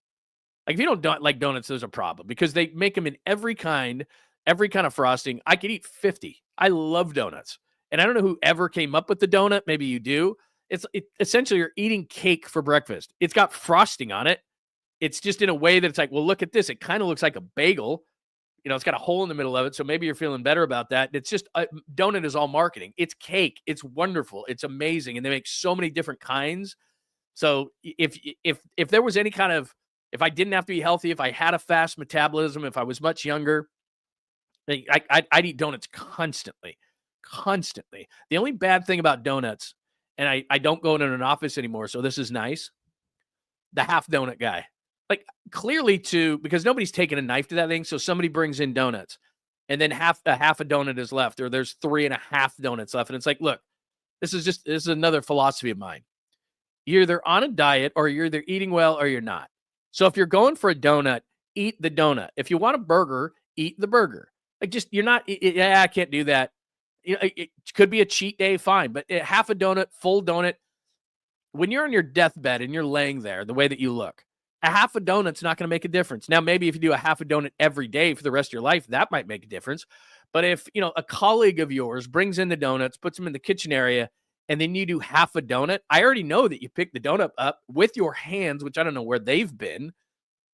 Like if you don't like donuts, there's a problem because they make them in every kind of frosting. I could eat 50. I love donuts. And I don't know who ever came up with the donut. Maybe you do. Essentially you're eating cake for breakfast. It's got frosting on it. It's just in a way that it's like, well, look at this. It kind of looks like a bagel. It's got a hole in the middle of it, so maybe you're feeling better about that. It's just donut is all marketing. It's cake. It's wonderful. It's amazing, and they make so many different kinds. So if there was any kind of, if I didn't have to be healthy, if I had a fast metabolism, if I was much younger, I'd eat donuts constantly. The only bad thing about donuts, and I don't go into an office anymore, so this is nice. The half donut guy. Like clearly because nobody's taking a knife to that thing. So somebody brings in donuts and then half a donut is left, or there's 3.5 donuts left. And it's like, look, this is another philosophy of mine. You're either on a diet or you're either eating well or you're not. So if you're going for a donut, eat the donut. If you want a burger, eat the burger. Like you're not, I can't do that. It could be a cheat day. Fine. But half a donut, full donut, when you're on your deathbed and you're laying there, the way that you look, a half a donut's not going to make a difference. Now, maybe if you do a half a donut every day for the rest of your life, that might make a difference. But if, a colleague of yours brings in the donuts, puts them in the kitchen area, and then you do half a donut, I already know that you picked the donut up with your hands, which I don't know where they've been,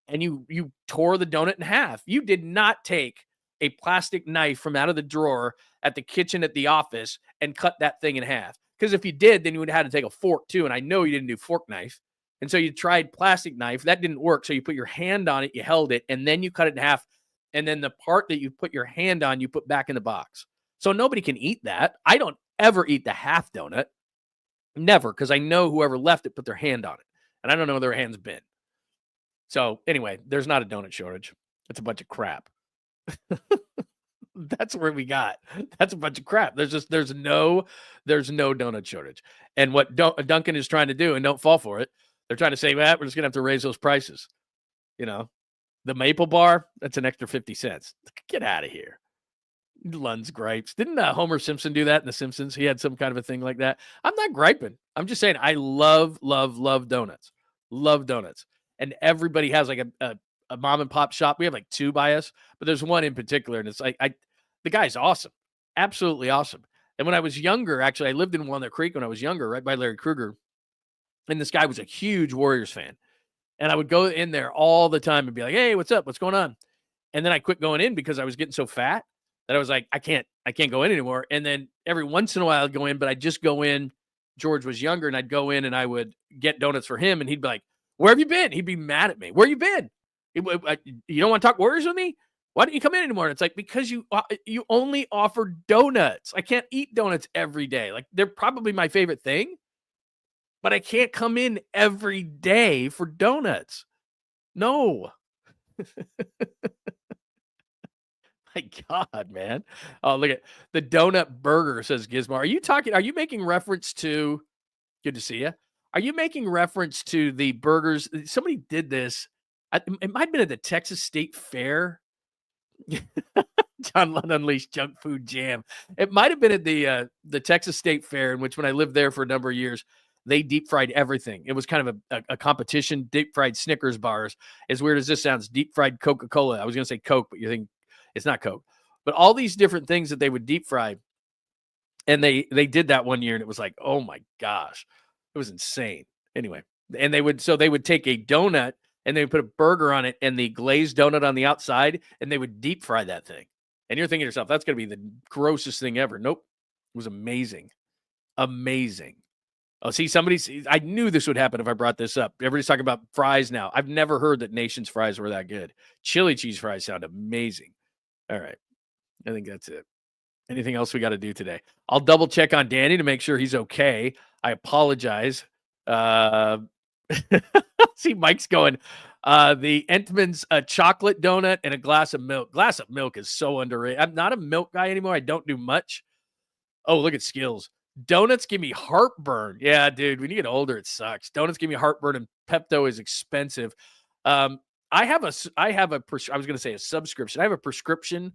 and you tore the donut in half. You did not take a plastic knife from out of the drawer at the kitchen at the office and cut that thing in half. Because if you did, then you would have had to take a fork too. And I know you didn't do fork knife. And so you tried plastic knife. That didn't work. So you put your hand on it, you held it, and then you cut it in half. And then the part that you put your hand on, you put back in the box. So nobody can eat that. I don't ever eat the half donut. Never, because I know whoever left it put their hand on it. And I don't know where their hand's been. So anyway, there's not a donut shortage. It's a bunch of crap. That's where we got. That's a bunch of crap. There's no donut shortage. And what Dunkin' is trying to do, and don't fall for it, they're trying to say, well, we're just going to have to raise those prices. The maple bar, that's an extra 50 cents. Get out of here. Lund's gripes. Didn't Homer Simpson do that in The Simpsons? He had some kind of a thing like that. I'm not griping. I'm just saying I love donuts. Love donuts. And everybody has like a mom and pop shop. We have like 2 by us, but there's one in particular, and it's like the guy's awesome. Absolutely awesome. And when I was younger, actually, I lived in Walnut Creek when I was younger, right by Larry Krueger. And this guy was a huge Warriors fan. And I would go in there all the time and be like, hey, what's up? What's going on? And then I quit going in because I was getting so fat that I was like, I can't go in anymore. And then every once in a while I'd go in, but I'd just go in. George was younger, and I'd go in and I would get donuts for him, and he'd be like, where have you been? He'd be mad at me. Where you been? You don't want to talk Warriors with me? Why don't you come in anymore? And it's like, because you only offer donuts. I can't eat donuts every day. Like, they're probably my favorite thing, but I can't come in every day for donuts. No. My God, man. Oh, look at the donut burger, says Gizmo. Are you making reference to, good to see you. Are you making reference to the burgers? Somebody did this. It might have been at the Texas State Fair. John Lund Unleashed Junk Food Jam. It might have been at the Texas State Fair, in which when I lived there for a number of years, they deep fried everything. It was kind of a competition. Deep fried Snickers bars. As weird as this sounds, deep fried Coca-Cola. I was going to say Coke, but you think it's not Coke. But all these different things that they would deep fry. And they did that one year, and it was like, oh my gosh, it was insane. Anyway, and they would take a donut and they would put a burger on it and the glazed donut on the outside, and they would deep fry that thing. And you're thinking to yourself, that's going to be the grossest thing ever. Nope. It was amazing. Amazing. Oh, see, I knew this would happen if I brought this up. Everybody's talking about fries now. I've never heard that Nation's fries were that good. Chili cheese fries sound amazing. All right. I think that's it. Anything else we got to do today? I'll double check on Danny to make sure he's okay. I apologize. See, Mike's going, the Entman's a chocolate donut and a glass of milk. Glass of milk is so underrated. I'm not a milk guy anymore. I don't do much. Oh, look at Skills. Donuts give me heartburn. Yeah, dude, when you get older, it sucks. Donuts give me heartburn, and Pepto is expensive. I have a subscription. I have a prescription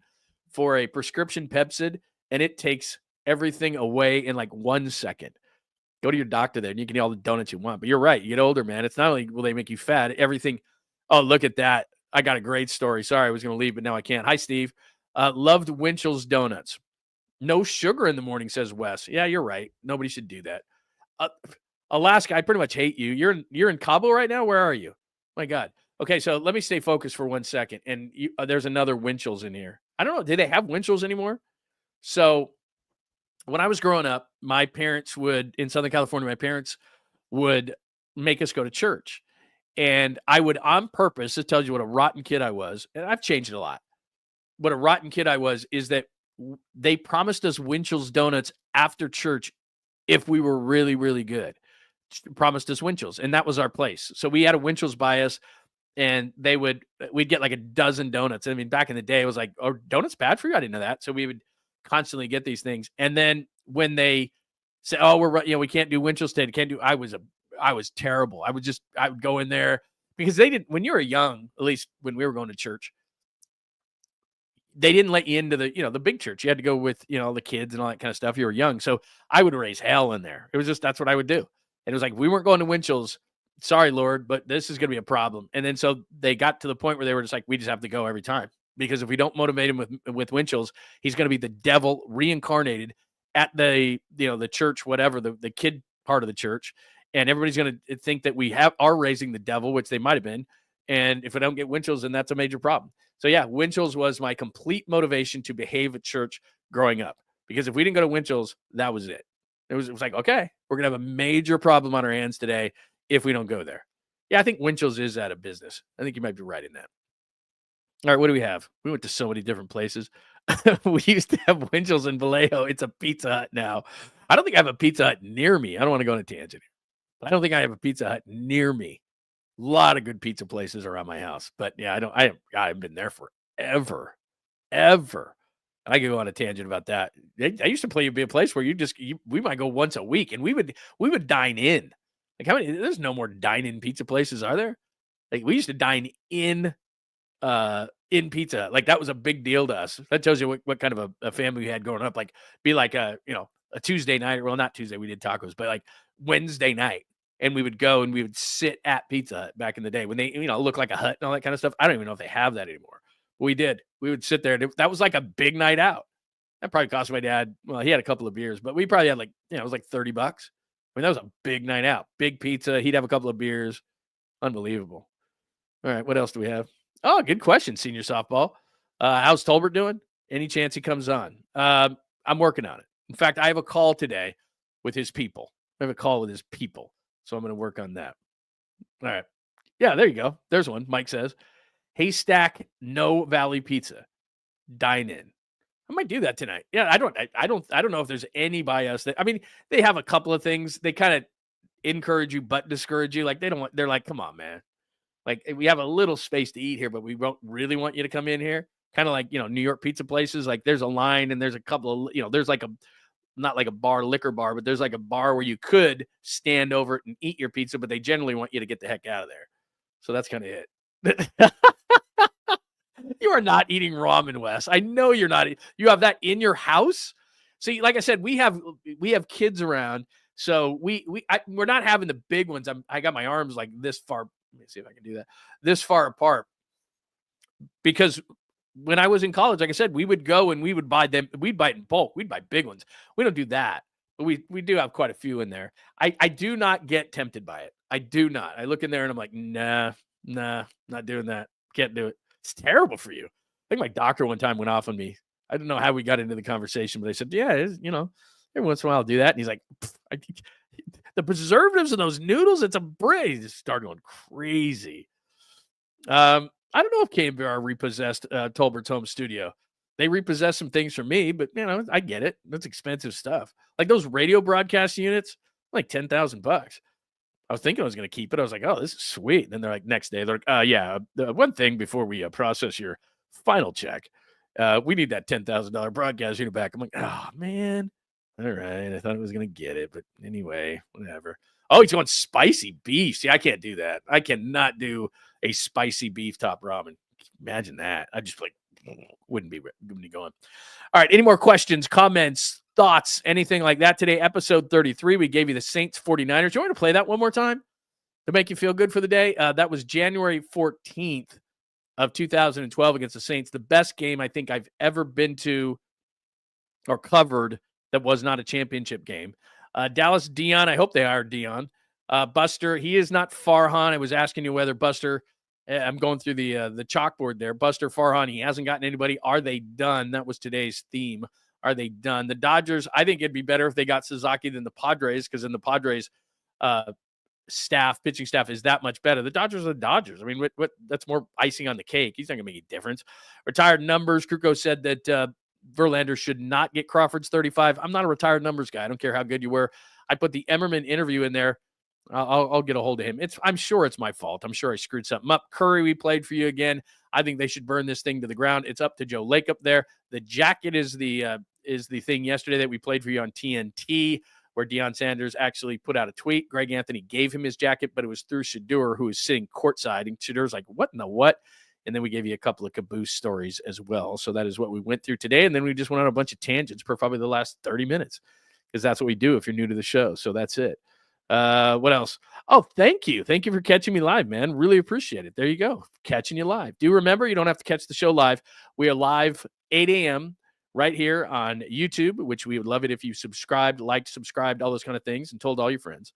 for a prescription Pepsid, and it takes everything away in like 1 second. Go to your doctor there, and you can eat all the donuts you want. But you're right. You get older, man. It's not only will they make you fat, everything. Oh, look at that. I got a great story. Sorry, I was going to leave, but now I can't. Hi, Steve. Loved Winchell's donuts. No sugar in the morning, says Wes. Yeah, you're right. Nobody should do that. Alaska, I pretty much hate you. You're in Cabo right now? Where are you? My God. Okay, so let me stay focused for 1 second. And there's another Winchell's in here. I don't know. Do they have Winchell's anymore? So when I was growing up, my parents in Southern California, my parents would make us go to church. And I would, on purpose, this tells you what a rotten kid I was. And I've changed it a lot. What a rotten kid I was is that they promised us Winchell's donuts after church if we were really, really good. Promised us Winchell's, and that was our place. So we had a Winchell's by us, and we'd get like a dozen donuts. I mean, back in the day, it was like, oh, donuts bad for you? I didn't know that. So we would constantly get these things. And then when they say, oh, we can't do Winchell's today, I was terrible. I would go in there because they didn't, when you were young, at least when we were going to church, they didn't let you into the big church. You had to go with, the kids and all that kind of stuff. You were young. So I would raise hell in there. It was just, that's what I would do. And it was like, we weren't going to Winchell's. Sorry, Lord, but this is going to be a problem. And then so they got to the point where they were just like, we just have to go every time. Because if we don't motivate him with Winchell's, he's going to be the devil reincarnated at the church, whatever, the kid part of the church. And everybody's going to think that we are raising the devil, which they might have been. And if I don't get Winchell's, then that's a major problem. So yeah, Winchell's was my complete motivation to behave at church growing up. Because if we didn't go to Winchell's, that was it. It was like, okay, we're going to have a major problem on our hands today if we don't go there. Yeah, I think Winchell's is out of business. I think you might be right in that. All right, what do we have? We went to so many different places. We used to have Winchell's in Vallejo. It's a Pizza Hut now. I don't think I have a Pizza Hut near me. I don't want to go on a tangent here. But I don't think I have a Pizza Hut near me. A lot of good pizza places around my house. But yeah, I haven't been there forever. Ever. I could go on a tangent about that. I used to be a place where we might go once a week, and we would dine in. Like, how many? There's no more dine-in pizza places, are there? Like, we used to dine in pizza. Like, that was a big deal to us. That tells you what kind of a family we had growing up. Like, be like a Tuesday night. Well, not Tuesday, we did tacos, but like Wednesday night, and we would go and we would sit at Pizza Hut back in the day when they look like a hut and all that kind of stuff. I don't even know if they have that anymore. But we did. We would sit there. That was like a big night out. That probably cost my dad. Well, he had a couple of beers, but we probably had it was like $30. I mean, that was a big night out. Big pizza. He'd have a couple of beers. Unbelievable. All right, what else do we have? Oh, good question, senior softball. How's Tolbert doing? Any chance he comes on? I'm working on it. In fact, I have a call today with his people. So I'm going to work on that. All right. Yeah, there you go. There's one. Mike says, Haystack No Valley Pizza. Dine in. I might do that tonight. Yeah, I don't know if there's any by us that, I mean, they have a couple of things. They kind of encourage you but discourage you. Like they're like, come on, man. Like we have a little space to eat here, but we don't really want you to come in here. Kind of like, New York pizza places. Like there's a line and there's a couple of, there's like not like a bar, liquor bar, but there's like a bar where you could stand over it and eat your pizza, but they generally want you to get the heck out of there. So that's kind of it. You are not eating ramen, Wes. I know you're not. You have that in your house. See, like I said, we have kids around, so we're not having the big ones. I got my arms like this far. Let me see if I can do that. This far apart, because when I was in college, like I said, we would go and we would buy them. We'd buy it in bulk. We'd buy big ones. We don't do that, but we do have quite a few in there. I do not get tempted by it. I do not. I look in there and I'm like, nah, not doing that. Can't do it. It's terrible for you. I think my doctor one time went off on me. I don't know how we got into the conversation, but they said, yeah, every once in a while I'll do that. And he's like, the preservatives in those noodles, it's a bread. He just started going crazy. I don't know if KMBR repossessed Tolbert's home studio. They repossessed some things for me, but I get it. That's expensive stuff. Like those radio broadcast units, like $10,000. I was thinking I was going to keep it. I was like, oh, this is sweet. And then they're like, next day, they're like, yeah, the one thing before we process your final check, we need that $10,000 broadcast unit back. I'm like, oh, man. All right. I thought I was going to get it. But anyway, whatever. Oh, he's going spicy beef. See, I can't do that. I cannot do a spicy beef top ramen. Imagine that. I just wouldn't be going. All right. Any more questions, comments, thoughts, anything like that today? Episode 33, we gave you the Saints 49ers. You want to play that one more time to make you feel good for the day? That was January 14th of 2012 against the Saints. The best game I think I've ever been to or covered that was not a championship game. Dallas Deion, I hope they hired Deion. Buster, he is not Farhan. I was asking you whether Buster, I'm going through the chalkboard there. Buster, Farhan, he hasn't gotten anybody. Are they done? That was today's theme. Are they done? The Dodgers, I think it'd be better if they got Suzuki than the Padres, because then the Padres pitching staff is that much better. The Dodgers are the Dodgers. I mean, what that's more icing on the cake. He's not going to make any difference. Retired numbers. 𝐼𝐶𝐿 said that Verlander should not get Crawford's 35. I'm not a retired numbers guy. I don't care how good you were. I put the Emmerman interview in there. I'll get a hold of him. I'm sure it's my fault. I'm sure I screwed something up. Curry, we played for you again. I think they should burn this thing to the ground. It's up to Joe Lake up there. The jacket is the thing yesterday that we played for you on TNT, where Deion Sanders actually put out a tweet. Greg Anthony gave him his jacket, but it was through Shedeur, who was sitting courtside. And Shedur's like, what in the what? And then we gave you a couple of Caboose stories as well. So that is what we went through today. And then we just went on a bunch of tangents for probably the last 30 minutes, because that's what we do if you're new to the show. So that's it. What else? Oh, thank you. Thank you for catching me live, man. Really appreciate it. There you go. Catching you live. Do remember, you don't have to catch the show live. We are live 8 a.m. right here on YouTube, which we would love it if you subscribed, liked, subscribed, all those kind of things, and told all your friends.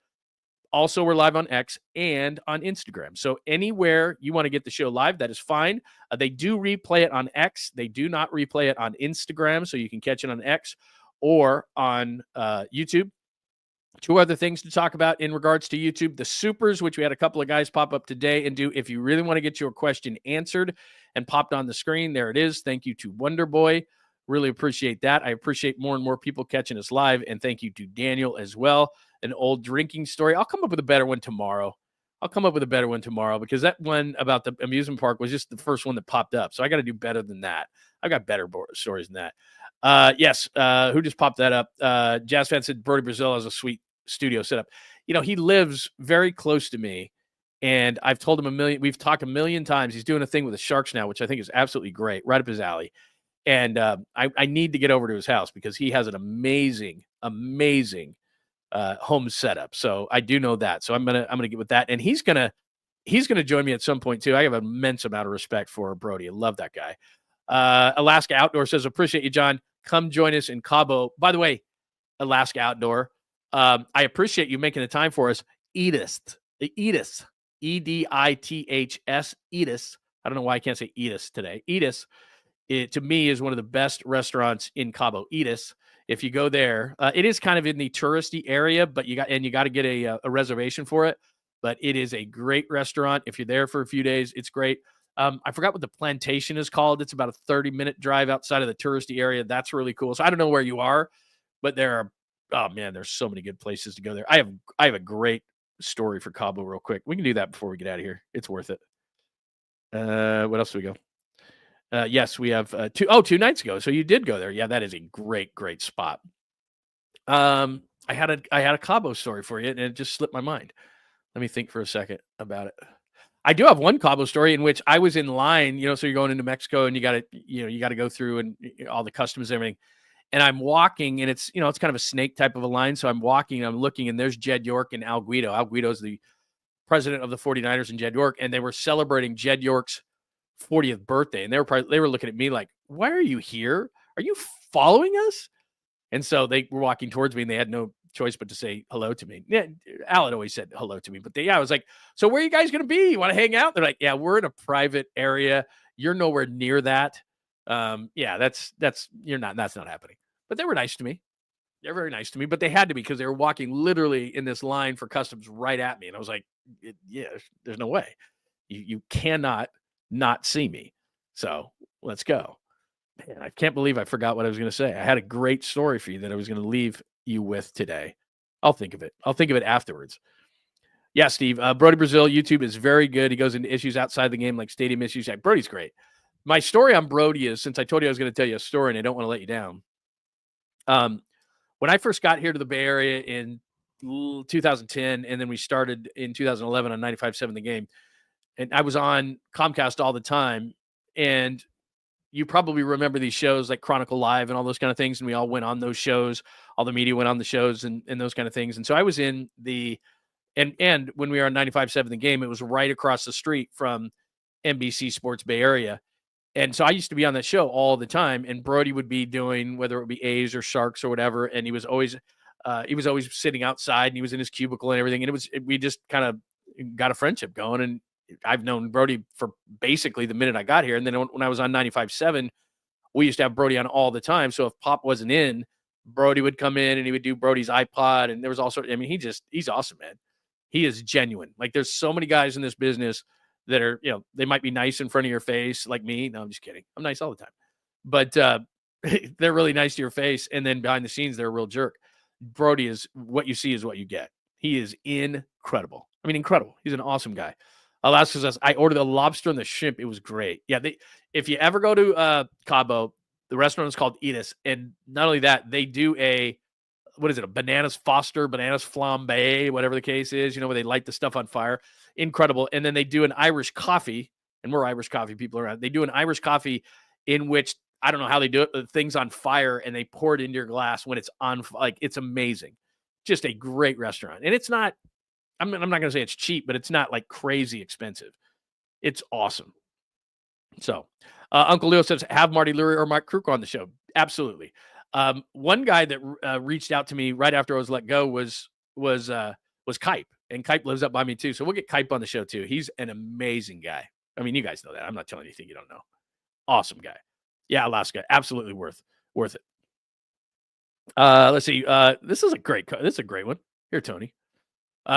Also, we're live on X and on Instagram. So anywhere you want to get the show live, that is fine. They do replay it on X. They do not replay it on Instagram, so you can catch it on X or on YouTube. Two other things to talk about in regards to YouTube. The supers, which we had a couple of guys pop up today and do. If you really want to get your question answered and popped on the screen, there it is. Thank you to Wonder Boy. Really appreciate that. I appreciate more and more people catching us live. And thank you to Daniel as well. An old drinking story. I'll come up with a better one tomorrow. Because that one about the amusement park was just the first one that popped up. So I got to do better than that. I've got better stories than that. Yes. Who just popped that up? Jazz fan said Brody Brazil has a sweet studio setup. He lives very close to me, and I've told him we've talked a million times. He's doing a thing with the Sharks now, which I think is absolutely great, right up his alley. And I need to get over to his house because he has an amazing home setup. So I do know that. So I'm gonna get with that, and he's gonna join me at some point too. I have an immense amount of respect for Brody. I love that guy. Alaska Outdoor says, appreciate you, John. Come join us in Cabo. By the way, Alaska Outdoor, I appreciate you making the time for us. Eat us. EDITHS, 𝐸𝐮𝐬𝐻. I don't know why I can't say 𝐸𝐮𝐻 today. 𝐸𝐮𝐻, it, to me, is one of the best restaurants in Cabo. 𝐸𝐮𝐻. If you go there, it is kind of in the touristy area, but you got to get a reservation for it. But it is a great restaurant. If you're there for a few days, it's great. I forgot what the plantation is called. It's about a 30-minute drive outside of the touristy area. That's really cool. So I don't know where you are, but there's so many good places to go there. I have a great story for Cabo real quick. We can do that before we get out of here. It's worth it. What else do we go? Yes, we have 2 nights ago. So you did go there. Yeah, that is a great, great spot. I had a Cabo story for you, and it just slipped my mind. Let me think for a second about it. I do have one Cabo story in which I was in line, so you're going into Mexico and you got to go through and all the customs and everything. And I'm walking, and it's kind of a snake type of a line. So I'm walking, I'm looking, and there's Jed York and Al Guido. Al Guido is the president of the 49ers, and Jed York, and they were celebrating Jed York's 40th birthday. And they were looking at me like, "Why are you here? Are you following us?" And so they were walking towards me, and they had no choice but to say hello to me. Yeah, Al had always said hello to me, but I was like, "So where are you guys going to be? You want to hang out?" They're like, "Yeah, we're in a private area. You're nowhere near that." That's not happening. But they were nice to me. They're very nice to me, but they had to be because they were walking literally in this line for customs right at me. And I was like, there's no way. You cannot not see me. So let's go. Man, I can't believe I forgot what I was going to say. I had a great story for you that I was going to leave you with today. I'll think of it. I'll think of it afterwards. Yeah, Steve. Brody Brazil, YouTube is very good. He goes into issues outside the game, like stadium issues. Yeah, Brody's great. My story on Brody is, since I told you I was going to tell you a story and I don't want to let you down. When I first got here to the Bay Area in 2010, and then we started in 2011 on 95.7 The Game, and I was on Comcast all the time, and you probably remember these shows like Chronicle Live and all those kind of things, and we all went on those shows. All the media went on the shows and those kind of things. And so I was in and when we were on 95.7 The Game, it was right across the street from NBC Sports Bay Area. And so I used to be on that show all the time, and Brody would be doing, whether it would be A's or Sharks or whatever. And he was always sitting outside, and he was in his cubicle and everything. And we just kind of got a friendship going. And I've known Brody for basically the minute I got here. And then when I was on 95.7, we used to have Brody on all the time. So if Pop wasn't in, Brody would come in and he would do Brody's iPod. And there was also, he's awesome, man. He is genuine. Like, there's so many guys in this business that are, they might be nice in front of your face like me. No, I'm just kidding. I'm nice all the time. But they're really nice to your face. And then behind the scenes, they're a real jerk. Brody is what you see is what you get. He is incredible. Incredible. He's an awesome guy. Alaska says, I ordered the lobster and the shrimp. It was great. Yeah, if you ever go to Cabo, the restaurant is called 𝐸𝐮𝐻. And not only that, they do a bananas foster, bananas flambe, whatever the case is, where they light the stuff on fire. Incredible. And then they do an Irish coffee, and we're Irish coffee people around. They do an Irish coffee in which, I don't know how they do it, but things on fire, and they pour it into your glass when it's on, it's amazing. Just a great restaurant. And it's not, I'm not going to say it's cheap, but it's not like crazy expensive. It's awesome. So Uncle Leo says, have Marty Lurie or Mike Krukow on the show. Absolutely. One guy that reached out to me right after I was let go was 𝐾𝐨𝐧'𝐭, and 𝐾𝐨𝐧 lives up by me too. So we'll get 𝐾𝐨𝐧 on the show too. He's an amazing guy. You guys know that. I'm not telling you anything you don't know. Awesome guy. Yeah, Alaska, absolutely worth it. Let's see. This is a great one. Here, Tony.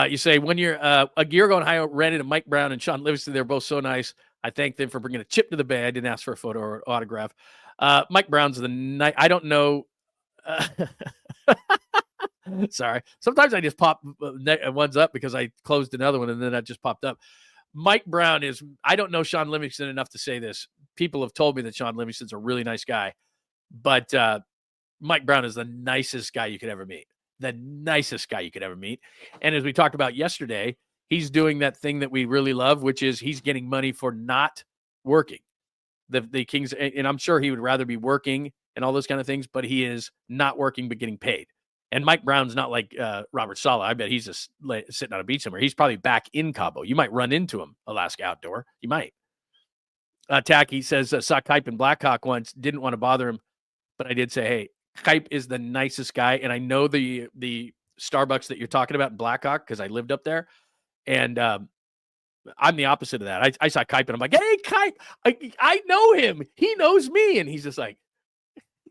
You say, when you're a year ago in Ohio, ran into Mike Brown and Sean Livingston. They're both so nice. I thank them for bringing a chip to the Bay. I didn't ask for a photo or autograph. Mike Brown's the night. I don't know. Sorry. Sometimes I just pop ones up because I closed another one and then that just popped up. Mike Brown is, I don't know Sean Livingston enough to say this. People have told me that Sean Livingston's a really nice guy, but Mike Brown is the nicest guy you could ever meet. The nicest guy you could ever meet. And as we talked about yesterday, he's doing that thing that we really love, which is he's getting money for not working. The Kings, and I'm sure he would rather be working and all those kind of things, but he is not working but getting paid. And Mike Brown's not like Robert Saleh. I bet he's just sitting on a beach somewhere. He's probably back in Cabo. You might run into him, Alaska Outdoor. You might. Tacky says, saw 𝐾𝐨𝐽 in Blackhawk once. Didn't want to bother him, but I did say, hey, 𝐾𝐾 is the nicest guy. And I know the Starbucks that you're talking about in Blackhawk because I lived up there. And I'm the opposite of that. I saw Kipe and I'm like, hey, Kipe, I know him. He knows me. And he's just like,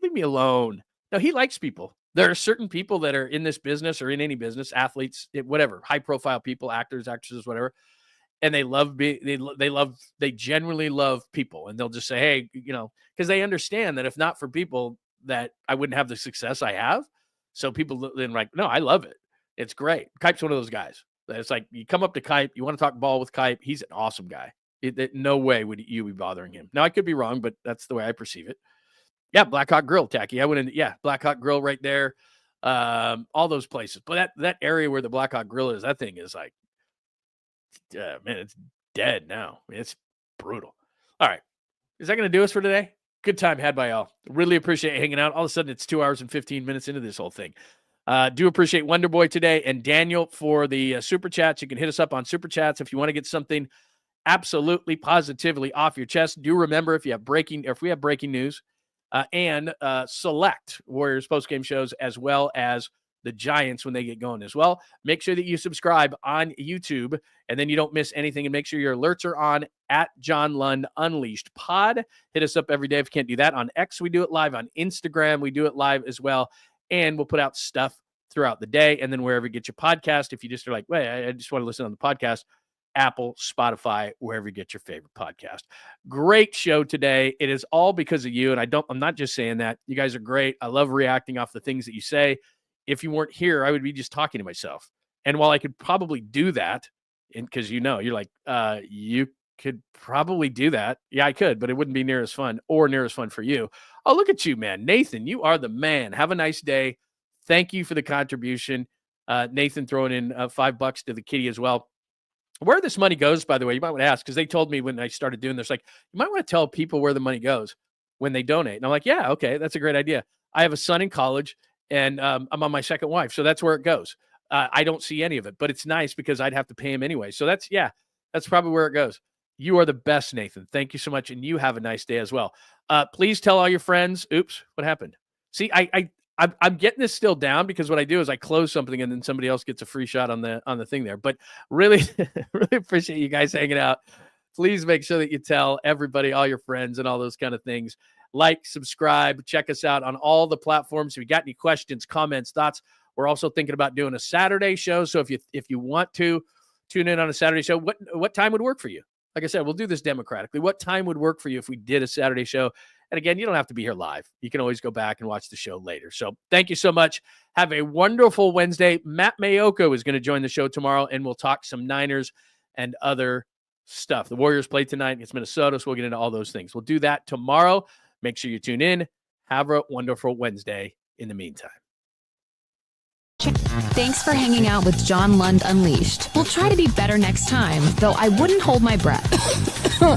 leave me alone. No, he likes people. There are certain people that are in this business or in any business, athletes, whatever, high profile people, actors, actresses, whatever. And they genuinely love people. And they'll just say, hey, because they understand that if not for people, that I wouldn't have the success I have. So people then like, no, I love it. It's great. Kipe's one of those guys. It's like you come up to Kipe, you want to talk ball with Kipe. He's an awesome guy. No way would you be bothering him. Now I could be wrong, but that's the way I perceive it. Yeah, Black Hawk Grill, Tacky. I went in. Yeah, Black Hawk Grill right there. All those places. But that area where the Black Hawk Grill is, that thing is like, man, it's dead now. I mean, it's brutal. All right, is that going to do us for today? Good time had by all. Really appreciate hanging out. All of a sudden, it's 2 hours and 15 minutes into this whole thing. Do appreciate Wonder Boy today and Daniel for the super chats. You can hit us up on super chats if you want to get something absolutely positively off your chest. Do remember if we have breaking news and select Warriors post-game shows as well as the Giants when they get going as well. Make sure that you subscribe on YouTube and then you don't miss anything, and make sure your alerts are on at John Lund Unleashed Pod. Hit us up every day if you can't do that. On X, we do it live. On Instagram, we do it live as well. And we'll put out stuff throughout the day. And then wherever you get your podcast, if you just are like, wait, I just want to listen on the podcast, Apple, Spotify, wherever you get your favorite podcast. Great show today. It is all because of you. And I'm not just saying that. You guys are great. I love reacting off the things that you say. If you weren't here, I would be just talking to myself. And while I could probably do that, because you're like, you could probably do that. Yeah, I could, but it wouldn't be near as fun for you. Oh, look at you, man. Nathan, you are the man. Have a nice day. Thank you for the contribution. Nathan throwing in $5 to the kitty as well. Where this money goes, by the way, you might want to ask, because they told me when I started doing this, like, you might want to tell people where the money goes when they donate. And I'm like, yeah, okay, that's a great idea. I have a son in college, and I'm on my second wife, so that's where it goes. I don't see any of it, but it's nice because I'd have to pay him anyway. So that's probably where it goes. You are the best, Nathan. Thank you so much, and you have a nice day as well. Please tell all your friends. Oops, what happened? See, I'm getting this still down because what I do is I close something and then somebody else gets a free shot on the thing there. But really, really appreciate you guys hanging out. Please make sure that you tell everybody, all your friends, and all those kind of things. Like, subscribe, check us out on all the platforms. If you got any questions, comments, thoughts, we're also thinking about doing a Saturday show. So if you want to tune in on a Saturday show, what time would work for you? Like I said, we'll do this democratically. What time would work for you if we did a Saturday show? And again, you don't have to be here live. You can always go back and watch the show later. So thank you so much. Have a wonderful Wednesday. Matt Mayoko is going to join the show tomorrow, and we'll talk some Niners and other stuff. The Warriors play tonight against Minnesota, so we'll get into all those things. We'll do that tomorrow. Make sure you tune in. Have a wonderful Wednesday in the meantime. Thanks for hanging out with John Lund Unleashed. We'll try to be better next time, though I wouldn't hold my breath.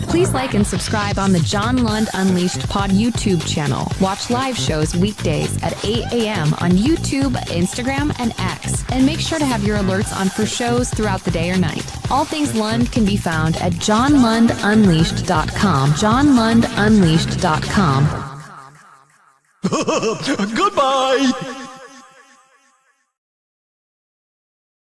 Please like and subscribe on the John Lund Unleashed Pod YouTube channel. Watch live shows weekdays at 8 a.m. on YouTube, Instagram, and X. And make sure to have your alerts on for shows throughout the day or night. All things Lund can be found at johnlundunleashed.com. johnlundunleashed.com. Goodbye!